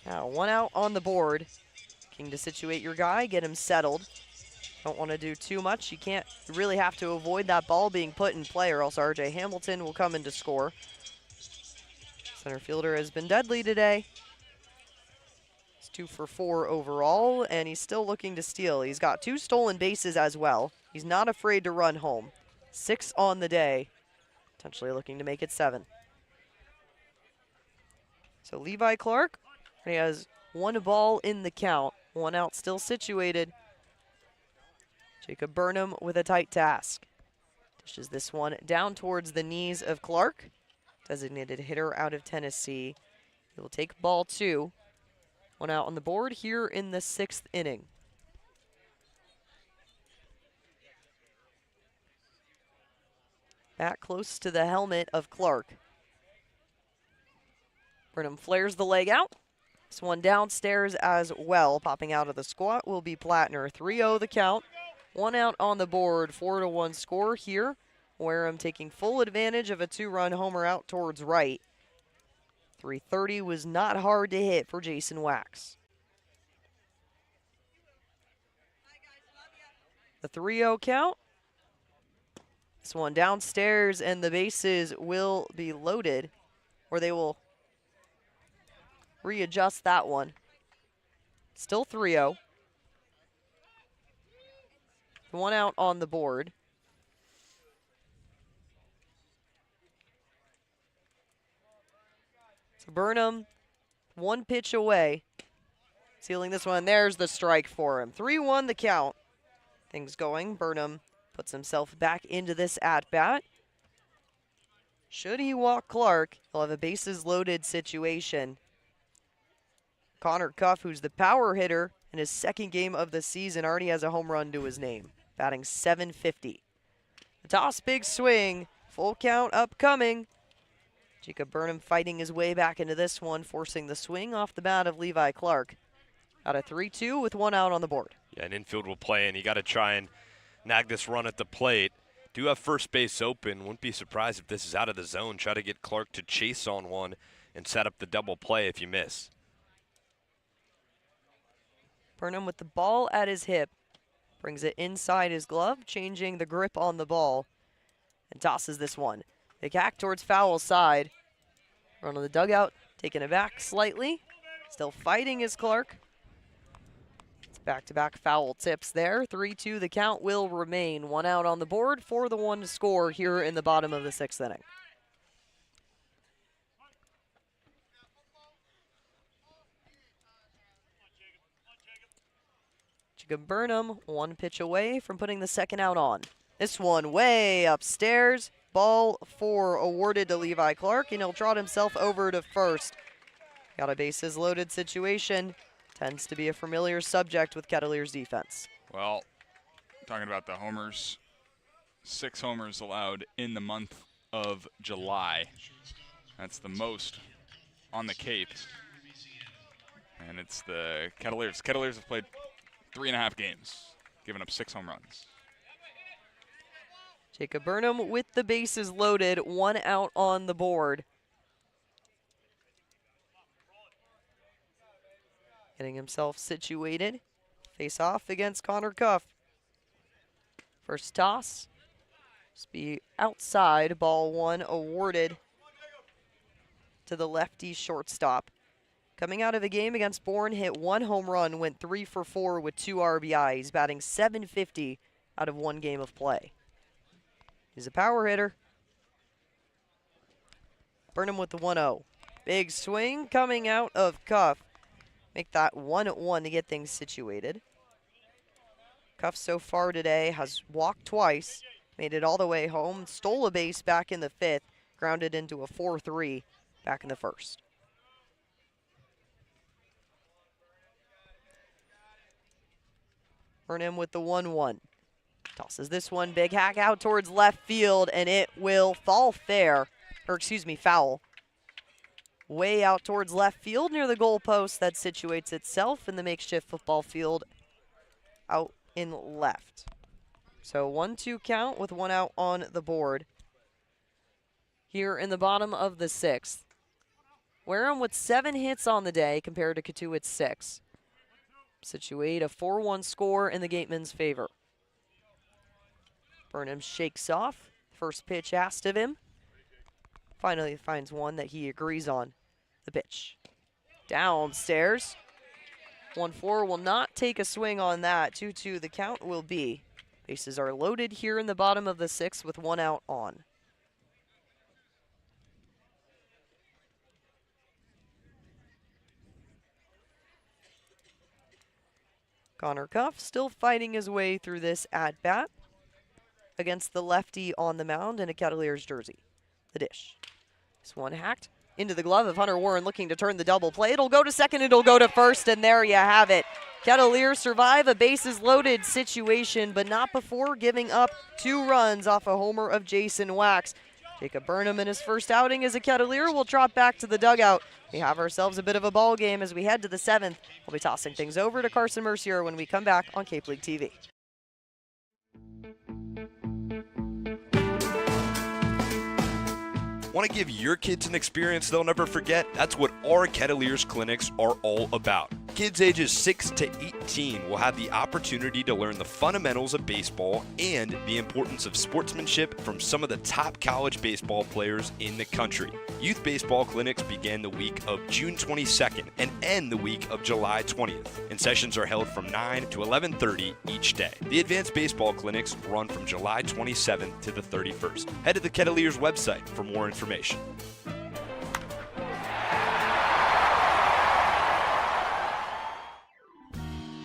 Now 1 out on the board. Looking to situate your guy, get him settled. Don't want to do too much. You really have to avoid that ball being put in play, or else R.J. Hamilton will come in to score. Center fielder has been deadly today. He's 2 for 4 overall, and he's still looking to steal. He's got 2 stolen bases as well. He's not afraid to run home. 6 on the day, potentially looking to make it 7. So Levi Clark, he has 1 ball in the count. 1 out still situated. Jacob Burnham with a tight task. Dishes this one down towards the knees of Clark. Designated hitter out of Tennessee. He will take ball 2. 1 out on the board here in the 6th inning. Back close to the helmet of Clark. Burnham flares the leg out. This one downstairs as well. Popping out of the squat will be Plattner. 3-0 the count. 1 out on the board. 4-1 score here. Wareham taking full advantage of a 2-run homer out towards right. 330 was not hard to hit for Jason Wax. The 3-0 count. This one downstairs, and the bases will be loaded, or they will readjust that one. Still 3-0. 1 out on the board. So Burnham, 1 pitch away. Sealing this one. There's the strike for him. 3-1 the count. Things going. Burnham puts himself back into this at-bat. Should he walk Clark, he'll have a bases-loaded situation. Connor Cuff, who's the power hitter in his 2nd game of the season, already has a home run to his name, batting .750. The toss, big swing, full count upcoming. Jacob Burnham fighting his way back into this one, forcing the swing off the bat of Levi Clark. Out of 3-2 with 1 out on the board. Yeah, an infield will play, and you got to try and nag this run at the plate. Do have first base open. Wouldn't be surprised if this is out of the zone. Try to get Clark to chase on one and set up the double play if you miss. Burnham with the ball at his hip. Brings it inside his glove, changing the grip on the ball. And tosses this one. Big hack towards foul side. Run on the dugout, taking it back slightly. Still fighting is Clark. It's back-to-back foul tips there. 3-2 the count will remain. 1 out on the board for the 1 to score here in the bottom of the 6th inning. Jacob Burnham 1 pitch away from putting the 2nd out on. This one way upstairs. Ball 4 awarded to Levi Clark, and he'll trot himself over to first. Got a bases loaded situation. Tends to be a familiar subject with Kettleers defense. Well, talking about the homers, 6 homers allowed in the month of July. That's the most on the Cape. And it's the Kettleers. Kettleers have played 3.5 games, giving up 6 home runs. Jacob Burnham with the bases loaded, 1 out on the board. Getting himself situated. Face off against Connor Cuff. First toss. Just be outside. Ball 1 awarded to the lefty shortstop. Coming out of a game against Bourne, hit 1 home run, went 3 for 4 with 2 RBIs, batting .750 out of 1 game of play. He's a power hitter. Burnham with the 1-0. Big swing coming out of Cuff. Make that 1-1 to get things situated. Cuff so far today has walked twice, made it all the way home, stole a base back in the 5th, grounded into a 4-3 back in the 1st. Burnham with the 1-1. Tosses this one, big hack out towards left field, and it will fall fair, or excuse me, foul. Way out towards left field near the goalpost that situates itself in the makeshift football field out in left. So 1-2 count with 1 out on the board here in the bottom of the 6th. Wareham with 7 hits on the day compared to Cotuit's 6. Situate a 4-1 score in the Gatemen's favor. Burnham shakes off. First pitch asked of him. Finally finds one that he agrees on. The pitch. Downstairs. 1-4 will not take a swing on that. 2-2 the count will be. Bases are loaded here in the bottom of the 6th with 1 out on. Connor Cuff still fighting his way through this at-bat against the lefty on the mound in a Kettleers jersey. The dish. This one hacked into the glove of Hunter Warren, looking to turn the double play. It'll go to second, it'll go to first, and there you have it. Kettleers survive a bases-loaded situation, but not before giving up 2 runs off a homer of Jason Wax. Jacob Burnham in his first outing as a Kettleer will trot back to the dugout. We have ourselves a bit of a ball game as we head to the 7th. We'll be tossing things over to Carson Mercier when we come back on Cape League TV. Want to give your kids an experience they'll never forget? That's what our Kettleers clinics are all about. Kids ages 6 to 18 will have the opportunity to learn the fundamentals of baseball and the importance of sportsmanship from some of the top college baseball players in the country. Youth baseball clinics begin the week of June 22nd and end the week of July 20th, and sessions are held from 9 to 11:30 each day. The advanced baseball clinics run from July 27th to the 31st. Head to the Kettleers website for more information.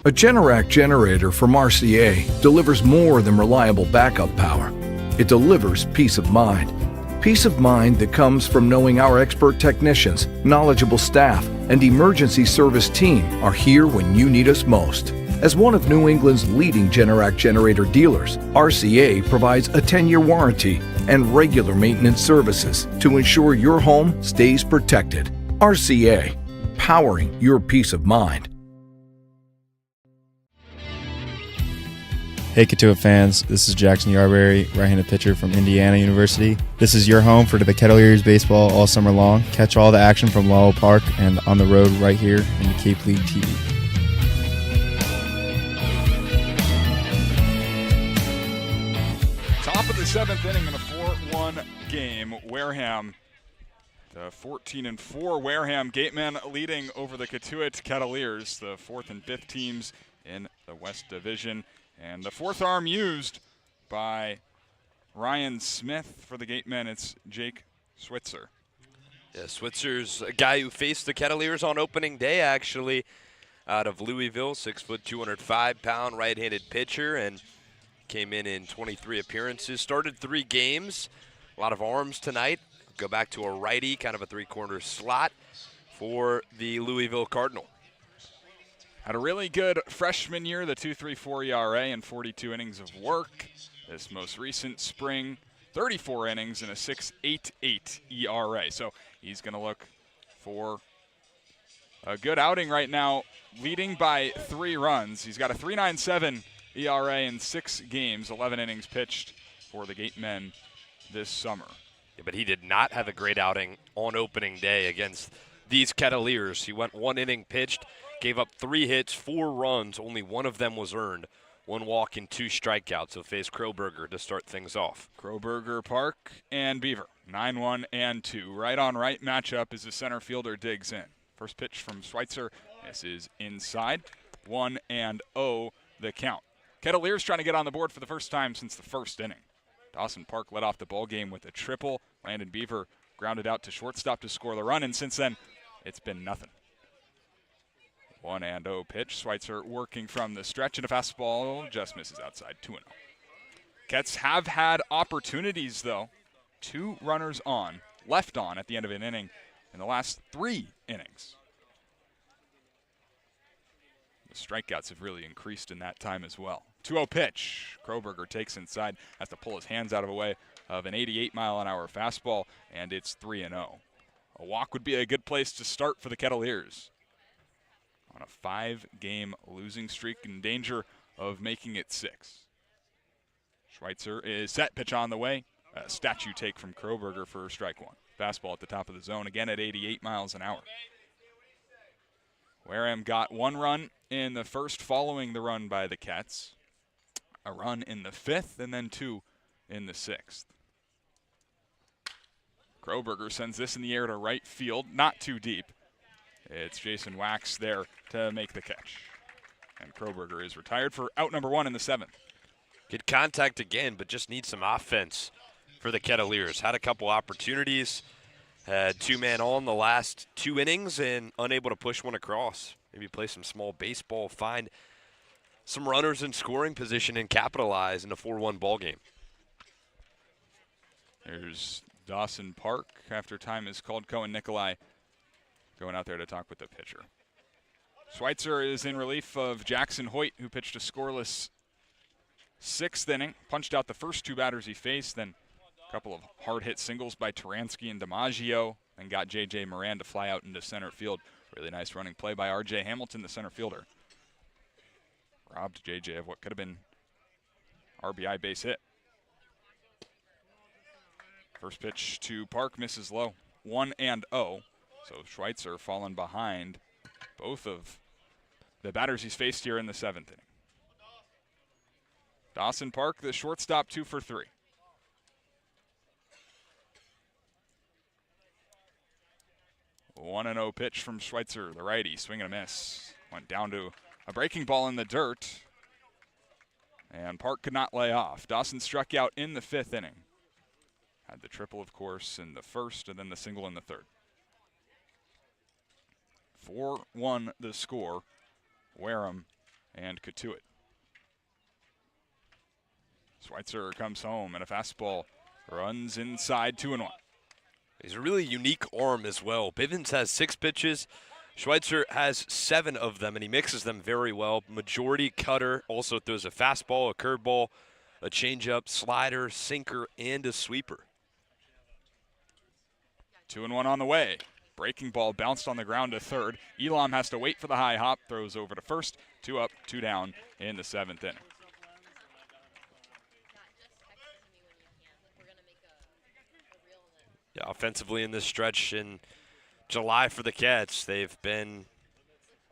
A Generac generator from Mercier delivers more than reliable backup power. It delivers peace of mind. Peace of mind that comes from knowing our expert technicians, knowledgeable staff, and emergency service team are here when you need us most. As one of New England's leading Generac generator dealers, RCA provides a 10-year warranty and regular maintenance services to ensure your home stays protected. RCA, powering your peace of mind. Hey Cotuit fans, this is Jackson Yarberry, right-handed pitcher from Indiana University. This is your home for the Kettleers baseball all summer long. Catch all the action from Lowell Park and on the road right here in the Cape League TV. Top of the 7th inning in a 4-1 game. Wareham, the 14-4 Wareham Gatemen leading over the Cotuit Kettleers, the 4th and 5th teams in the West Division. And the fourth arm used by Ryan Smith for the Gatemen. It's Jake Switzer. Yeah, Switzer's a guy who faced the Kettleers on opening day, actually, out of Louisville, 6 foot, 205-pound right-handed pitcher, and came in 23 appearances. Started 3 games, a lot of arms tonight. Go back to a righty, kind of a three-corner slot for the Louisville Cardinal. Had a really good freshman year, the 2.34 ERA and 42 innings of work. This most recent spring, 34 innings and a 6.88 ERA. So he's going to look for a good outing right now, leading by 3 runs. He's got a 3.97 ERA in 6 games, 11 innings pitched for the Gatemen this summer. Yeah, but he did not have a great outing on opening day against these Kettleers. He went 1 inning pitched, gave up 3 hits, 4 runs. Only 1 of them was earned. 1 walk and 2 strikeouts. So face Kroberger to start things off. Kroberger, Park, and Beaver. 9-1 and 2. Right on right matchup as the center fielder digs in. First pitch from Schweitzer. This is inside. 1-0 the count. Kettleers trying to get on the board for the first time since the first inning. Dawson Park led off the ball game with a triple. Landon Beaver grounded out to shortstop to score the run, and since then, it's been nothing. 1-0 pitch. Schweitzer working from the stretch, and a fastball just misses outside. 2-0. Kets have had opportunities, though. 2 runners on, left on at the end of an inning in the last 3 innings. The strikeouts have really increased in that time as well. 2-0 pitch. Kroberger takes inside, has to pull his hands out of the way of an 88-mile-an-hour fastball, and it's 3-0. A walk would be a good place to start for the Kettleers on a 5-game losing streak, in danger of making it 6. Schweitzer is set, pitch on the way. A statue take from Kroberger for strike 1. Fastball at the top of the zone, again at 88 miles an hour. Wareham got 1 run in the first following the run by the Cats. A run in the 5th, and then 2 in the 6th. Kroberger sends this in the air to right field, not too deep. It's Jason Wax there to make the catch. And Kroberger is retired for out number 1 in the 7th. Good contact again, but just needs some offense for the Kettleers. Had a couple opportunities, had 2-man on the last 2 innings and unable to push one across. Maybe play some small baseball, find some runners in scoring position and capitalize in a 4-1 ball game. There's Dawson Park after time is called. Cohen Nikolai going out there to talk with the pitcher. Schweitzer is in relief of Jackson Hoyt, who pitched a scoreless 6th inning. Punched out the first 2 batters he faced, then couple of hard-hit singles by Taransky and DiMaggio, and got J.J. Moran to fly out into center field. Really nice running play by R.J. Hamilton, the center fielder. Robbed J.J. of what could have been RBI base hit. First pitch to Park misses low. 1-0. So Schweitzer fallen behind both of the batters he's faced here in the 7th inning. Dawson Park, the shortstop, 2 for 3. A 1-0 pitch from Schweitzer, the righty, swing and a miss. Went down to a breaking ball in the dirt, and Park could not lay off. Dawson struck out in the 5th inning. Had the triple, of course, in the 1st, and then the single in the 3rd. 4-1 the score, Wareham and Cotuit. Schweitzer comes home, and a fastball runs inside, 2-1. He's a really unique arm as well. Bivens has 6 pitches. Schweitzer has 7 of them, and he mixes them very well. Majority cutter, also throws a fastball, a curveball, a changeup, slider, sinker, and a sweeper. 2-1 on the way. Breaking ball bounced on the ground to 3rd. Elam has to wait for the high hop, throws over to 1st. 2 up, 2 down in the 7th inning. Yeah, offensively in this stretch in July for the Cats, they've been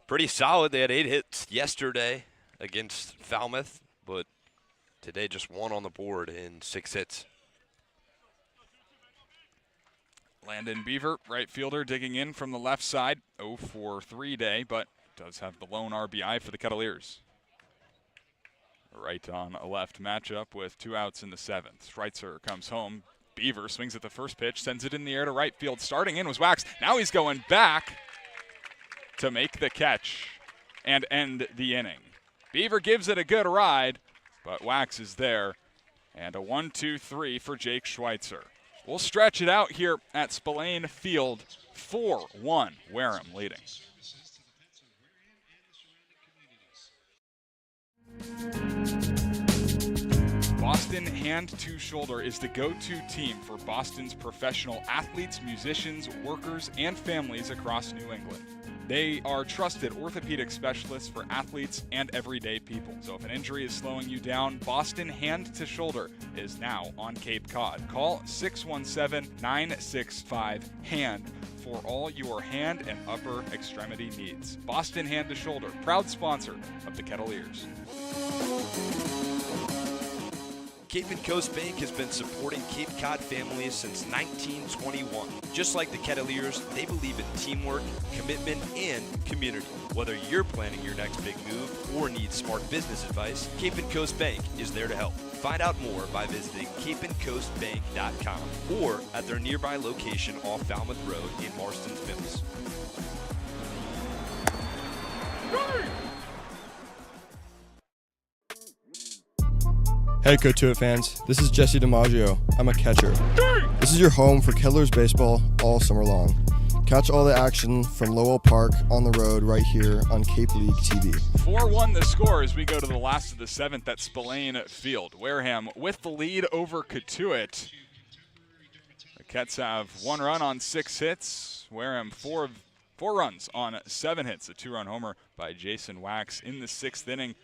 pretty solid. They had 8 hits yesterday against Falmouth, but today just 1 on the board in 6 hits. Landon Beaver, right fielder, digging in from the left side. 0 for 3 day, but does have the lone RBI for the Kettleers. Right on a left matchup with 2 outs in the 7th. Schweitzer comes home. Beaver swings at the first pitch, sends it in the air to right field. Starting in was Wax. Now he's going back to make the catch and end the inning. Beaver gives it a good ride, but Wax is there. And a 1-2-3 for Jake Schweitzer. We'll stretch it out here at Spillane Field. 4-1, Wareham leading. Boston Hand to Shoulder is the go-to team for Boston's professional athletes, musicians, workers, and families across New England. They are trusted orthopedic specialists for athletes and everyday people. So if an injury is slowing you down, Boston Hand to Shoulder is now on Cape Cod. Call 617-965-HAND for all your hand and upper extremity needs. Boston Hand to Shoulder, proud sponsor of the Kettleers. Cape and Coast Bank has been supporting Cape Cod families since 1921. Just like the Kettleers, they believe in teamwork, commitment, and community. Whether you're planning your next big move or need smart business advice, Cape and Coast Bank is there to help. Find out more by visiting capeandcoastbank.com or at their nearby location off Falmouth Road in Marston's Mills. Hey Cotuit fans, this is Jesse DiMaggio. I'm a catcher. This is your home for Kettleers baseball all summer long. Catch all the action from Lowell Park on the road right here on Cape League TV. 4-1 the score as we go to the last of the 7th at Spillane Field. Wareham with the lead over Cotuit. The Cats have 1 run on 6 hits. Wareham 4 runs on 7 hits. A 2-run homer by Jason Wax in the 6th inning.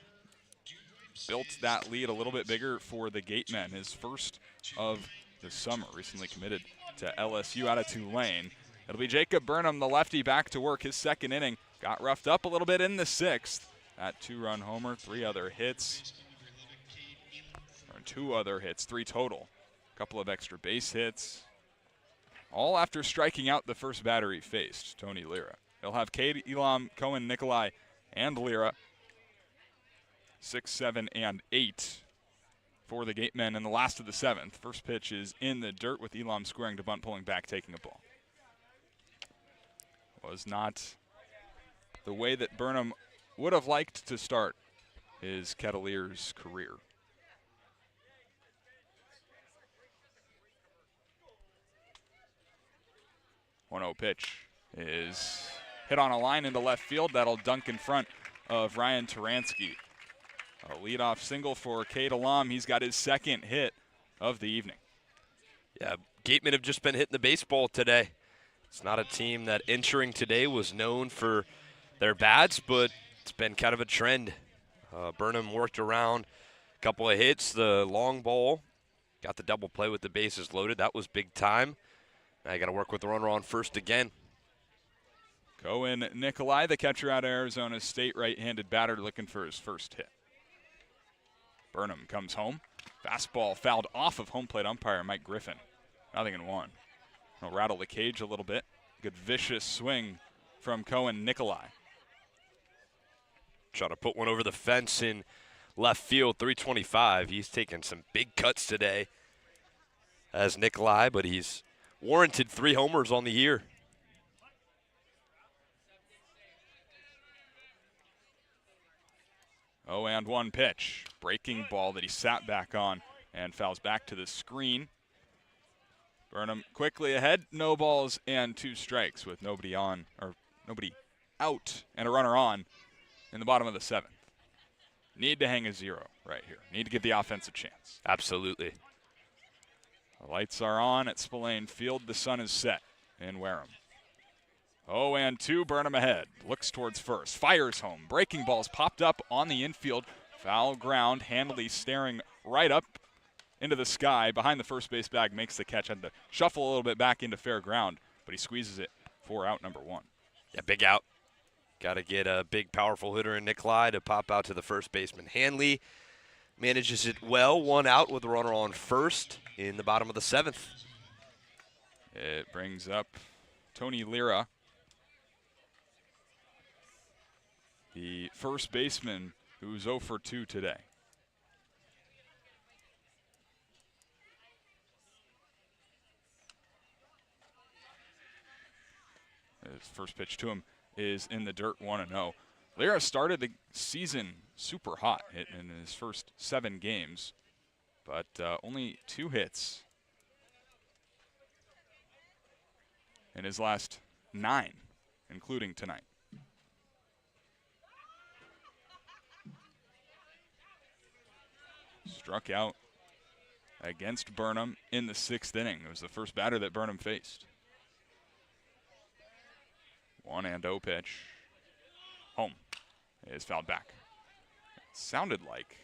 Built that lead a little bit bigger for the Gatemen, his first of the summer, recently committed to LSU out of Tulane. It'll be Jacob Burnham, the lefty, back to work his 2nd inning. Got roughed up a little bit in the 6th. That 2-run homer, 3 other hits. Or 2 other hits, 3 total. A couple of extra base hits. All after striking out the first batter he faced, Tony Lira. He'll have Cade, Elam, Cohen, Nikolai, and Lira. 6, 7, and 8 for the Gatemen in the last of the 7th. First pitch is in the dirt with Elam squaring to bunt, pulling back, taking a ball. Was not the way that Burnham would have liked to start his Kettleers career. One 1-0 pitch is hit on a line into left field. That'll dunk in front of Ryan Taransky. A leadoff single for Cade Elam. He's got his 2nd hit of the evening. Yeah, Gatemen have just been hitting the baseball today. It's not a team that entering today was known for their bats, but it's been kind of a trend. Burnham worked around a couple of hits, the long ball, got the double play with the bases loaded. That was big time. Now you got to work with the runner on first again. Cohen Nikolai, the catcher out of Arizona State, right-handed batter looking for his first hit. Burnham comes home. Fastball fouled off of home plate umpire Mike Griffin. 0-1. He'll rattle the cage a little bit. Good vicious swing from Cohen Nikolai. Try to put one over the fence in left field, 325. He's taken some big cuts today as Nikolai, but he's warranted 3 homers on the year. Oh, and 1 pitch. Breaking ball that he sat back on and fouls back to the screen. Burnham quickly ahead. No balls and 2 strikes with nobody on, or nobody out and a runner on in the bottom of the 7th. Need to hang a 0 right here. Need to give the offense a chance. Absolutely. The lights are on at Spillane Field. The sun is set in Wareham. 0-2, Burnham ahead. Looks towards first. Fires home. Breaking ball's popped up on the infield. Foul ground. Handley staring right up into the sky. Behind the first base bag, makes the catch. Had to shuffle a little bit back into fair ground, but he squeezes it for out number 1. Yeah, big out. Got to get a big, powerful hitter in Nikolai to pop out to the first baseman. Handley manages it well. 1 out with a runner on first in the bottom of the 7th. It brings up Tony Lira, the first baseman who's 0 for 2 today. His first pitch to him is in the dirt, 1-0. Lira started the season super hot in his first 7 games, but only 2 hits in his last 9, including tonight. Struck out against Burnham in the 6th inning. It was the first batter that Burnham faced. 1-0 pitch. Home. It is fouled back. It sounded like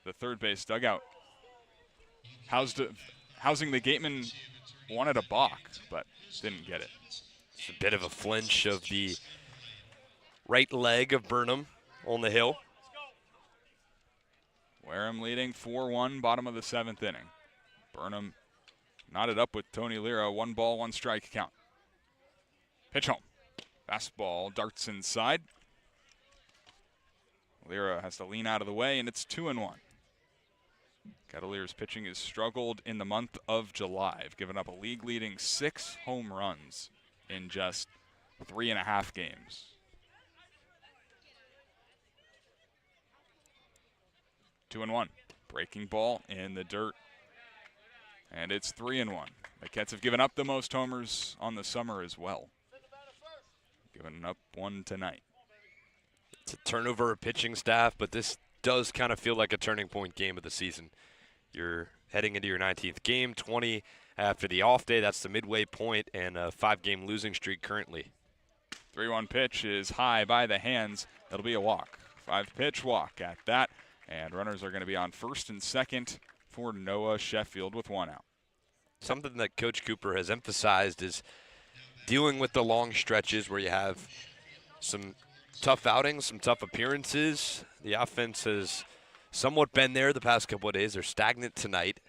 the third base dugout housing the Gatemen wanted a balk, but didn't get it. It's a bit of a flinch of the right leg of Burnham on the hill. Wareham leading 4-1, bottom of the 7th inning. Burnham knotted up with Tony Lira. 1 ball, 1 strike count. Pitch home. Fastball darts inside. Lira has to lean out of the way, and it's 2-1. Kettleers pitching has struggled in the month of July. Have given up a league-leading 6 home runs in just 3.5 games. Two and 1. Breaking ball in the dirt. And it's 3-1. The Kets have given up the most homers on the summer as well. Giving up 1 tonight. It's a turnover of pitching staff, but this does kind of feel like a turning point game of the season. You're heading into your 19th game, 20 after the off day. That's the midway point, and a 5-game losing streak currently. 3-1 pitch is high by the hands. It'll be a walk. 5-pitch walk at that. And runners are going to be on first and second for Noah Sheffield with 1 out. Something that Coach Cooper has emphasized is dealing with the long stretches where you have some tough outings, some tough appearances. The offense has somewhat been there the past couple of days. They're stagnant tonight.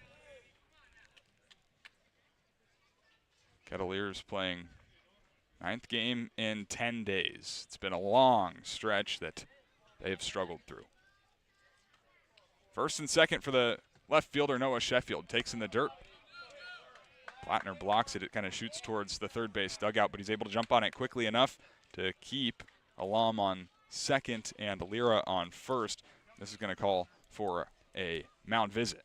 Kettleers playing 9th game in 10 days. It's been a long stretch that they have struggled through. First and second for the left fielder, Noah Sheffield. Takes in the dirt. Plattner blocks it. It kind of shoots towards the third base dugout, but he's able to jump on it quickly enough to keep Alam on second and Lira on first. This is going to call for a mound visit.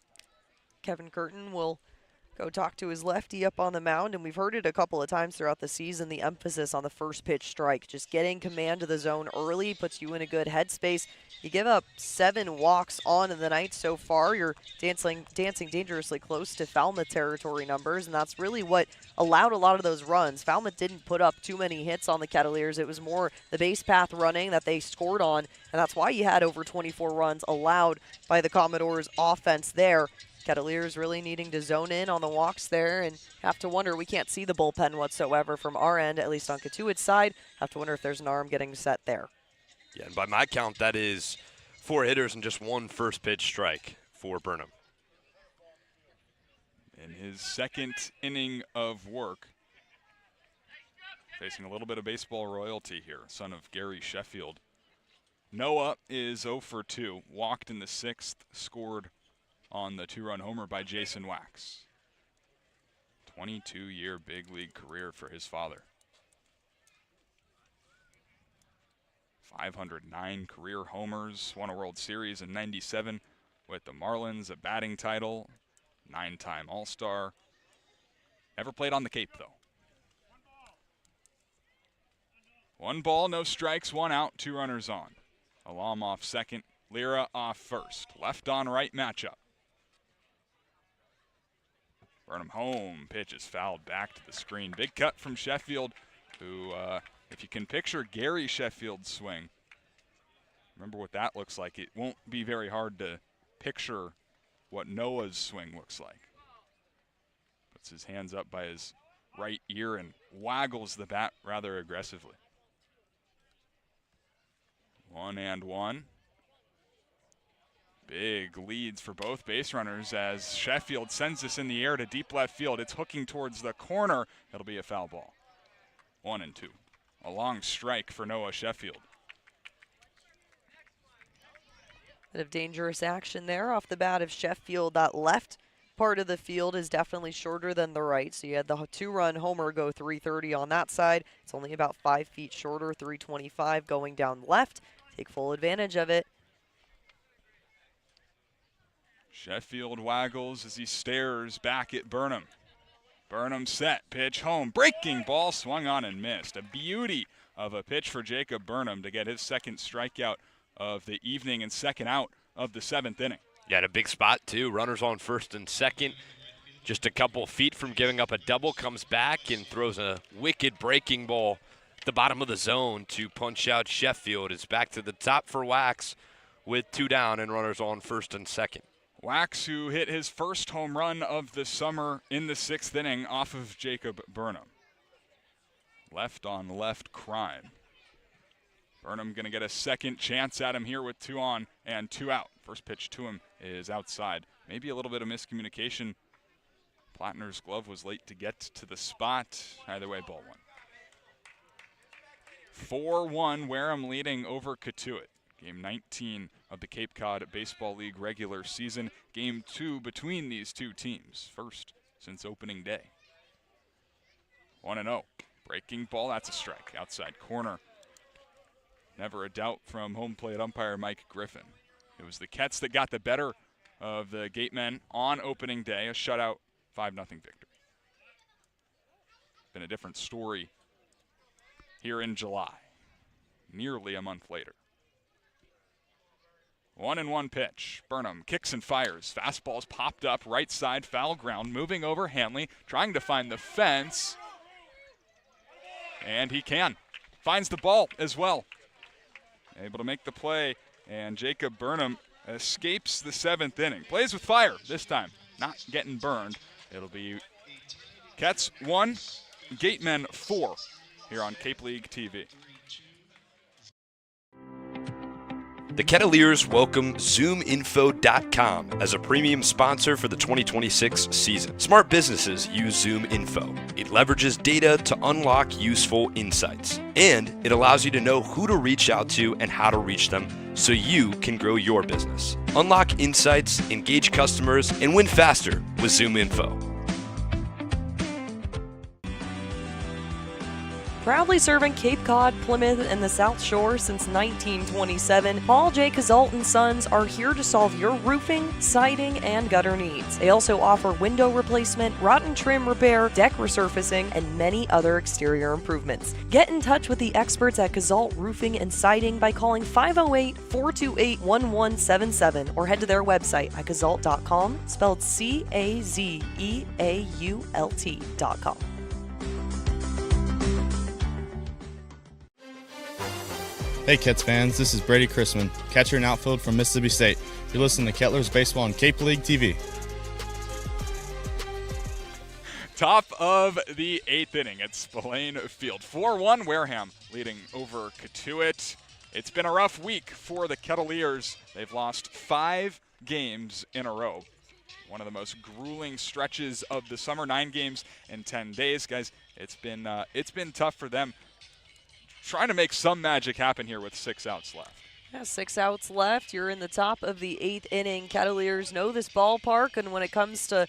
Kevin Curtin will go talk to his lefty up on the mound, and we've heard it a couple of times throughout the season, the emphasis on the first pitch strike. Just getting command of the zone early puts you in a good headspace. You give up 7 walks on in the night so far. You're dancing dangerously close to Falmouth territory numbers, and that's really what allowed a lot of those runs. Falmouth didn't put up too many hits on the Kettleers. It was more the base path running that they scored on, and that's why you had over 24 runs allowed by the Commodores' offense there. Kettleers really needing to zone in on the walks there, and have to wonder, we can't see the bullpen whatsoever from our end, at least on Cotuit's side. Have to wonder if there's an arm getting set there. Yeah, and by my count, that is 4 hitters and just 1 first pitch strike for Burnham. In his second inning of work, facing a little bit of baseball royalty here, son of Gary Sheffield. Noah is 0 for 2, walked in the 6th, scored on the 2-run homer by Jason Wax. 22-year big league career for his father. 509 career homers, won a World Series in '97 with the Marlins, a batting title, 9-time All-Star. Never played on the Cape, though. 1 ball, no strikes, 1 out, 2 runners on. Alam off second, Lira off first. Left on right matchup. Burnham home, pitch is fouled back to the screen. Big cut from Sheffield, who, if you can picture Gary Sheffield's swing, remember what that looks like. It won't be very hard to picture what Noah's swing looks like. Puts his hands up by his right ear and waggles the bat rather aggressively. 1-1. Big leads for both base runners as Sheffield sends this in the air to deep left field. It's hooking towards the corner. It'll be a foul ball. 1-2. A long strike for Noah Sheffield. Bit of dangerous action there off the bat of Sheffield. That left part of the field is definitely shorter than the right. So you had the 2-run homer go 330 on that side. It's only about 5 feet shorter, 325 going down left. Take full advantage of it. Sheffield waggles as he stares back at Burnham. Burnham set, pitch home, breaking ball, swung on and missed. A beauty of a pitch for Jacob Burnham to get his second strikeout of the evening and second out of the 7th inning. Yeah, and a big spot, too. Runners on first and second. Just a couple feet from giving up a double, comes back and throws a wicked breaking ball at the bottom of the zone to punch out Sheffield. It's back to the top for Wax with 2 down and runners on first and second. Wax, who hit his first home run of the summer in the 6th inning off of Jacob Burnham. Left on left crime. Burnham going to get a second chance at him here with 2 on and 2 out. First pitch to him is outside. Maybe a little bit of miscommunication. Plattner's glove was late to get to the spot. Either way, ball 1. 4-1, Wareham leading over Cotuit. Game 19 of the Cape Cod Baseball League regular season. Game 2 between these two teams. First since opening day. 1-0. Breaking ball, that's a strike. Outside corner. Never a doubt from home plate umpire Mike Griffin. It was the Kets that got the better of the Gatemen on opening day. A shutout, 5-0 victory. Been a different story here in July. Nearly a month later. 1-1 pitch. Burnham kicks and fires. Fastball's popped up, right side, foul ground, moving over Hanley, trying to find the fence. And he can. Finds the ball as well. Able to make the play, and Jacob Burnham escapes the 7th inning. Plays with fire this time, not getting burned. It'll be Kets 1, Gatemen 4 here on Cape League TV. The Kettleers welcome ZoomInfo.com as a premium sponsor for the 2026 season. Smart businesses use ZoomInfo. It leverages data to unlock useful insights, and it allows you to know who to reach out to and how to reach them so you can grow your business. Unlock insights, engage customers, and win faster with ZoomInfo. Proudly serving Cape Cod, Plymouth, and the South Shore since 1927, Paul J. Cazalt & Sons are here to solve your roofing, siding, and gutter needs. They also offer window replacement, rotten trim repair, deck resurfacing, and many other exterior improvements. Get in touch with the experts at Cazalt Roofing and Siding by calling 508-428-1177 or head to their website at cazalt.com, spelled CAZEAULT.com. Hey Kets fans, this is Brady Chrisman, catcher and outfield from Mississippi State. You're listening to Kettlers Baseball on Cape League TV. Top of the 8th inning at Spillane Field. 4-1 Wareham leading over Cotuit. It's been a rough week for the Kettleers. They've lost 5 games in a row. One of the most grueling stretches of the summer, 9 games in 10 days. Guys, it's been tough for them. Trying to make some magic happen here with 6 outs left. Yeah, 6 outs left. You're in the top of the 8th inning. Kettleers know this ballpark, and when it comes to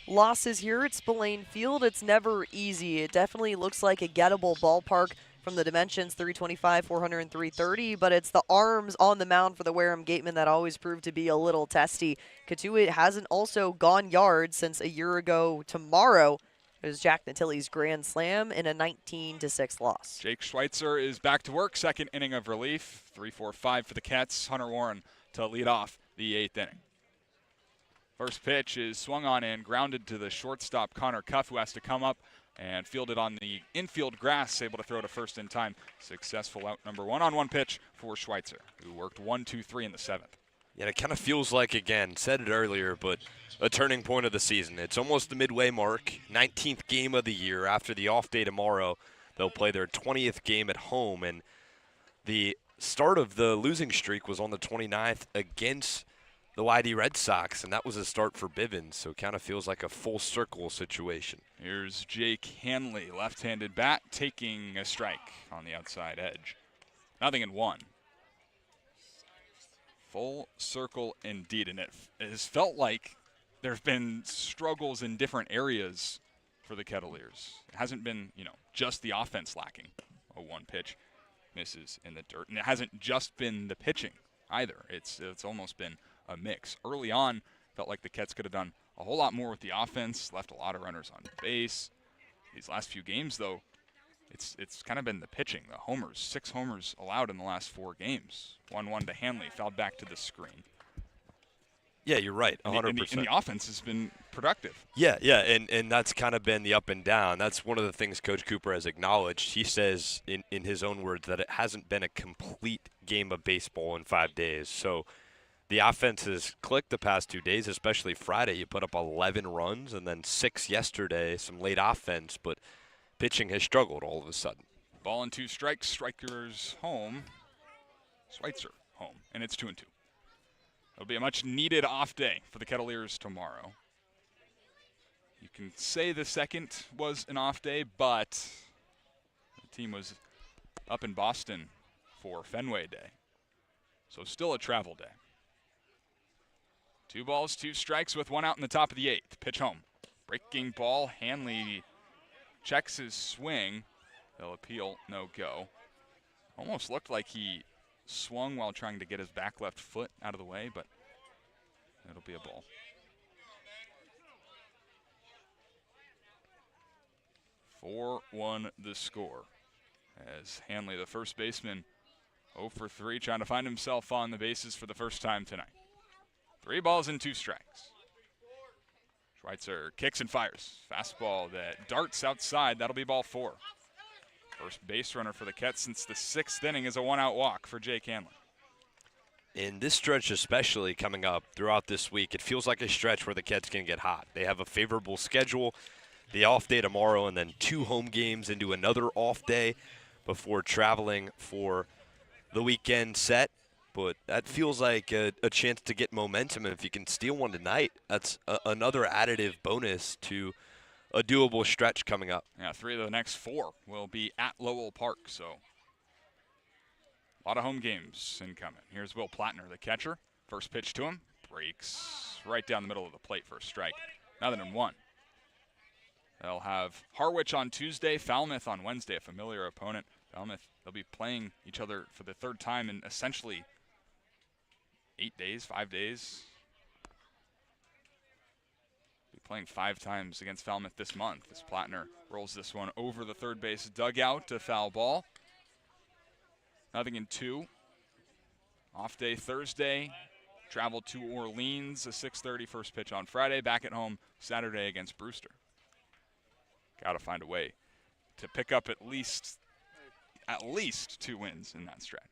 losses here at Spillane Field, it's never easy. It definitely looks like a gettable ballpark from the dimensions, 325, 400, and 330, but it's the arms on the mound for the Wareham Gatemen that always prove to be a little testy. Cotuit hasn't also gone yards since a year ago tomorrow. It was Jack Natilli's grand slam in a 19-6 loss. Jake Schweitzer is back to work, second inning of relief. 3-4-5 for the Cats. Hunter Warren to lead off the 8th inning. First pitch is swung on and grounded to the shortstop, Connor Cuff, who has to come up and field it on the infield grass, able to throw to first in time. Successful out number 1-on-1 pitch for Schweitzer, who worked 1-2-3 in the 7th. Yeah, it kind of feels like, again, said it earlier, but a turning point of the season. It's almost the midway mark, 19th game of the year. After the off day tomorrow, they'll play their 20th game at home, and the start of the losing streak was on the 29th against the YD Red Sox, and that was a start for Bivens, so it kind of feels like a full circle situation. Here's Jake Hanley, left-handed bat, taking a strike on the outside edge. 0-1. Full circle indeed, and it has felt like there have been struggles in different areas for the Kettleers. It hasn't been, just the offense lacking. A 1 pitch misses in the dirt, and it hasn't just been the pitching either. It's almost been a mix. Early on, felt like the Cats could have done a whole lot more with the offense, left a lot of runners on base. These last few games, though, it's kind of been the pitching, the homers. 6 homers allowed in the last 4 games. 1-1 to Hanley, fouled back to the screen. Yeah, you're right, 100%. And the offense has been productive. Yeah, and that's kind of been the up and down. That's one of the things Coach Cooper has acknowledged. He says, in his own words, that it hasn't been a complete game of baseball in 5 days. So the offense has clicked the past 2 days, especially Friday. You put up 11 runs and then 6 yesterday, some late offense, but pitching has struggled all of a sudden. Ball and 2 strikes, strikers home, Schweitzer home, and it's 2-2. It'll be a much needed off day for the Kettleers tomorrow. You can say the second was an off day, but the team was up in Boston for Fenway Day, so still a travel day. 2 balls, 2 strikes with 1 out in the top of the 8th. Pitch home. Breaking ball. Hanley checks his swing. They'll appeal. No go. Almost looked like he swung while trying to get his back left foot out of the way, but it'll be a ball. (4-1) the score. As Hanley, the first baseman, 0 for 3, trying to find himself on the bases for the first time tonight. 3 balls and 2 strikes. Schweitzer kicks and fires. Fastball that darts outside. That'll be ball 4. First base runner for the Cats since the 6th inning is a 1-out walk for Jake Hanley. In this stretch especially coming up throughout this week, it feels like a stretch where the Cats can get hot. They have a favorable schedule, the off day tomorrow, and then 2 home games into another off day before traveling for the weekend set. But that feels like a chance to get momentum, and if you can steal one tonight, that's another additive bonus to a doable stretch coming up. Yeah, 3 of the next 4 will be at Lowell Park, so a lot of home games incoming. Here's Will Plattner, the catcher. First pitch to him, breaks right down the middle of the plate for a strike. 0-1. They'll have Harwich on Tuesday, Falmouth on Wednesday, a familiar opponent. Falmouth, they'll be playing each other for the third time in essentially 8 days, 5 days. Be playing 5 times against Falmouth this month as Plattner rolls this one over the third base dugout to foul ball. 0-2. Off day Thursday. Travel to Orleans, a 6:30 first pitch on Friday. Back at home Saturday against Brewster. Got to find a way to pick up at least 2 wins in that stretch.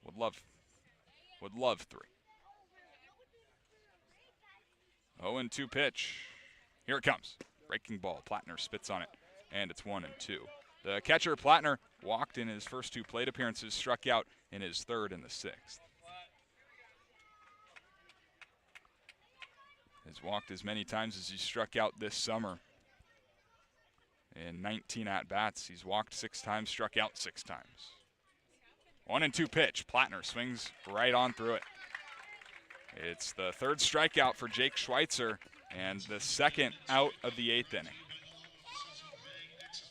Would love 3. 0-2 pitch. Here it comes. Breaking ball. Plattner spits on it, and it's 1-2. The catcher, Plattner, walked in his first 2 plate appearances, struck out in his 3rd and the 6th. Has walked as many times as he struck out this summer. In 19 at-bats, he's walked 6 times, struck out 6 times. 1-2 pitch. Plattner swings right on through it. It's the 3rd strikeout for Jake Schweitzer and the 2nd out of the 8th inning.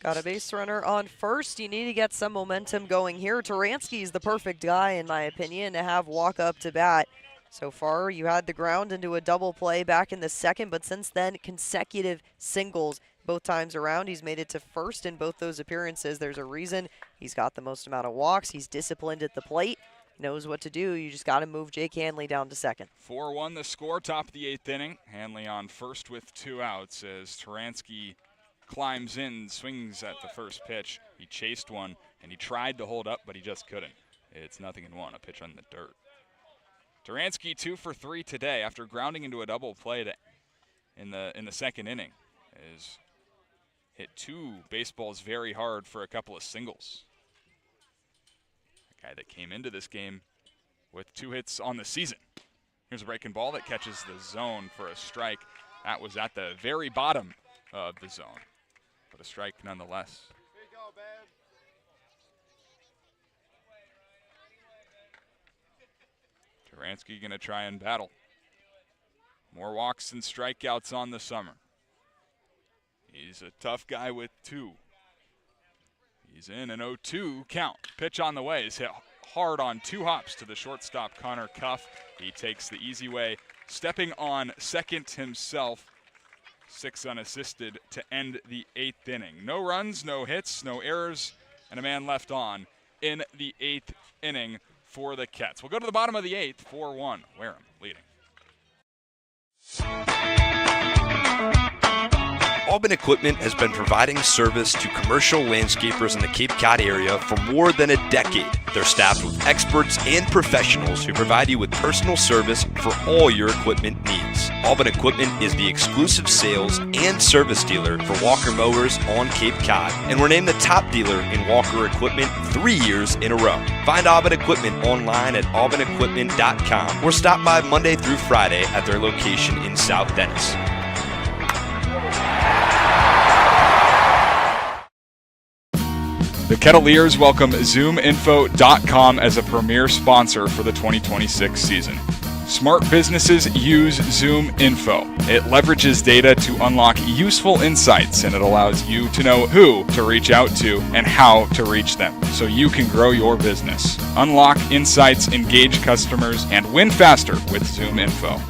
Got a base runner on first. You need to get some momentum going here. Taransky's the perfect guy, in my opinion, to have walk up to bat. So far, you had the ground into a double play back in the 2nd, but since then, consecutive singles both times around. He's made it to first in both those appearances. There's a reason. He's got the most amount of walks. He's disciplined at the plate. Knows what to do. You just got to move Jake Hanley down to 2nd. 4-1 the score, top of the 8th inning. Hanley on first with 2 outs as Taransky climbs in, swings at the first pitch. He chased one, and he tried to hold up, but he just couldn't. It's 0-1, a pitch on the dirt. Taransky 2 for 3 today after grounding into a double play in the 2nd inning. Has hit 2 baseballs very hard for a couple of singles. A guy that came into this game with 2 hits on the season. Here's a breaking ball that catches the zone for a strike. That was at the very bottom of the zone, but a strike nonetheless. Taransky going to try and battle. More walks and strikeouts on the summer. He's a tough guy with 2. He's in an 0-2 count. Pitch on the way is hit hard on 2 hops to the shortstop, Connor Cuff. He takes the easy way, stepping on second himself. 6 unassisted to end the 8th inning. No runs, no hits, no errors, and a man left on in the 8th inning for the Kets. We'll go to the bottom of the 8th, 4-1, Wareham leading. Auburn Equipment has been providing service to commercial landscapers in the Cape Cod area for more than a decade. They're staffed with experts and professionals who provide you with personal service for all your equipment needs. Auburn Equipment is the exclusive sales and service dealer for Walker Mowers on Cape Cod, and we're named the top dealer in Walker Equipment 3 years in a row. Find Auburn Equipment online at auburnequipment.com or stop by Monday through Friday at their location in South Dennis. The Kettleers welcome ZoomInfo.com as a premier sponsor for the 2026 season. Smart businesses use ZoomInfo. It leverages data to unlock useful insights, and it allows you to know who to reach out to and how to reach them so you can grow your business. Unlock insights, engage customers, and win faster with ZoomInfo.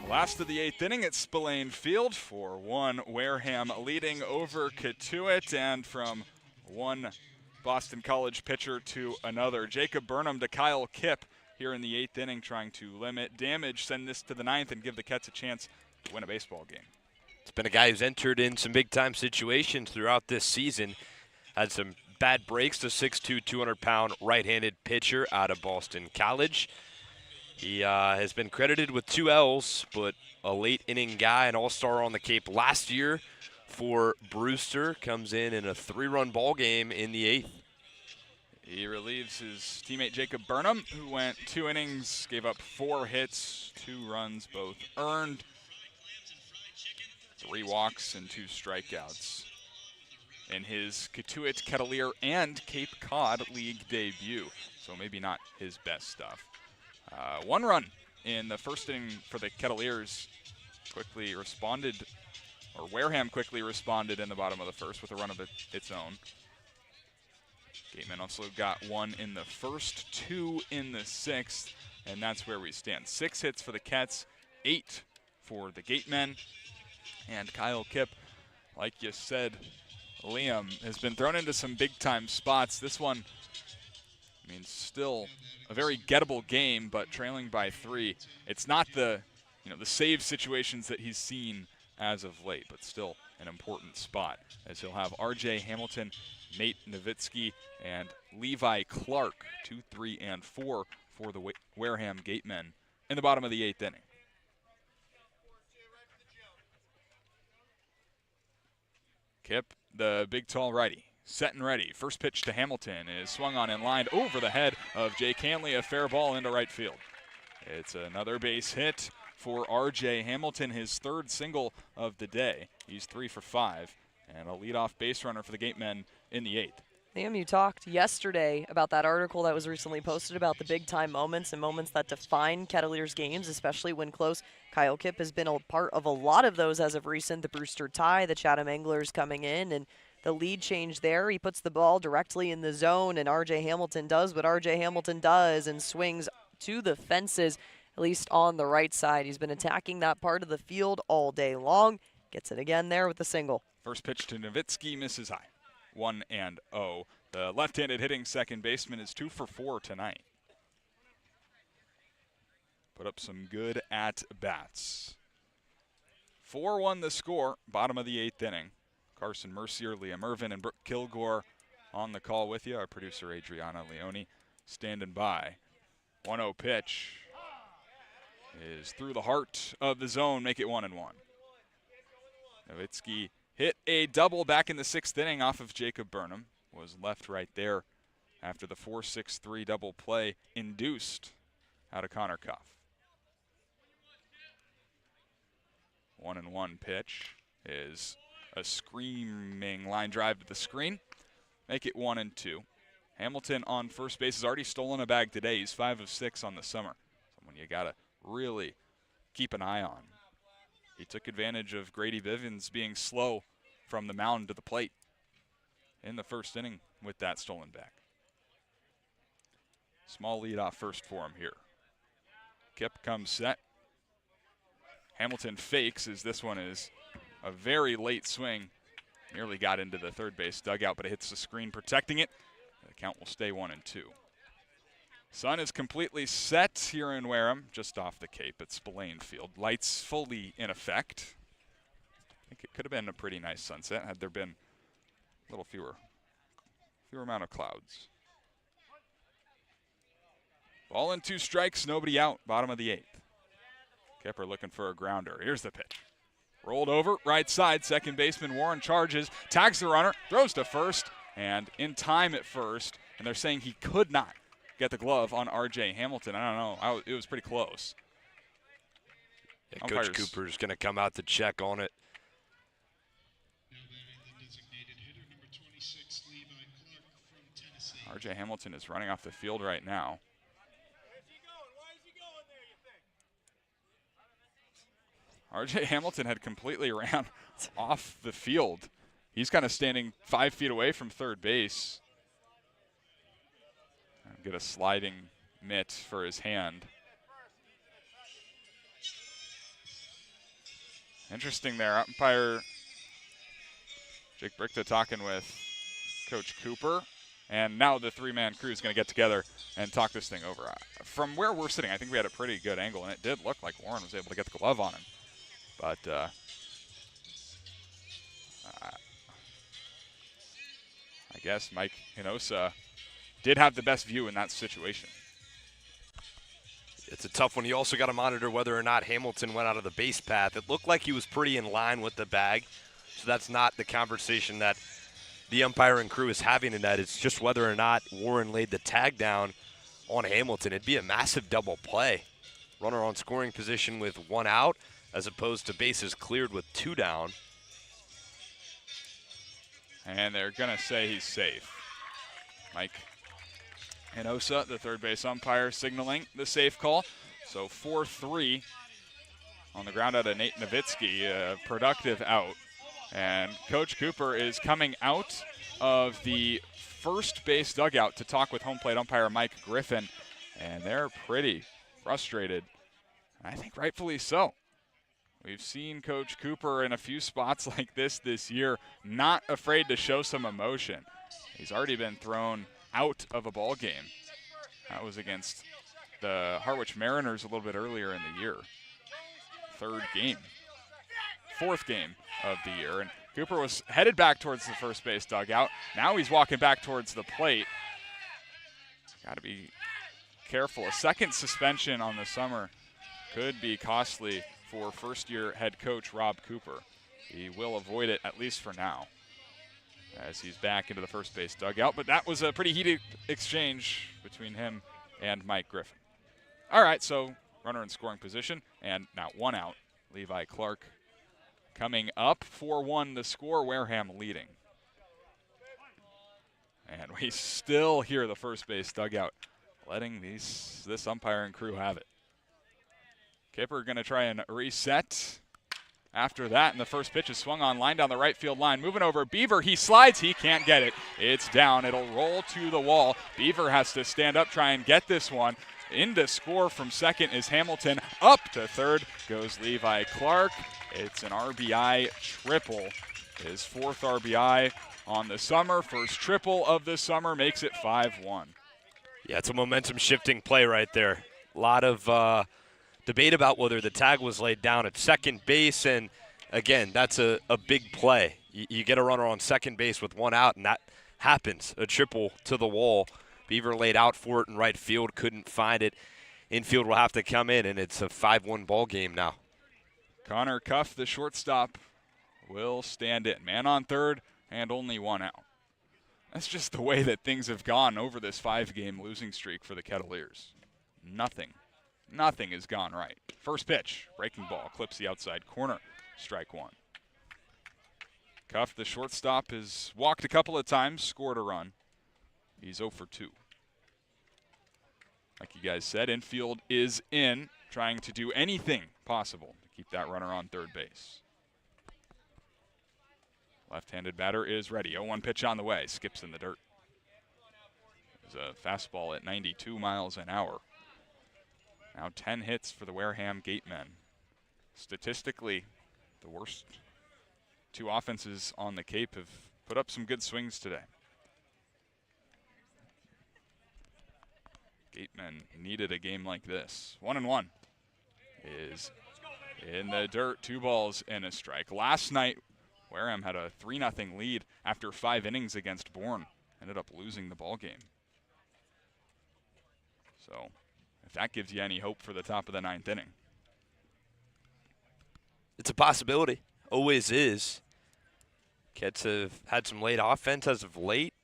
Last of the 8th inning at Spillane Field, 4-1 Wareham leading over Cotuit, and from one Boston College pitcher to another. Jacob Burnham to Kyle Kipp here in the 8th inning, trying to limit damage, send this to the 9th, and give the Kets a chance to win a baseball game. It's been a guy who's entered in some big-time situations throughout this season. Had some bad breaks, the 6'2", 200-pound right-handed pitcher out of Boston College. He has been credited with 2 L's, but a late-inning guy, an all-star on the Cape last year for Brewster, comes in a 3-run ball game in the 8th. He relieves his teammate Jacob Burnham, who went 2 innings, gave up 4 hits, 2 runs, both earned. 3 walks and 2 strikeouts in his Cotuit Kettleers and Cape Cod League debut. So maybe not his best stuff. 1 run in the first inning for the Kettleers. Quickly responded, or Wareham quickly responded in the bottom of the first with a run of its own. Gatemen also got 1 in the first, 2 in the 6th, and that's where we stand. 6 hits for the Kets, 8 for the Gatemen. And Kyle Kipp, like you said, Liam, has been thrown into some big-time spots. This one, I mean, still a very gettable game, but trailing by 3. It's not the save situations that he's seen as of late, but still an important spot, as he'll have R.J. Hamilton, Nate Nowitzki, and Levi Clark, 2, 3, and 4 for the Wareham Gatemen in the bottom of the 8th inning. Kipp, the big tall righty, set and ready. First pitch to Hamilton is swung on and lined over the head of Jake Hanley, a fair ball into right field. It's another base hit for R.J. Hamilton, his 3rd single of the day. He's 3 for 5, and a leadoff base runner for the Gatemen in the 8th. Liam, you talked yesterday about that article that was recently posted about the big-time moments and moments that define Kettleers games, especially when close. Kyle Kipp has been a part of a lot of those as of recent. The Brewster tie, the Chatham Anglers coming in, and the lead change there. He puts the ball directly in the zone, and R.J. Hamilton does what R.J. Hamilton does and swings to the fences, at least on the right side. He's been attacking that part of the field all day long. Gets it again there with the single. First pitch to Nowitzki, misses high. 1-0. The left-handed hitting second baseman is 2 for 4 tonight. Put up some good at-bats. 4-1 the score, bottom of the 8th inning. Carson Mercier, Liam Ervin, and Brooke Killgore on the call with you. Our producer, Adriana Leone, standing by. 1-0 pitch is through the heart of the zone, make it 1-1. Nowitzki hit a double back in the 6th inning off of Jacob Burnham. Was left right there after the 4-6-3 double play induced out of Connor Cuff. 1-1 pitch is a screaming line drive to the screen. Make it 1-2. Hamilton on first base has already stolen a bag today. He's 5 of 6 on the summer. Someone you got to really keep an eye on. He took advantage of Grady Bivens being slow from the mound to the plate in the first inning with that stolen bag. Small lead off first for him here. Kipp comes set. Hamilton fakes as this one is a very late swing. Nearly got into the third base dugout, but it hits the screen protecting it. The count will stay 1-2. Sun is completely set here in Wareham, just off the Cape at Spillane Field. Lights fully in effect. I think it could have been a pretty nice sunset had there been a little fewer amount of clouds. Ball and 2 strikes, nobody out, bottom of the 8th. Kipper looking for a grounder. Here's the pitch. Rolled over, right side, second baseman Warren charges, tags the runner, throws to first, and in time at first, and they're saying he could not get the glove on R.J. Hamilton. I don't know. It was pretty close. Yeah, Coach Cooper's going to come out to check on it. R.J. Hamilton is running off the field right now. R.J. Hamilton had completely ran off the field. He's kind of standing 5 feet away from third base. Get a sliding mitt for his hand. Interesting there. Umpire Jake Brickta talking with Coach Cooper. And now the 3-man crew is going to get together and talk this thing over. From where we're sitting, I think we had a pretty good angle, and it did look like Warren was able to get the glove on him. But I guess Mike Hinosa did have the best view in that situation. It's a tough one. You also got to monitor whether or not Hamilton went out of the base path. It looked like he was pretty in line with the bag, so that's not the conversation that the umpire and crew is having in that. It's just whether or not Warren laid the tag down on Hamilton. It'd be a massive double play. Runner on scoring position with 1 out. as opposed to bases cleared with 2 down. And they're going to say he's safe. Mike Hinosa, the third base umpire, signaling the safe call. So 4-3 on the ground out of Nate Nowitzki, a productive out. And Coach Cooper is coming out of the first base dugout to talk with home plate umpire Mike Griffin, and they're pretty frustrated. I think rightfully so. We've seen Coach Cooper in a few spots like this year, not afraid to show some emotion. He's already been thrown out of a ball game. That was against the Harwich Mariners a little bit earlier in the year. Fourth game of the year. And Cooper was headed back towards the first base dugout. Now he's walking back towards the plate. Got to be careful. A second suspension on the summer could be costly for first-year head coach Rob Cooper. He will avoid it, at least for now, as he's back into the first base dugout. But that was a pretty heated exchange between him and Mike Griffin. All right, so runner in scoring position, and now 1 out. Levi Clark coming up. 4-1 the score, Wareham leading. And we still hear the first base dugout letting this umpiring crew have it. Kipper going to try and reset. After that, and the first pitch is swung on, line down the right field line. Moving over, Beaver, he slides, he can't get it. It's down, it'll roll to the wall. Beaver has to stand up, try and get this one. In to score from second is Hamilton. Up to third goes Levi Clark. It's an RBI triple. His 4th RBI on the summer. First triple of the summer, makes it 5-1. Yeah, it's a momentum-shifting play right there. A lot of debate about whether the tag was laid down at second base, and again, that's a big play. You get a runner on second base with 1 out, and that happens. A triple to the wall. Beaver laid out for it in right field, couldn't find it. Infield will have to come in, and it's a 5-1 ball game now. Connor Cuff, the shortstop, will stand in. Man on third, and only 1 out. That's just the way that things have gone over this 5-game losing streak for the Kettleers. Nothing has gone right. First pitch, breaking ball, clips the outside corner, strike 1. Cuff, the shortstop, has walked a couple of times, scored a run. He's 0 for 2. Like you guys said, infield is in, trying to do anything possible to keep that runner on third base. Left-handed batter is ready. 0-1 pitch on the way, skips in the dirt. There's a fastball at 92 miles an hour. Now 10 hits for the Wareham Gatemen. Statistically, the worst 2 offenses on the Cape have put up some good swings today. Gatemen needed a game like this. 1-1 is in the dirt. 2 balls and a strike. Last night, Wareham had a 3-0 lead after 5 innings against Bourne. Ended up losing the ball game. So, if that gives you any hope for the top of the 9th inning. It's a possibility. Always is. Cats have had some late offense as of late.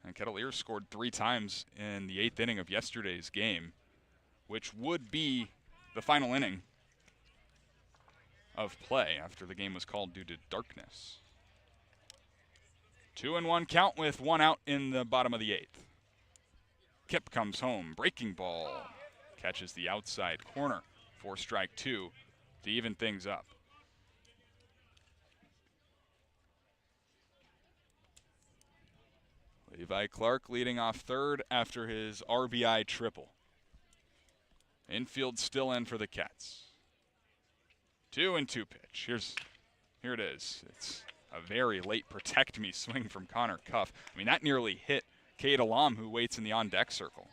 And Kettleers scored 3 times in the 8th inning of yesterday's game, which would be the final inning of play after the game was called due to darkness. 2-1 count with 1 out in the bottom of the 8th. Kip comes home, breaking ball, catches the outside corner for strike 2 to even things up. Levi Clark leading off third after his RBI triple. Infield still in for the Cats. 2-2 pitch. Here it is. It's a very late protect me swing from Connor Cuff. I mean, that nearly hit Cade Alam, who waits in the on-deck circle.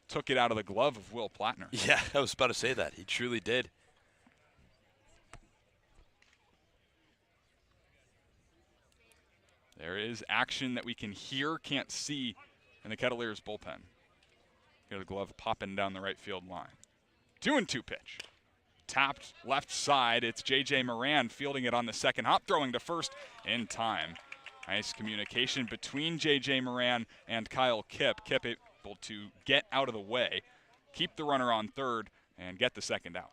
Took it out of the glove of Will Plattner. Yeah, I was about to say that. He truly did. There is action that we can hear, can't see in the Kettleers bullpen. Got a glove popping down the right field line. 2-2 pitch. Tapped left side. It's J.J. Moran fielding it on the second hop, throwing to first in time. Nice communication between J.J. Moran and Kyle Kipp. Kipp able to get out of the way. keep the runner on third, and get the second out.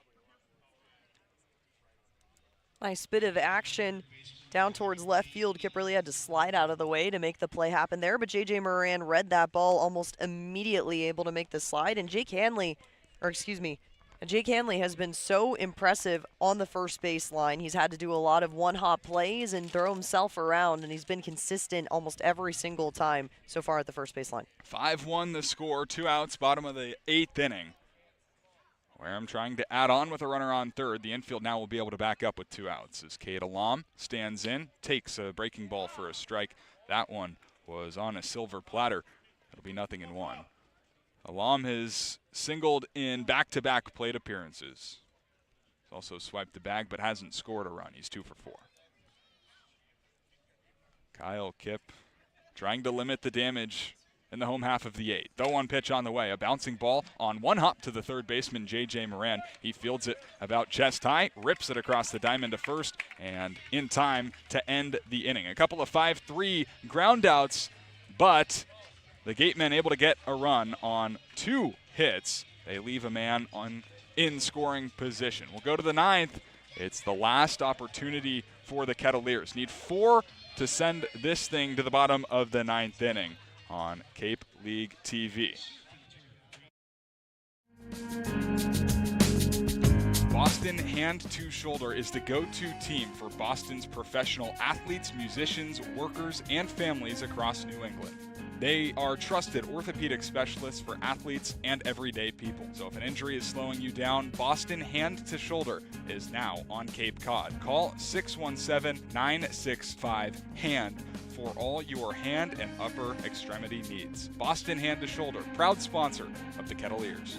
Nice bit of action down towards left field. Kip really had to slide out of the way to make the play happen there, but J.J. Moran read that ball almost immediately, able to make the slide. And Jake Hanley has been so impressive on the first base line. He's had to do a lot of one-hop plays and throw himself around, and he's been consistent almost every single time so far at the first base line. 5-1 the score, 2 outs, bottom of the 8th inning. Wareham trying to add on with a runner on third. The infield now will be able to back up with 2 outs as Cade Alam stands in, takes a breaking ball for a strike. That one was on a silver platter. It'll be 0-1. Alam has singled in back-to-back plate appearances. He's also swiped the bag but hasn't scored a run. He's 2 for 4. Kyle Kipp trying to limit the damage in the home half of the 8th. The 1 pitch on the way. A bouncing ball on 1 hop to the third baseman, J.J. Moran. He fields it about chest high, rips it across the diamond to first, and in time to end the inning. A couple of 5-3 ground outs, but the Gatemen able to get a run on 2 hits. They leave a man in scoring position. We'll go to the 9th. It's the last opportunity for the Kettleers. Need 4 to send this thing to the bottom of the 9th inning on Cape League TV. Boston Hand to Shoulder is the go-to team for Boston's professional athletes, musicians, workers, and families across New England. They are trusted orthopedic specialists for athletes and everyday people. So if an injury is slowing you down, Boston Hand to Shoulder is now on Cape Cod. Call 617-965-HAND for all your hand and upper extremity needs. Boston Hand to Shoulder, proud sponsor of the Kettleers.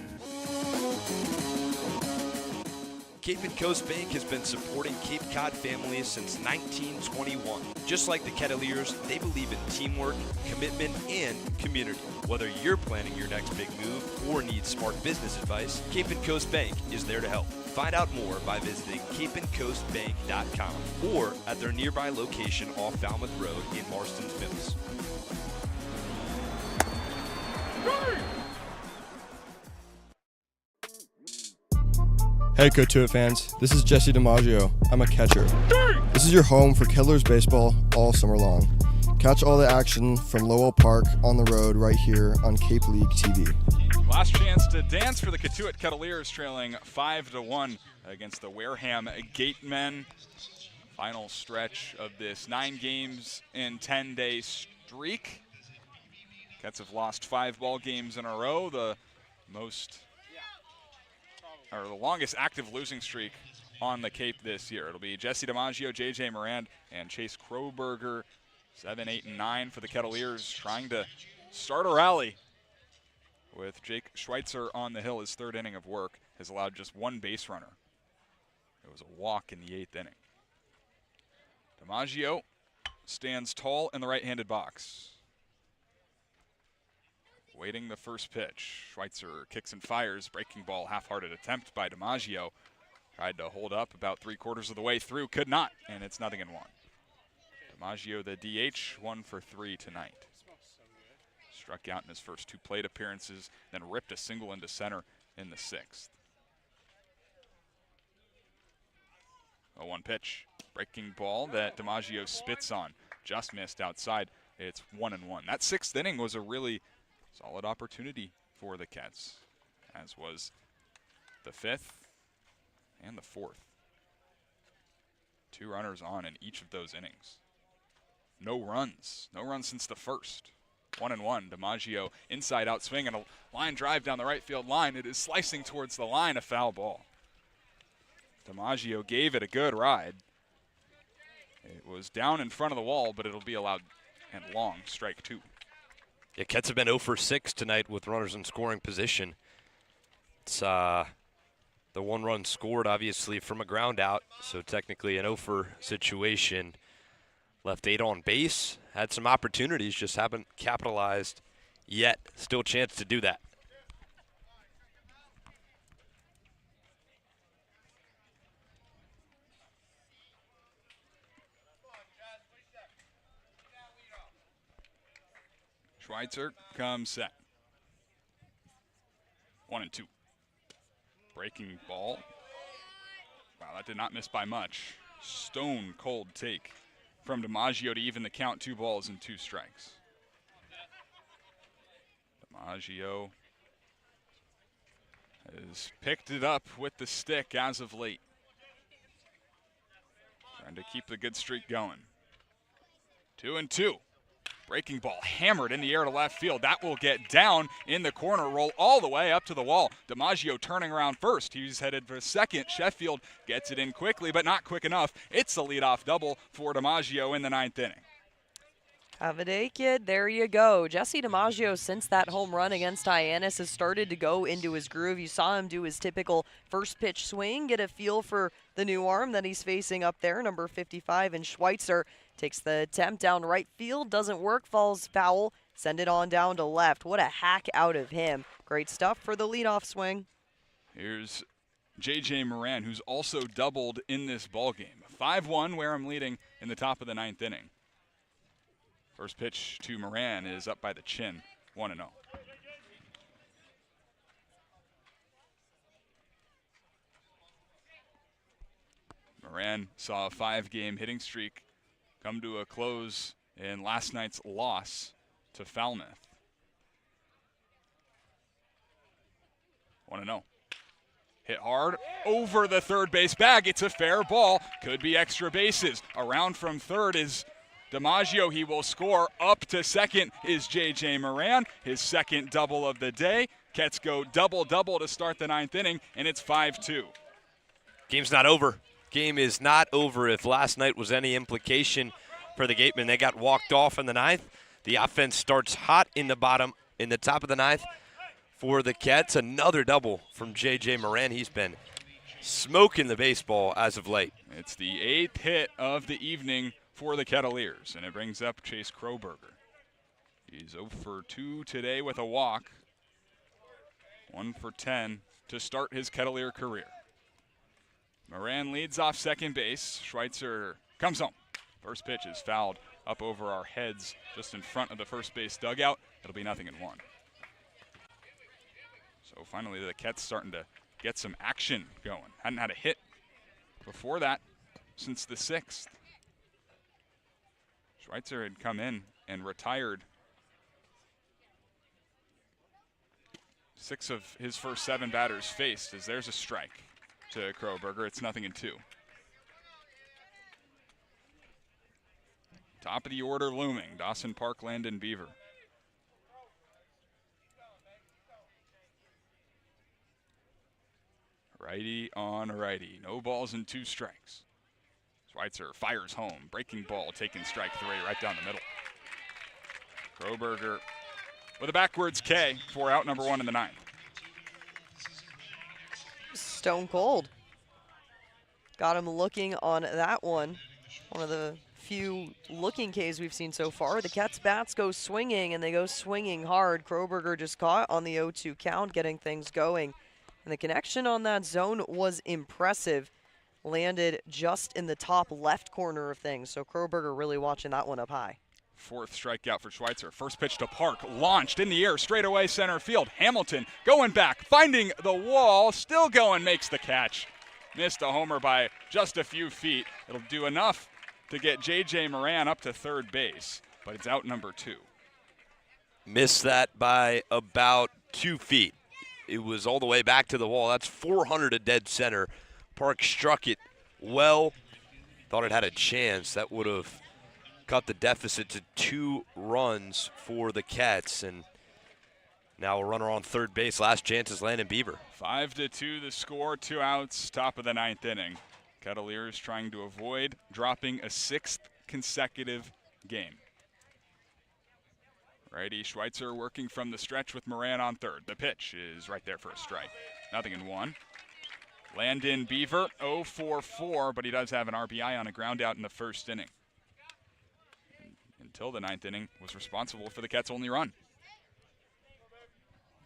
Cape and Coast Bank has been supporting Cape Cod families since 1921. Just like the Kettleers, they believe in teamwork, commitment, and community. Whether you're planning your next big move or need smart business advice, Cape and Coast Bank is there to help. Find out more by visiting capeandcoastbank.com or at their nearby location off Falmouth Road in Marston's Mills. Hey Cotuit fans, this is Jesse DiMaggio. I'm a catcher. This is your home for Kettleers baseball all summer long. Catch all the action from Lowell Park on the road right here on Cape League TV. Last chance to dance for the Cotuit Kettleers, trailing 5-1 against the Wareham Gatemen. Final stretch of this 9 games in 10-day streak. Cats have lost 5 ball games in a row, the longest active losing streak on the Cape this year. It'll be Jesse DiMaggio, J.J. Moran, and Chase Kroberger. 7, 8, and 9 for the Kettleers, trying to start a rally with Jake Schweitzer on the hill. His 3rd inning of work has allowed just 1 base runner. It was a walk in the 8th inning. DiMaggio stands tall in the right-handed box, waiting the first pitch. Schweitzer kicks and fires. Breaking ball, half-hearted attempt by DiMaggio. Tried to hold up about 3/4 of the way through, could not, and it's 0-1. DiMaggio, the DH, 1 for 3 tonight. Struck out in his first 2 plate appearances, then ripped a single into center in the 6th. 0-1 pitch. Breaking ball that DiMaggio spits on. Just missed outside. It's 1-1. That 6th inning was a really solid opportunity for the Cats, as was the 5th and the 4th. 2 runners on in each of those innings. No runs since the 1st. 1-1. DiMaggio inside out swing and a line drive down the right field line. It is slicing towards the line, a foul ball. DiMaggio gave it a good ride. It was down in front of the wall, but it'll be allowed and long, strike 2. Yeah, Cats have been 0 for 6 tonight with runners in scoring position. It's the 1 run scored, obviously, from a ground out, so technically an 0 for situation. Left 8 on base, had some opportunities, just haven't capitalized yet. Still a chance to do that. Schweitzer comes set. 1-2. Breaking ball. Wow, that did not miss by much. Stone cold take from DiMaggio to even the count, 2 balls and 2 strikes. DiMaggio has picked it up with the stick as of late. Trying to keep the good streak going. 2-2. Breaking ball hammered in the air to left field. That will get down in the corner, roll all the way up to the wall. DiMaggio turning around first. He's headed for second. Sheffield gets it in quickly, but not quick enough. It's the leadoff double for DiMaggio in the 9th inning. Have a day, kid. There you go. Jesse DiMaggio, since that home run against Hyannis, has started to go into his groove. You saw him do his typical first pitch swing, get a feel for the new arm that he's facing up there, number 55, and Schweitzer takes the attempt down right field, doesn't work, falls foul, send it on down to left. What a hack out of him. Great stuff for the leadoff swing. Here's J.J. Moran, who's also doubled in this ballgame. 5-1, Wareham leading in the top of the 9th inning. First pitch to Moran is up by the chin, 1-0. Moran saw a 5-game hitting streak come to a close in last night's loss to Falmouth. 1-0. Hit hard over the third base bag. It's a fair ball. Could be extra bases. Around from third is DiMaggio. He will score. Up to second is J.J. Moran, his second double of the day. Kets go double-double to start the 9th inning, and it's 5-2. Game's not over. Game is not over. If last night was any implication for the Gatemen, they got walked off in the 9th. The offense starts hot in the top of the 9th for the Kets. Another double from J.J. Moran. He's been smoking the baseball as of late. It's the 8th hit of the evening for the Kettleers, and it brings up Chase Kroberger. He's 0 for 2 today with a walk. 1 for 10 to start his Kettleer career. Moran leads off second base. Schweitzer comes home. First pitch is fouled up over our heads just in front of the first base dugout. It'll be 0-1. So finally the Kets starting to get some action going. Hadn't had a hit before that since the 6th. Schweitzer had come in and retired 6 of his first 7 batters faced, as there's a strike to Kroberger. It's 0-2. Top of the order looming. Dawson Park, Landon Beaver. Righty on righty. No balls and 2 strikes. Schweitzer fires home. Breaking ball taking strike 3 right down the middle. Kroberger with a backwards K for out number 1 in the 9th. Stone cold. Got him looking on that one. One of the few looking Ks we've seen so far. The Cats bats go swinging, and they go swinging hard. Kroberger just caught on the 0-2 count, getting things going. And the connection on that zone was impressive. Landed just in the top left corner of things. So Kroberger really watching that one up high. 4th strikeout for Schweitzer. First pitch to Park, launched in the air, straight away center field. Hamilton going back, finding the wall, still going, makes the catch. Missed a homer by just a few feet. It'll do enough to get J.J. Moran up to third base, but it's out number 2. Missed that by about 2 feet. It was all the way back to the wall. That's 400 to dead center. Park struck it well. Thought it had a chance. That would have cut the deficit to 2 runs for the Cats. And now a runner on third base. Last chance is Landon Beaver. 5-2 the score, 2 outs, top of the 9th inning. Kettleers trying to avoid dropping a 6th consecutive game. Righty Schweitzer working from the stretch with Moran on third. The pitch is right there for a strike. 0-1. Landon Beaver 0 for 4, but he does have an RBI on a ground out in the first inning. Until the 9th inning, was responsible for the Cats' only run.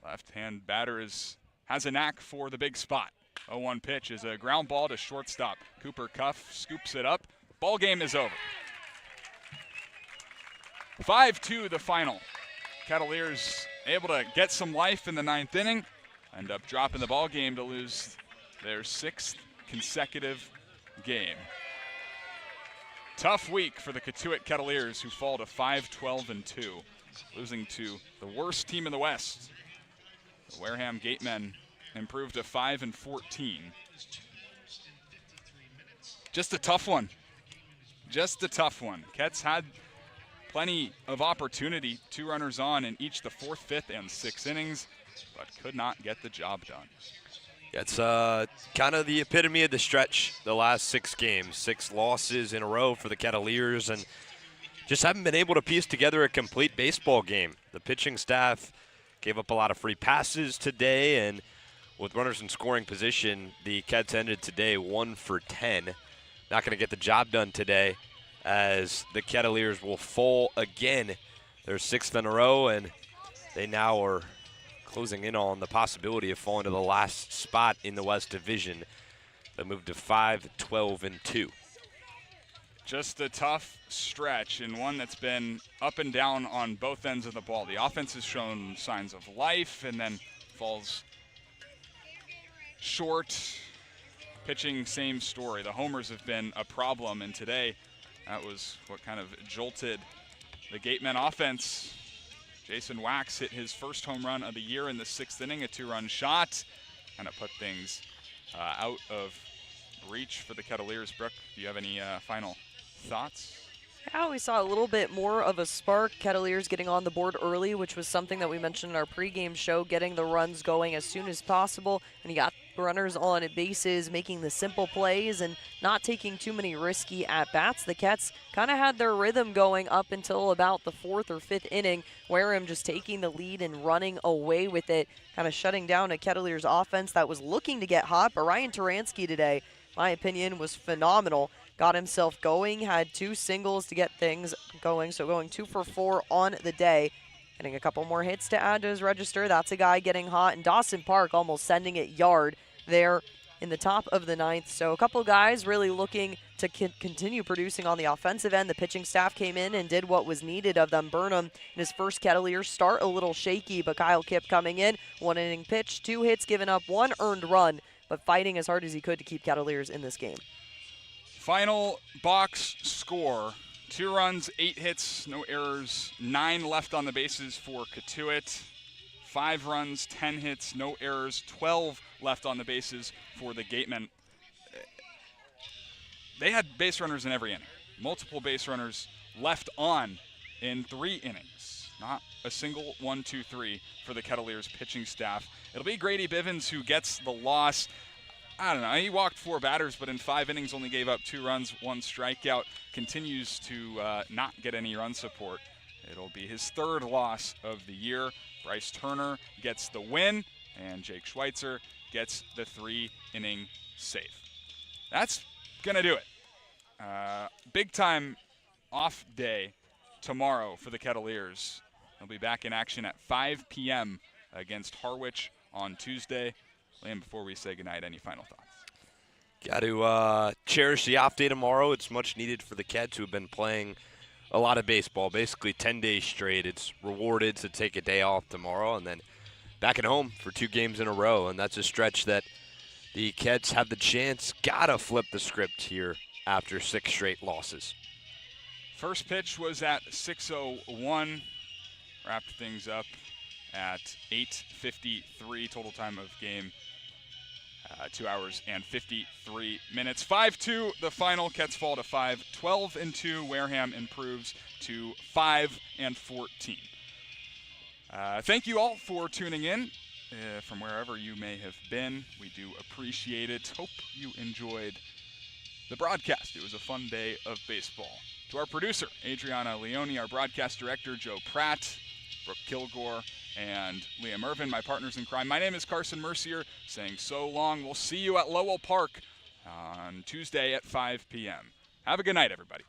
Left-hand batter has a knack for the big spot. 0-1 pitch is a ground ball to shortstop. Cooper Cuff scoops it up. Ball game is over. 5-2 the final. Kettleers able to get some life in the 9th inning. end up dropping the ball game to lose their 6th consecutive game. Tough week for the Cotuit Kettleers, who fall to 5-12-2, losing to the worst team in the West. The Wareham Gatemen improved to 5-14. Just a tough one. Just a tough one. Ketts had plenty of opportunity, 2 runners on in each the 4th, 5th, and 6th innings, but could not get the job done. It's kind of the epitome of the stretch the last 6 games. 6 losses in a row for the Kettleers, and just haven't been able to piece together a complete baseball game. The pitching staff gave up a lot of free passes today, and with runners in scoring position, the Cats ended today 1 for 10. Not going to get the job done today, as the Kettleers will fall again. They're 6th in a row, and they now are closing in on the possibility of falling to the last spot in the West Division. They moved to 5-12-2. Just a tough stretch, and one that's been up and down on both ends of the ball. The offense has shown signs of life and then falls short. Pitching, same story. The homers have been a problem, and today that was what kind of jolted the Gatemen offense. Jason Wax hit his first home run of the year in the 6th inning, a 2-run shot. Kind of put things out of reach for the Kettleers. Brooke, do you have any final thoughts? Yeah, we saw a little bit more of a spark. Kettleers getting on the board early, which was something that we mentioned in our pregame show, getting the runs going as soon as possible. And you got runners on bases, making the simple plays and not taking too many risky at-bats. The Cats kind of had their rhythm going up until about the 4th or 5th inning. Wareham just taking the lead and running away with it, kind of shutting down a Kettleers offense that was looking to get hot. But Ryan Taransky today, my opinion, was phenomenal. Got himself going, had 2 singles to get things going, so going 2 for 4 on the day. Getting a couple more hits to add to his register. That's a guy getting hot. And Dawson Park almost sending it yard there in the top of the 9th. So a couple guys really looking to continue producing on the offensive end. The pitching staff came in and did what was needed of them. Burnham in his first Kettleers start a little shaky, but Kyle Kipp coming in, 1 inning pitch, 2 hits given up, 1 earned run, but fighting as hard as he could to keep Kettleers in this game. Final box score, 2 runs, 8 hits, no errors, 9 left on the bases for Cotuit. 5 runs, 10 hits, no errors, 12 left on the bases for the Gatemen. They had base runners in every inning. Multiple base runners left on in 3 innings. Not a single 1, 2, 3 for the Kettleers pitching staff. It'll be Grady Bivens who gets the loss. I don't know, he walked 4 batters, but in 5 innings only gave up 2 runs, 1 strikeout. Continues to not get any run support. It'll be his 3rd loss of the year. Bryce Turner gets the win, and Jake Schweitzer gets the 3-inning save. That's going to do it. Big time off day tomorrow for the Kettleers. They'll be back in action at 5 p.m. against Harwich on Tuesday. Liam, before we say goodnight, any final thoughts? Got to cherish the off day tomorrow. It's much needed for the Cats who have been playing a lot of baseball, basically 10 days straight. It's rewarded to take a day off tomorrow and then back at home for 2 games in a row. And that's a stretch that the Cats have the chance, gotta flip the script here after 6 straight losses. First pitch was at 6:01. Wrapped things up at 8:53 total time of game. 2 hours and 53 minutes. 5-2 the final. Cats fall to 5-12-2. Wareham improves to 5-14. Thank you all for tuning in from wherever you may have been. We do appreciate it. Hope you enjoyed the broadcast. It was a fun day of baseball. To our producer, Adriana Leone, our broadcast director, Joe Pratt, Brooke Killgore, and Liam Ervin, my partners in crime. My name is Carson Mercier, saying so long. We'll see you at Lowell Park on Tuesday at 5 p.m. Have a good night, everybody.